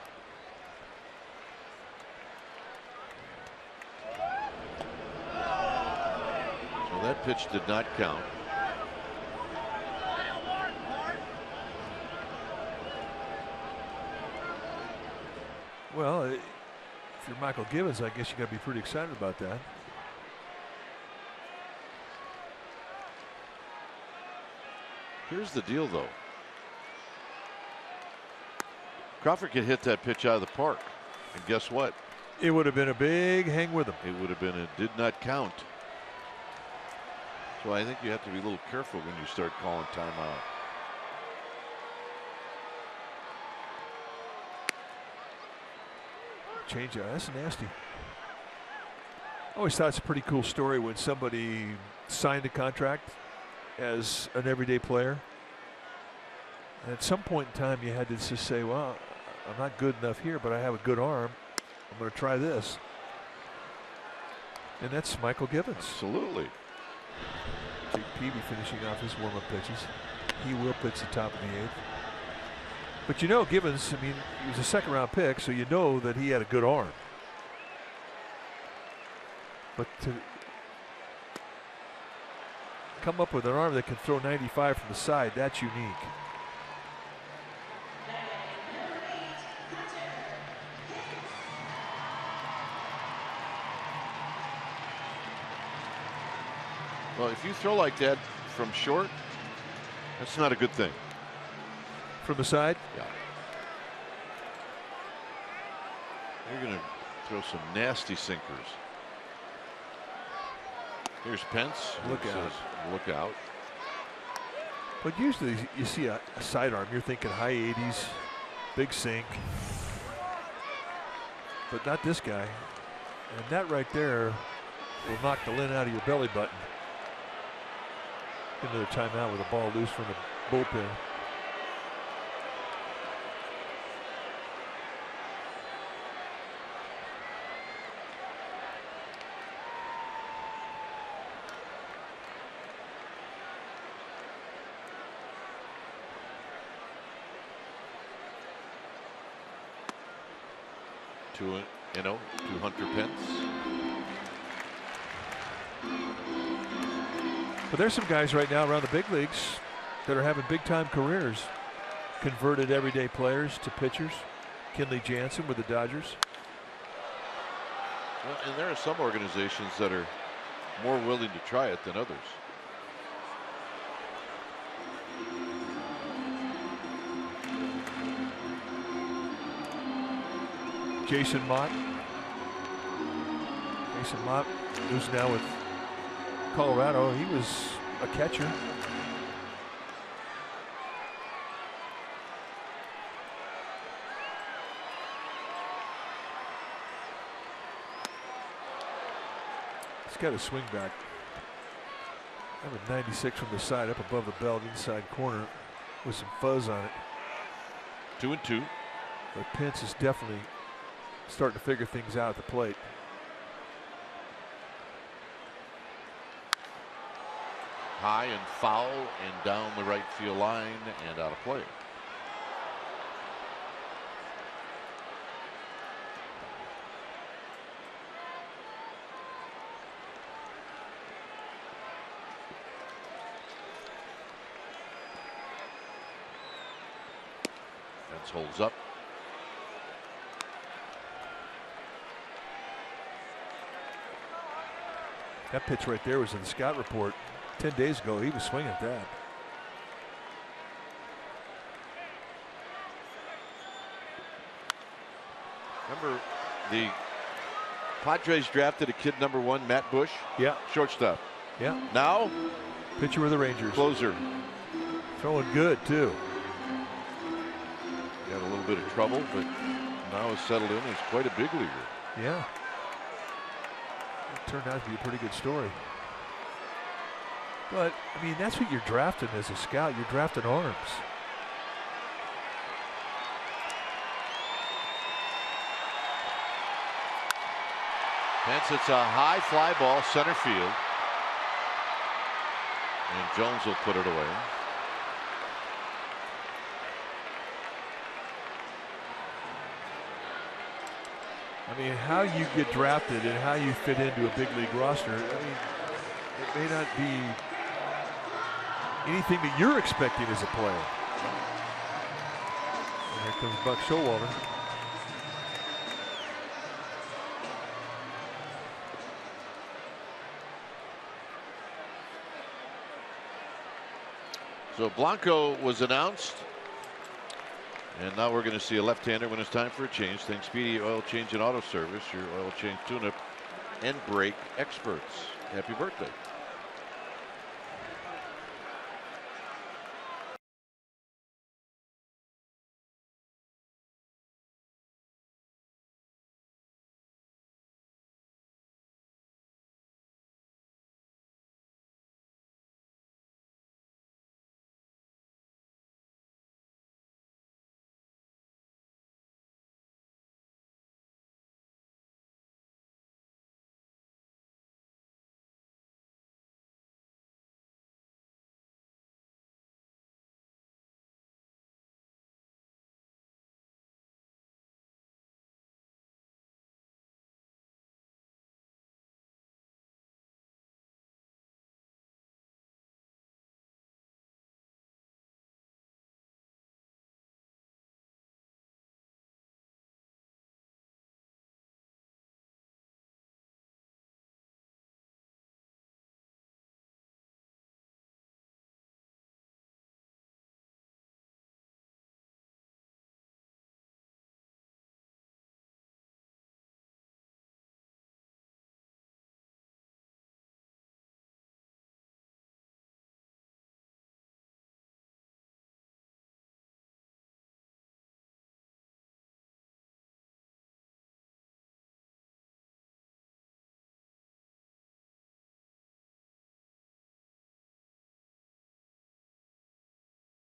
So that pitch did not count. Well, if you're Michael Gibbons, I guess you got to be pretty excited about that. Here's the deal, though. Crawford could hit that pitch out of the park, and guess what? It would have been a big hang with him. It would have been. It did not count. So I think you have to be a little careful when you start calling timeout. Change out. That's nasty. I always thought it's a pretty cool story when somebody signed a contract as an everyday player. And at some point in time, you had to just say, well, I'm not good enough here, but I have a good arm. I'm going to try this. And that's Michael Gibbons. Absolutely. Jake Peavy finishing off his warm-up pitches. He will pitch the top of the 8th. But you know, Gibbons, I mean, he was a second-round pick, so you know that he had a good arm. But to come up with an arm that can throw 95 from the side. That's unique. Well, if you throw like that from short, that's not a good thing. From the side? Yeah. You're going to throw some nasty sinkers. Here's Pence. Look out. Look out. But usually you see a sidearm, you're thinking high 80s, big sink. But not this guy. And that right there will knock the lint out of your belly button. Another timeout with a ball loose from the bullpen. To Hunter Pence. But there's some guys right now around the big leagues that are having big time careers. Converted everyday players to pitchers. Kenley Jansen with the Dodgers. Well, and there are some organizations that are more willing to try it than others. Jason Mott. Jason Mott, who's now with Colorado. He was a catcher. He's got a swing back. That was 96 from the side, up above the belt, inside corner, with some fuzz on it. 2-2. But Pence is definitely starting to figure things out at the plate. High and foul and down the right field line and out of play. Fence holds up. That pitch right there was in the scout report 10 days ago. He was swinging at that. Remember the Padres drafted a kid #1, Matt Bush? Yeah. Shortstop. Yeah. Now? Pitcher with the Rangers. Closer. Throwing good, too. Got a little bit of trouble, but now is settled in. He's quite a big leaguer. Yeah. It turned out to be a pretty good story. But, I mean, that's what you're drafting as a scout. You're drafting arms. Pence, it's a high fly ball, center field. And Jones will put it away. I mean, how you get drafted and how you fit into a big league roster, I mean, it may not be anything that you're expecting as a player. And here comes Buck Showalter. So Blanco was announced. And now we're going to see a left-hander when it's time for a change. Thanks Speedy Oil Change and Auto Service, your oil change tune-up and brake experts. Happy birthday.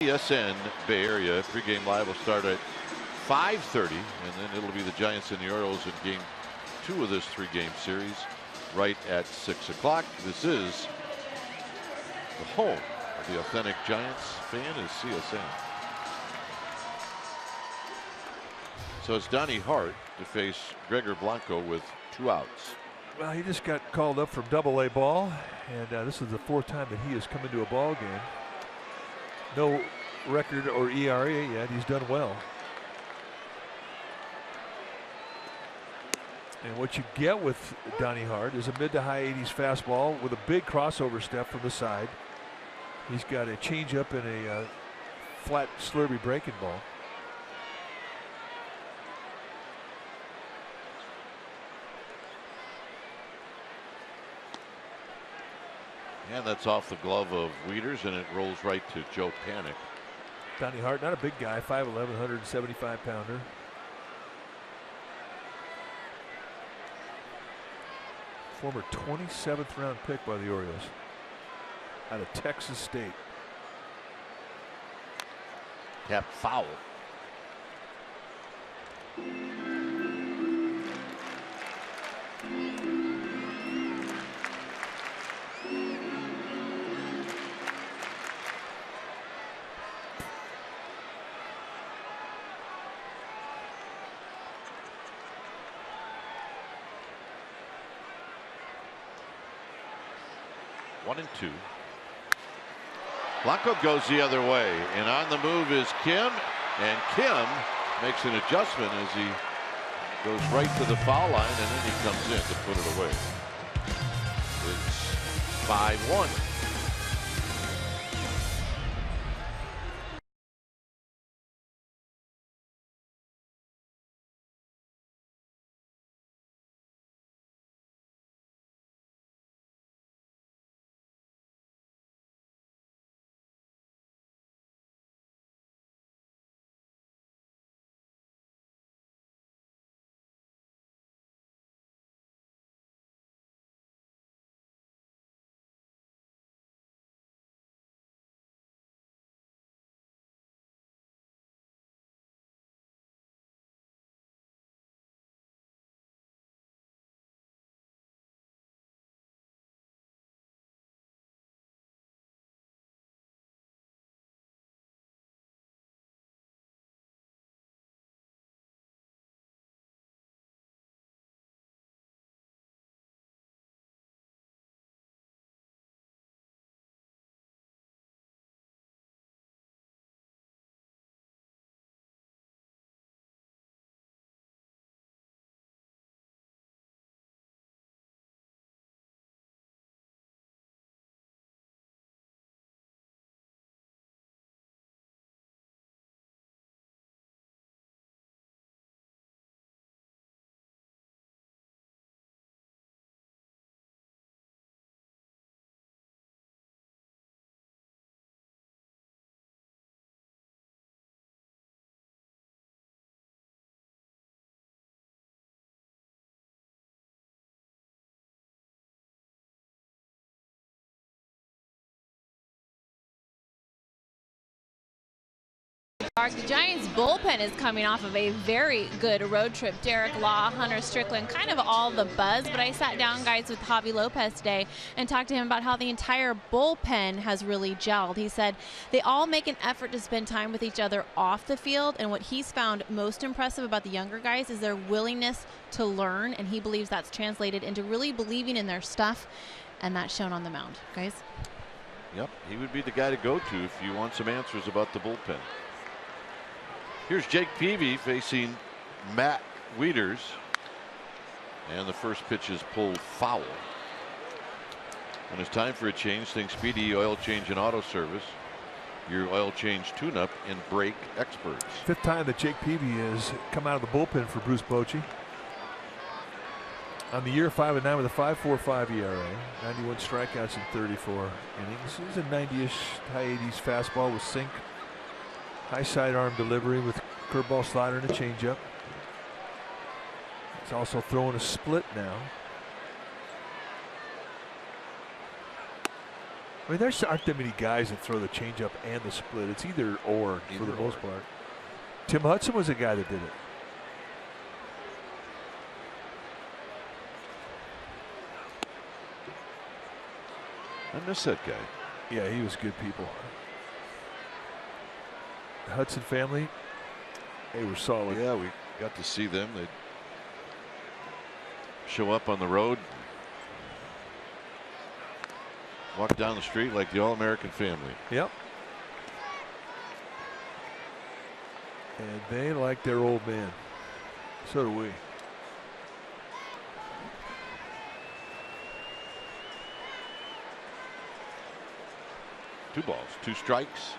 SN Bay Area. Pregame live will start at 5:30, and then it'll be the Giants and the Orioles in game 2 of this 3-game series right at 6 o'clock. This is the home of the authentic Giants fan is CSN. So it's Donnie Hart to face Gregor Blanco with 2 outs. Well, he just got called up from AA ball, and this is the 4th time that he has come into a ball game. No record or ERA yet. He's done well. And what you get with Donnie Hart is a mid to high 80s fastball with a big crossover step from the side. He's got a changeup and a flat slurvy breaking ball. And that's off the glove of Wieters, and it rolls right to Joe Panik. Donnie Hart, not a big guy, 5'11", 175 pounder. Former 27th round pick by the Orioles out of Texas State. Tapped foul. One and two. Blanco goes the other way, and on the move is Kim, and Kim makes an adjustment as he goes right to the foul line, and then he comes in to put it away. It's 5-1. The Giants bullpen is coming off of a very good road trip. Derek Law, Hunter Strickland, kind of all the buzz, but I sat down, guys, with Javi Lopez today and talked to him about how the entire bullpen has really gelled. He said they all make an effort to spend time with each other off the field, and what he's found most impressive about the younger guys is their willingness to learn, and he believes that's translated into really believing in their stuff, and that's shown on the mound. Guys? Yep, he would be the guy to go to if you want some answers about the bullpen. Here's Jake Peavy facing Matt Wieters, and the first pitch is pulled foul. When it's time for a change, think Speedy Oil Change and Auto Service, your oil change tune-up and brake experts. 5th time that Jake Peavy has come out of the bullpen for Bruce Bochy. On the year, 5-9 with a 5.45 ERA, 91 strikeouts in 34 innings. He's a 90-ish, high 80s fastball with sink. High sidearm delivery with curveball, slider, and a changeup. He's also throwing a split now. I mean, there aren't that many guys that throw the changeup and the split. It's either or for the most part. Tim Hudson was a guy that did it. I miss that guy. Yeah, he was good people. The Hudson family, they were solid. Yeah, we got to see them. They'd show up on the road, walk down the street like the All-American family. Yep. And they like their old man. So do we. Two balls, two strikes.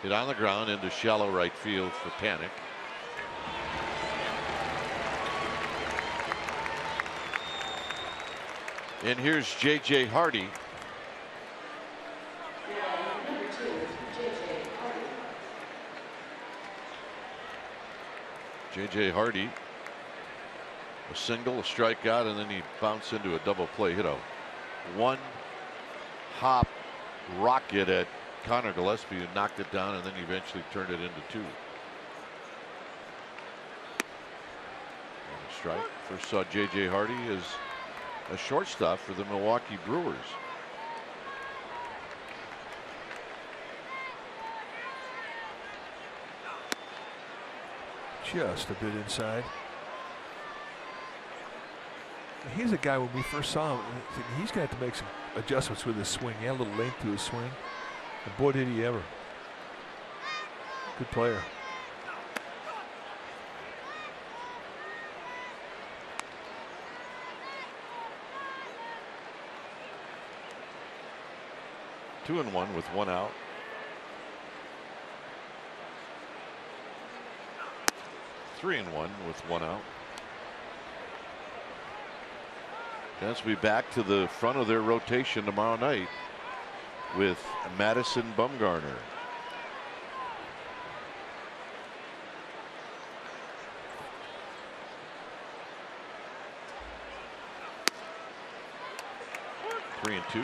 Hit on the ground into shallow right field for Panic. And here's J.J. Hardy. J.J. Hardy, a single, a strikeout, and then he bounced into a double play. Hit a one-hop rocket at Connor Gillespie, who knocked it down, and then eventually turned it into two. And a strike. First saw J.J. Hardy as a shortstop for the Milwaukee Brewers. Just a bit inside. He's a guy when we first saw him, he's going to have to make some adjustments with his swing. He had a little length to his swing. And boy, did he ever. Good player. Two and one with one out. 3-1 with one out. Giants will be back to the front of their rotation tomorrow night with Madison Bumgarner. Three and two.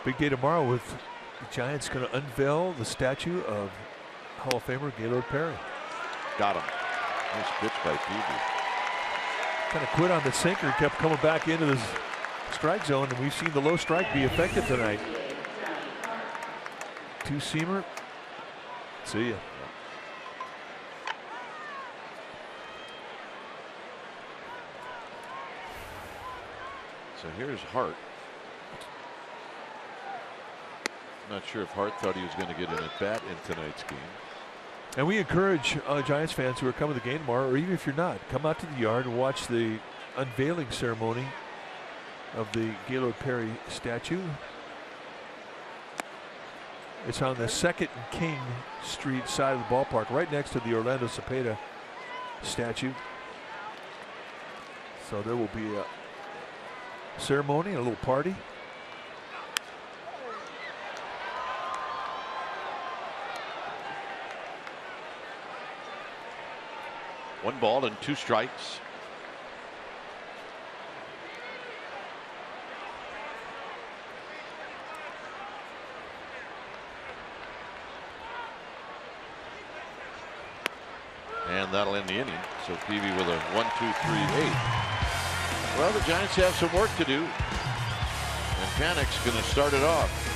Big day tomorrow with the Giants going to unveil the statue of Hall of Famer Gaylord Perry. Got him. Nice pitch by Peavy. Kind of quit on the sinker, kept coming back into the strike zone, and we've seen the low strike be effective tonight. Two-seamer. See ya. So here's Hart. Not sure if Hart thought he was going to get an at-bat in tonight's game. And we encourage Giants fans who are coming to the game tomorrow, or even if you're not, come out to the yard and watch the unveiling ceremony of the Gaylord Perry statue. It's on the 2nd and King Street side of the ballpark, right next to the Orlando Cepeda statue. So there will be a ceremony, a little party. One ball and two strikes. And that'll end the inning. So Peavy with a 1, 2, 3, 8. Well, the Giants have some work to do. And Panic's going to start it off.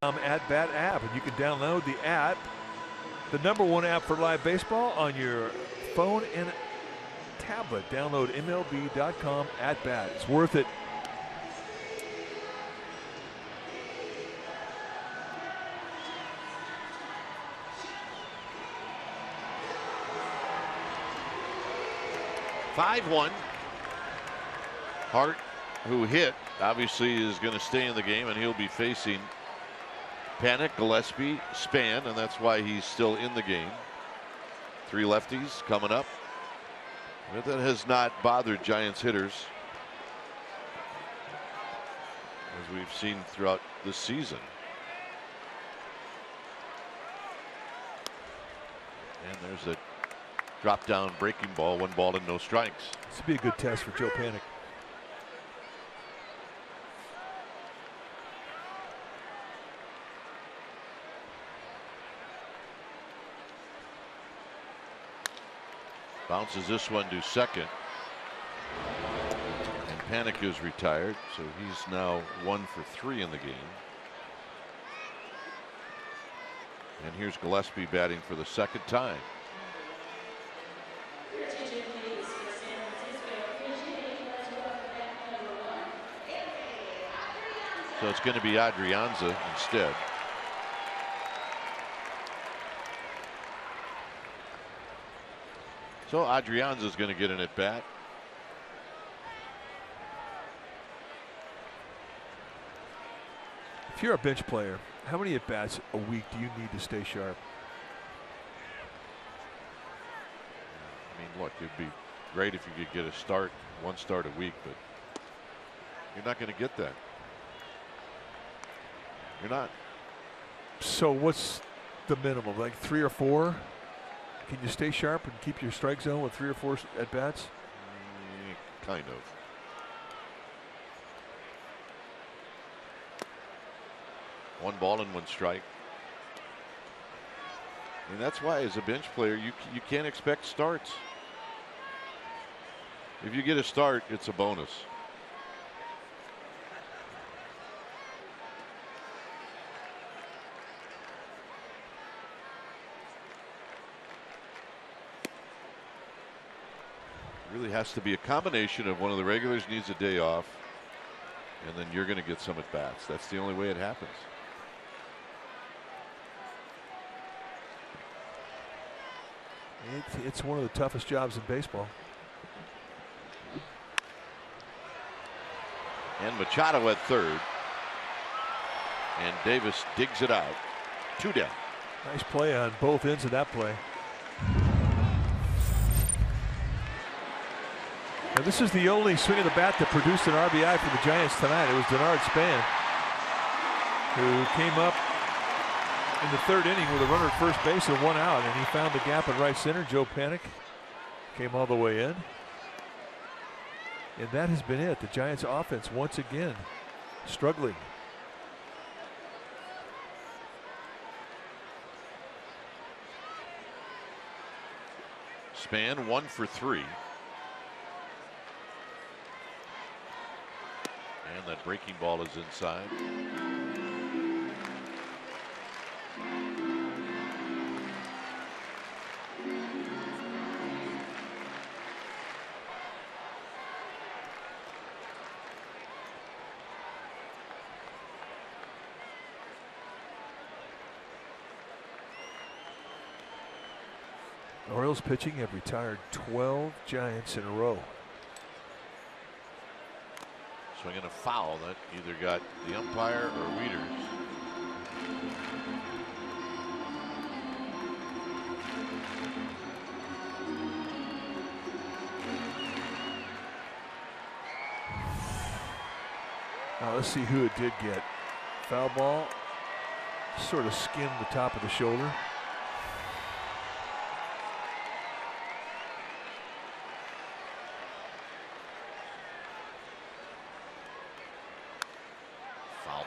At Bat app, and you can download the app, the #1 app for live baseball, on your phone and tablet. Download MLB.com at Bat. It's worth it. (5-1). Hart, who hit, obviously is going to stay in the game, and he'll be facing Panic, Gillespie, Span, and that's why he's still in the game. 3 lefties coming up. But that has not bothered Giants hitters, as we've seen throughout the season. And there's a drop down breaking ball, 1 ball and no strikes. This would be a good test for Joe Panic. Bounces this one to second. And Panic is retired, so he's now 1 for 3 in the game. And here's Gillespie batting for the 2nd time. So it's going to be Adrianza instead. So Adrianza is going to get an at bat. If you're a bench player, how many at bats a week do you need to stay sharp? I mean, look, it'd be great if you could get a 1 start a week, but you're not going to get that. You're not. So what's the minimum? Like 3 or 4? Can you stay sharp and keep your strike zone with 3 or 4 at bats? Kind of. One ball and 1 strike. And that's why, as a bench player, you can't expect starts. If you get a start, it's a bonus. Really has to be a combination of one of the regulars needs a day off, and then you're going to get some at bats. That's the only way it happens. It's one of the toughest jobs in baseball. And Machado at 3rd, and Davis digs it out. 2 down. Nice play on both ends of that play. Now this is the only swing of the bat that produced an RBI for the Giants tonight. It was Denard Span, who came up in the 3rd inning with a runner at first base and 1 out, and he found the gap at right center. Joe Panic came all the way in. And that has been it. The Giants offense once again struggling. Span 1 for 3. And that breaking ball is inside. Orioles pitching have retired 12 Giants in a row. Swinging a foul that either got the umpire or Wieters. Now let's see who it did get. Foul ball, sort of skimmed the top of the shoulder.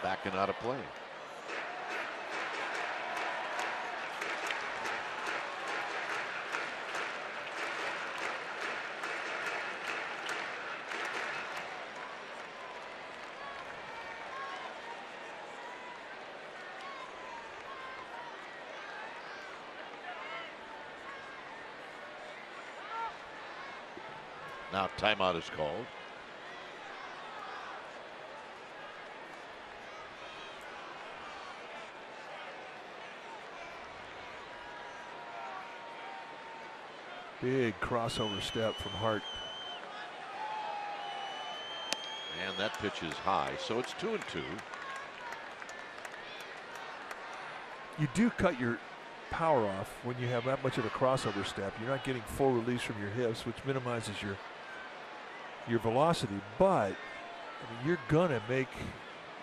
Backing out of play. Now timeout is called. Big crossover step from Hart. And that pitch is high, so it's 2-2. You do cut your power off when you have that much of a crossover step. You're not getting full release from your hips, which minimizes your velocity. But I mean, you're gonna make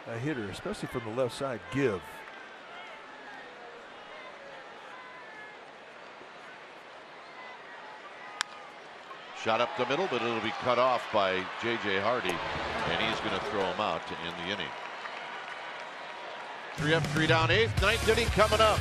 a hitter, especially from the left side, give. Shot up the middle, but it'll be cut off by J.J. Hardy, and he's going to throw him out to end the inning. 3 up, 3 down, 8th, 9th inning coming up.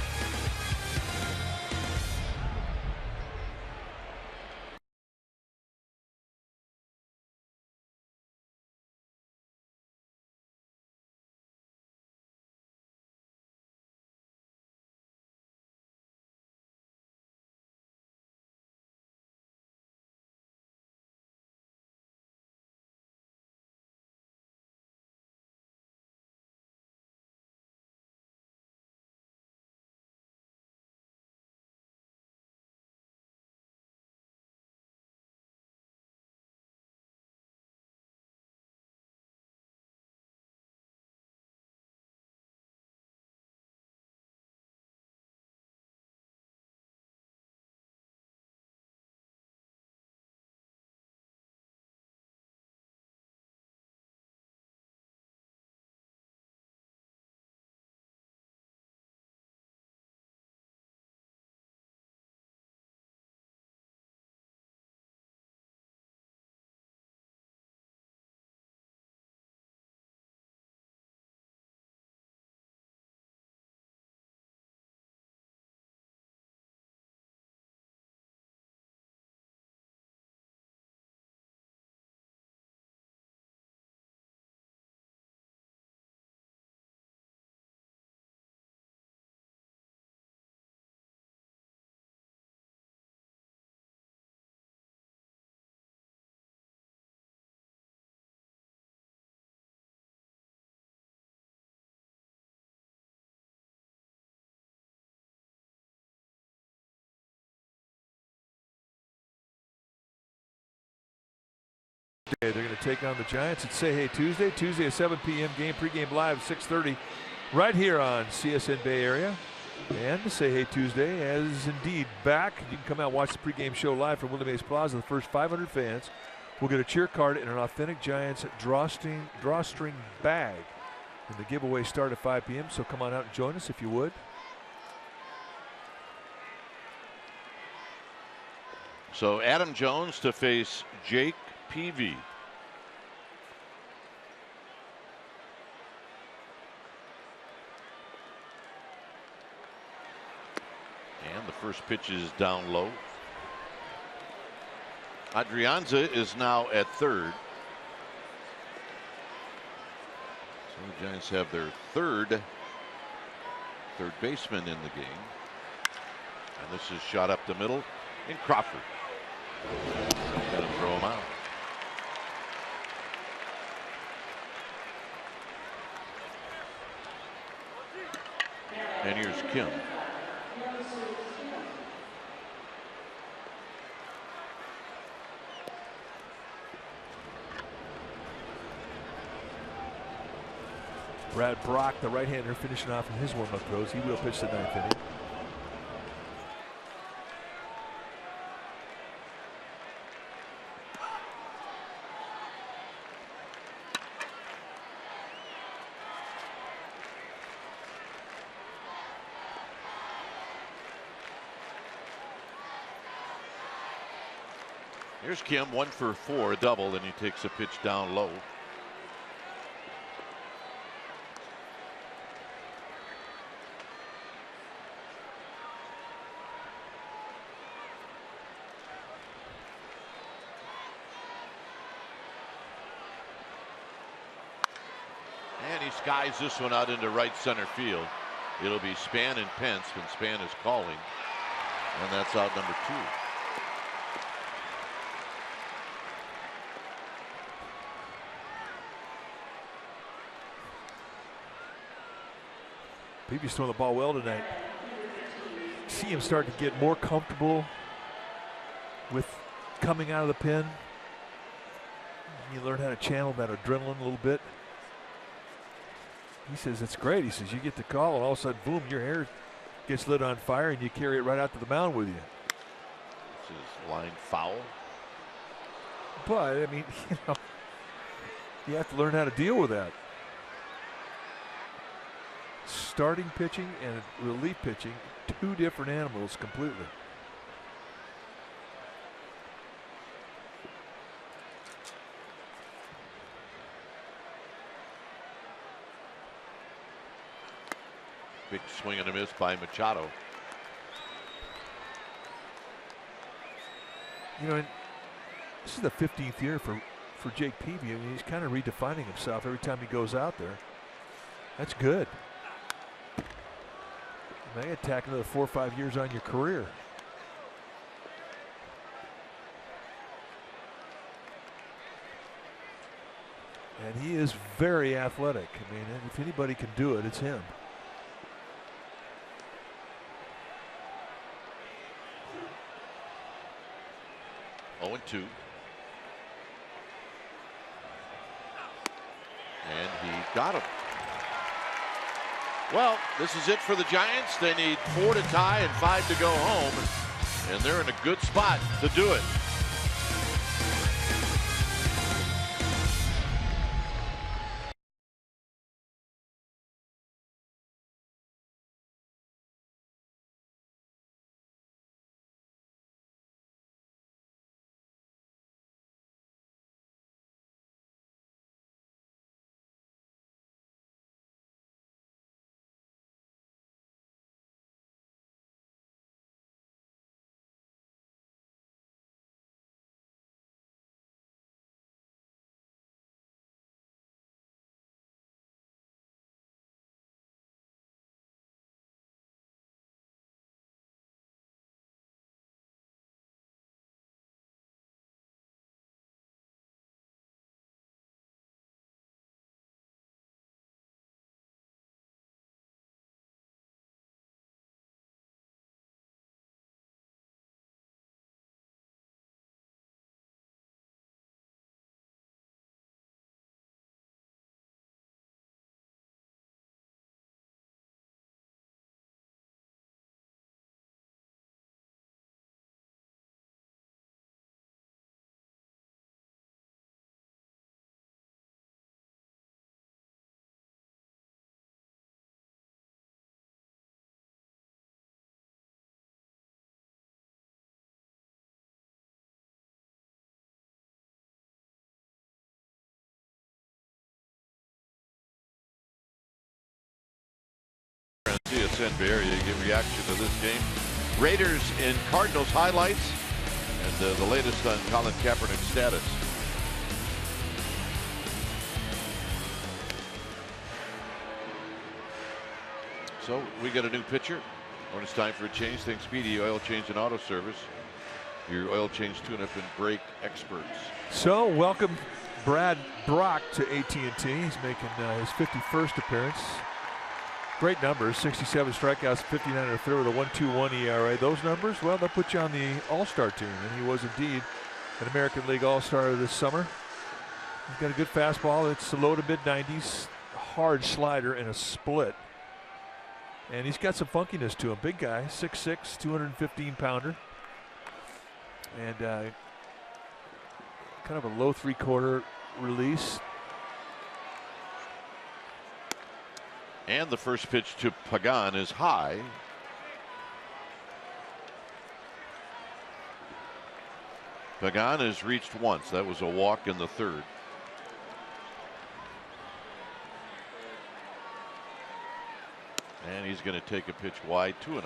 They're going to take on the Giants at Say Hey Tuesday. Tuesday at 7 p.m. game. Pregame live 6:30 right here on CSN Bay Area. And Say Hey Tuesday is indeed back. You can come out and watch the pregame show live from Willie Mays Plaza. The first 500 fans will get a cheer card and an authentic Giants drawstring bag. And the giveaway start at 5 p.m. So come on out and join us if you would. So Adam Jones to face Jake Peavy. And the first pitch is down low. Adrianza is now at third. So the Giants have their third baseman in the game. And this is shot up the middle in Crawford. Going to throw him out. And here's Kim. Brad Brock, the right-hander, finishing off in his warm-up throws. He will pitch the 9th inning. Here's Kim, 1 for 4, a double, and he takes a pitch down low. And he skies this one out into right center field. It'll be Span and Pence when Span is calling, and that's out number 2. Peavy's throwing the ball well tonight. See him start to get more comfortable with coming out of the pen. You learn how to channel that adrenaline a little bit. He says it's great. He says you get the call and all of a sudden, boom, your hair gets lit on fire and you carry it right out to the mound with you. This is line foul. But, I mean, you have to learn how to deal with that. Starting pitching and relief pitching, two different animals completely. Big swing and a miss by Machado. You know, this is the 15th year for Jake Peavy. I mean, he's kind of redefining himself every time he goes out there. That's good. You may attack another 4 or 5 years on your career. And he is very athletic. I mean, if anybody can do it, it's him. Oh, 2. And he got him. Well, this is it for the Giants. They need 4 to tie and 5 to go home. And they're in a good spot to do it. CSN Bay Area, you get reaction to this game. Raiders and Cardinals highlights and the latest on Colin Kaepernick's status. So we got a new pitcher. When it's time for a change, think Speedy Oil Change and Auto Service. Your oil change, tune-up, and brake experts. So welcome Brad Brock to AT&T. He's making his 51st appearance. Great numbers, 67 strikeouts, 59 and a third with a 1.21 ERA. Those numbers, well, they'll put you on the All-Star team, and he was indeed an American League All-Star this summer. He's got a good fastball. It's low to mid-90s, hard slider, and a split. And he's got some funkiness to him. Big guy, 6'6", 215-pounder. And kind of a low three-quarter release. And the first pitch to Pagan is high. Pagan has reached once. That was a walk in the third. And he's going to take a pitch wide, 2-0.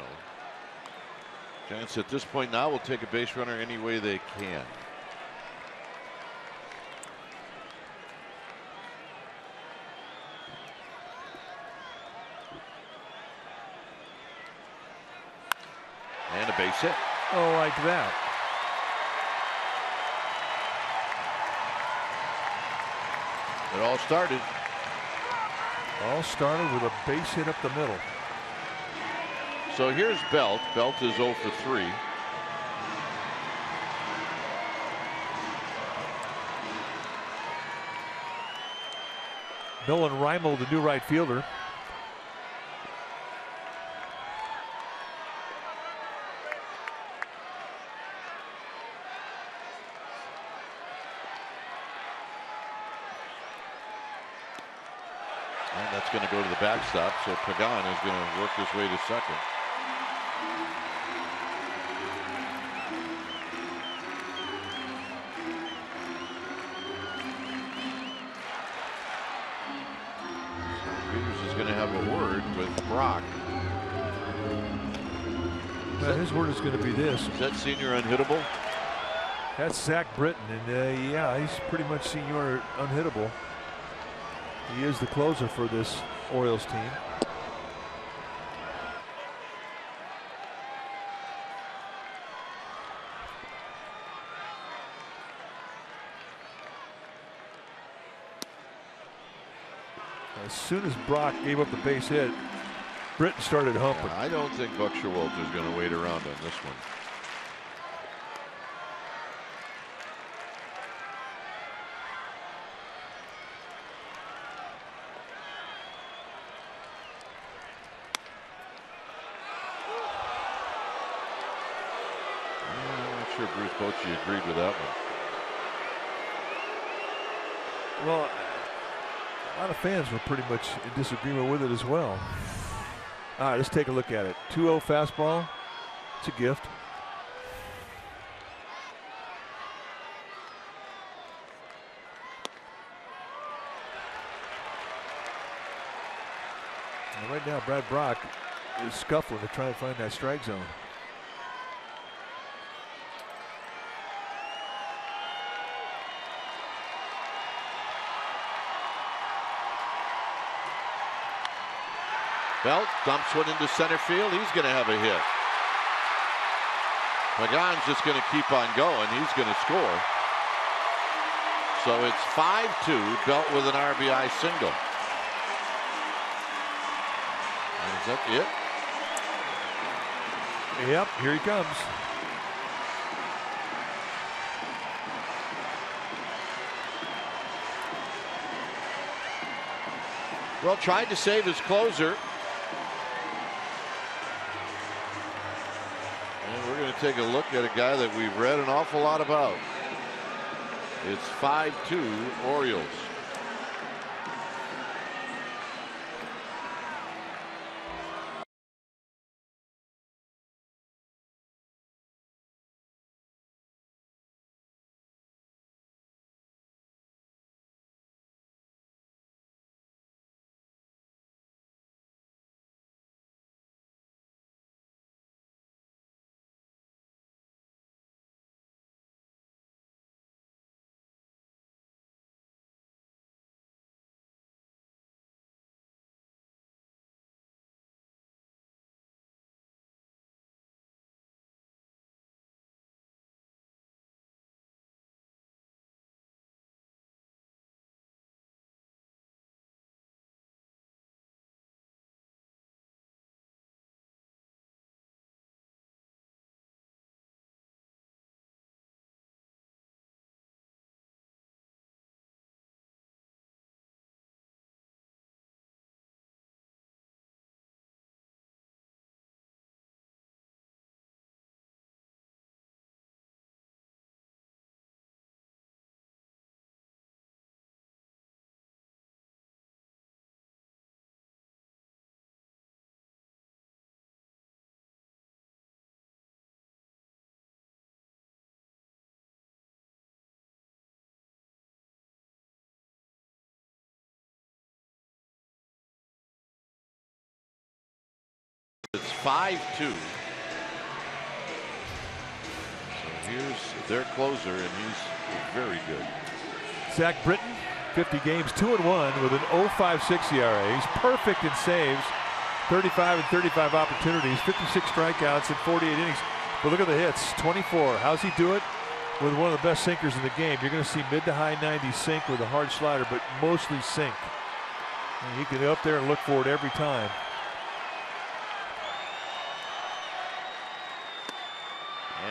Giants at this point now will take a base runner any way they can. And a base hit. Oh, like that. It all started with a base hit up the middle. So here's Belt. Belt is 0 for 3. Nolan Reimel, the new right fielder. And that's going to go to the backstop, so Pregame is going to work his way to second. Peters is going to have a word with Brock. His word is going to be this. Is that senior unhittable? That's Zach Britton, and yeah, he's pretty much senior unhittable. He is the closer for this Orioles team. As soon as Brock gave up the base hit, Britton started humping. Yeah, I don't think Buck Showalter is going to wait around on this one. Sure Bruce Bochy agreed with that one. Well, a lot of fans were pretty much in disagreement with it as well. All right, let's take a look at it. 2-0 fastball. It's a gift. And right now, Brad Brock is scuffling to try and find that strike zone. Belt dumps one into center field. He's going to have a hit. Pagane's just going to keep on going. He's going to score. So it's 5-2. Belt with an RBI single. Is that it? Yep, here he comes. Well, tried to save his closer. And we're going to take a look at a guy that we've read an awful lot about. It's 5-2 Orioles. It's 5-2. So here's their closer, and he's very good. Zach Britton, 50 games, 2-1 with an 0.56 ERA. He's perfect in saves, 35 and 35 opportunities, 56 strikeouts in 48 innings. But look at the hits, 24. How's he do it? With one of the best sinkers in the game. You're going to see mid to high 90s sink with a hard slider, but mostly sink. And he can go up there and look for it every time.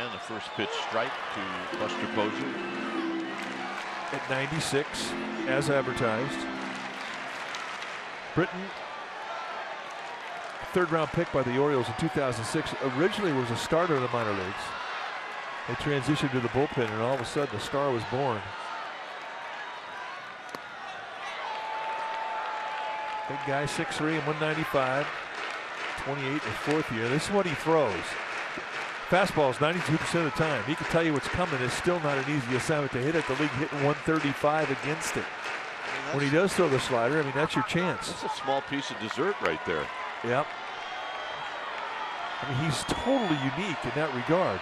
And the first pitch strike to Buster Posey. At 96, as advertised. Britton, third-round pick by the Orioles in 2006, originally was a starter in the minor leagues. They transitioned to the bullpen, and all of a sudden, a star was born. Big guy, 6'3" and 195, 28 in his fourth year. This is what he throws. Fastballs 92% of the time. He can tell you what's coming. It's still not an easy assignment to hit it. The league hitting 135 against it. When he does throw the slider, I mean, that's your chance. That's a small piece of dessert right there. Yep. I mean, he's totally unique in that regard.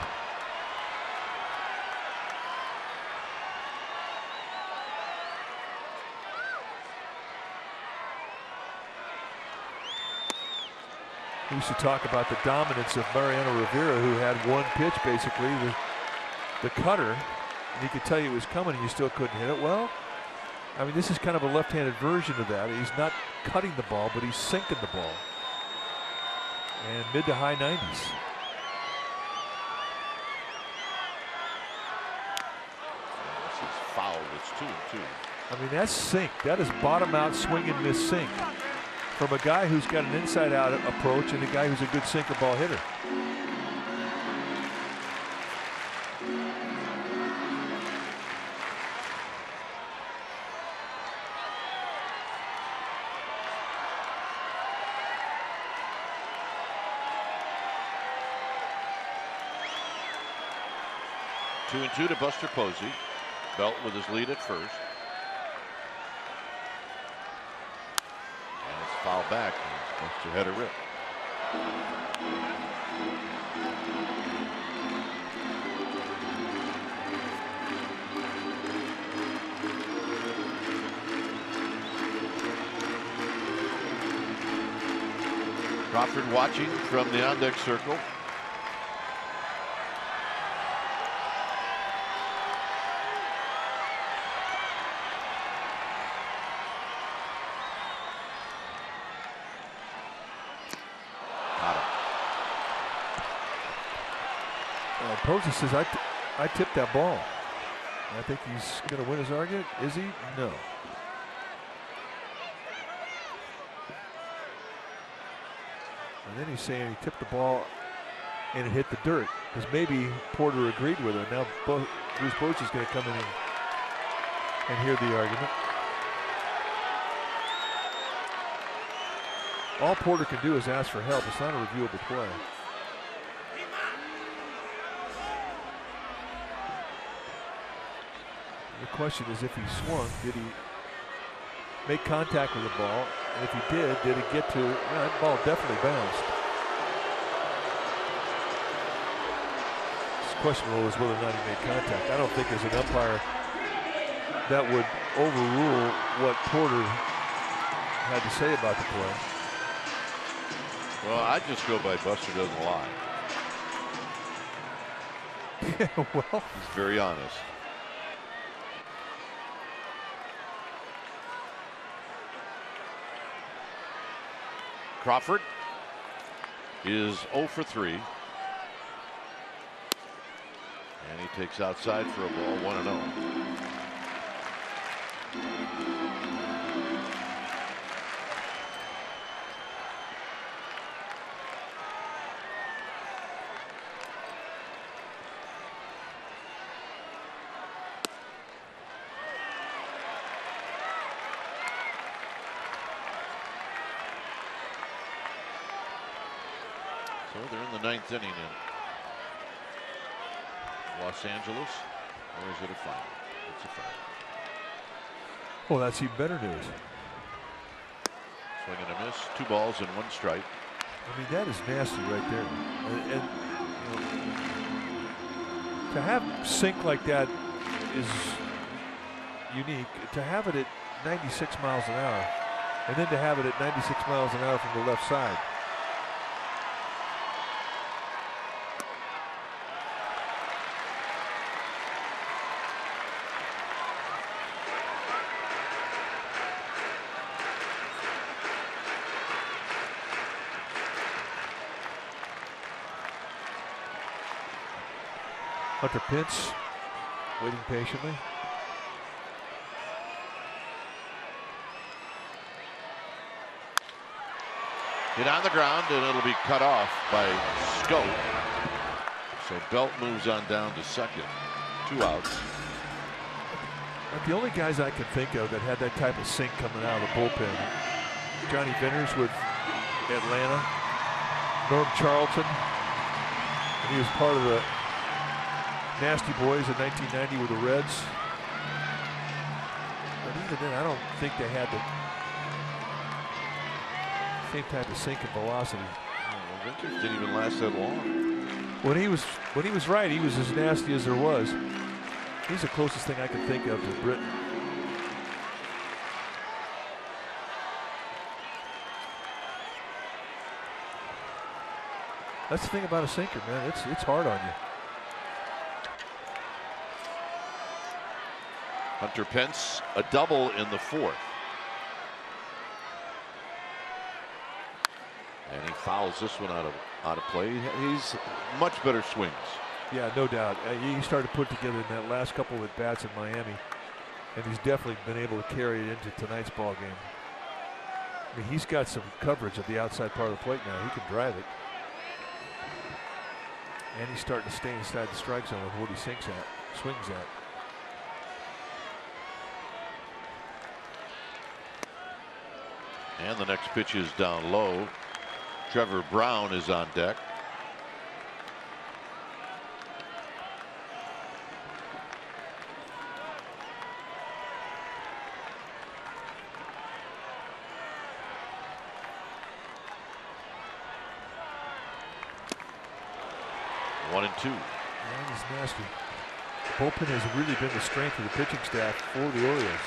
We used to talk about the dominance of Mariano Rivera, who had one pitch, basically, the cutter, and he could tell you it was coming and you still couldn't hit it. Well, I mean, this is kind of a left-handed version of that. He's not cutting the ball, but he's sinking the ball. And mid to high 90s. This is foul. It's 2-2. I mean, that's sink. That is bottom out swing and miss sink. From a guy who's got an inside-out approach and a guy who's a good sinker ball hitter. Two and two to Buster Posey. Belt with his lead at first. Foul back. Buster had a rip. Crawford watching from the on-deck circle. Posey says, I tipped that ball. I think he's going to win his argument. Is he? No. And then he's saying he tipped the ball and it hit the dirt, because maybe Porter agreed with him. Now Bruce Bochy's going to come in and hear the argument. All Porter can do is ask for help. It's not a reviewable play. The question is, if he swung, did he make contact with the ball? And if he did he get to, that ball definitely bounced. It's questionable is whether or not he made contact. I don't think as an umpire that would overrule what Porter had to say about the play. Well, I just go by Buster doesn't lie. Yeah, well, he's very honest. Crawford is 0 for 3. And he takes outside for a ball, 1-0. So they're in the 9th inning in Los Angeles, or is it a final? It's a final. Well, that's even better news. Swing and a miss, 2 balls and 1 strike. I mean, that is nasty right there. And you know, to have sink like that is unique. To have it at 96 miles an hour, and then to have it at 96 miles an hour from the left side. Hunter Pence waiting patiently. Hit on the ground, and it'll be cut off by Scope. So Belt moves on down to second. 2 outs. But the only guys I can think of that had that type of sink coming out of the bullpen: Johnny Venters with Atlanta, Norm Charlton, and he was part of the Nasty Boys in 1990 with the Reds. But even then, I don't think they had the same type of sink and velocity. Well, Venters didn't even last that long. When he was right, he was as nasty as there was. He's the closest thing I can think of to Britton. That's the thing about a sinker, man. It's hard on you. Hunter Pence, a double in the 4th. And he fouls this one out of play. He's much better swings. Yeah, no doubt. He started to put together in that last couple of at-bats in Miami, and he's definitely been able to carry it into tonight's ball game. I mean, he's got some coverage at the outside part of the plate now. He can drive it. And he's starting to stay inside the strike zone with what he swings at. And the next pitch is down low. Trevor Brown is on deck. One and two. That is nasty. The bullpen has really been the strength of the pitching staff for the Orioles.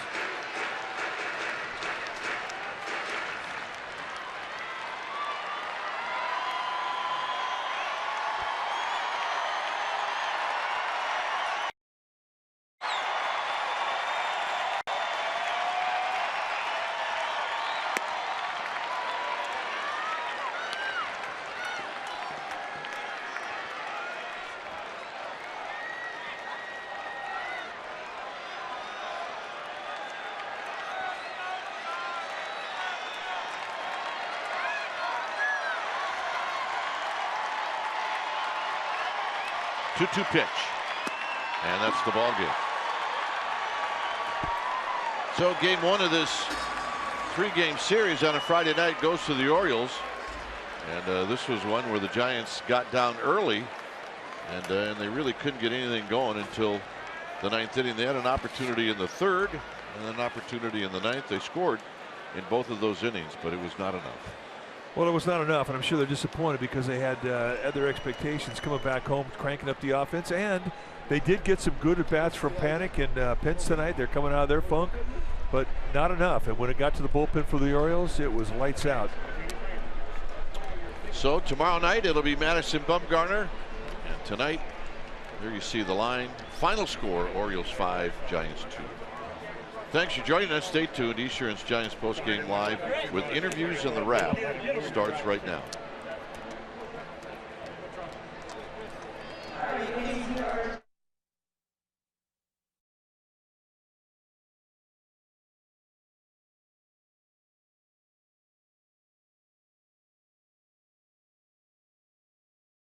Two pitch, and that's the ball game. So game 1 of this 3-game series on a Friday night goes to the Orioles, and this was one where the Giants got down early, and they really couldn't get anything going until the 9th inning. They had an opportunity in the 3rd and an opportunity in the 9th. They scored in both of those innings, but it was not enough. Well, it was not enough, and I'm sure they're disappointed because they had other expectations coming back home, cranking up the offense, and they did get some good at-bats from Panic and Pence tonight. They're coming out of their funk, but not enough. And when it got to the bullpen for the Orioles, it was lights out. So tomorrow night it'll be Madison Bumgarner, and tonight, there you see the line. Final score: Orioles 5, Giants 2. Thanks for joining us. Stay tuned. Esurance Giants postgame live with interviews and the wrap starts right now.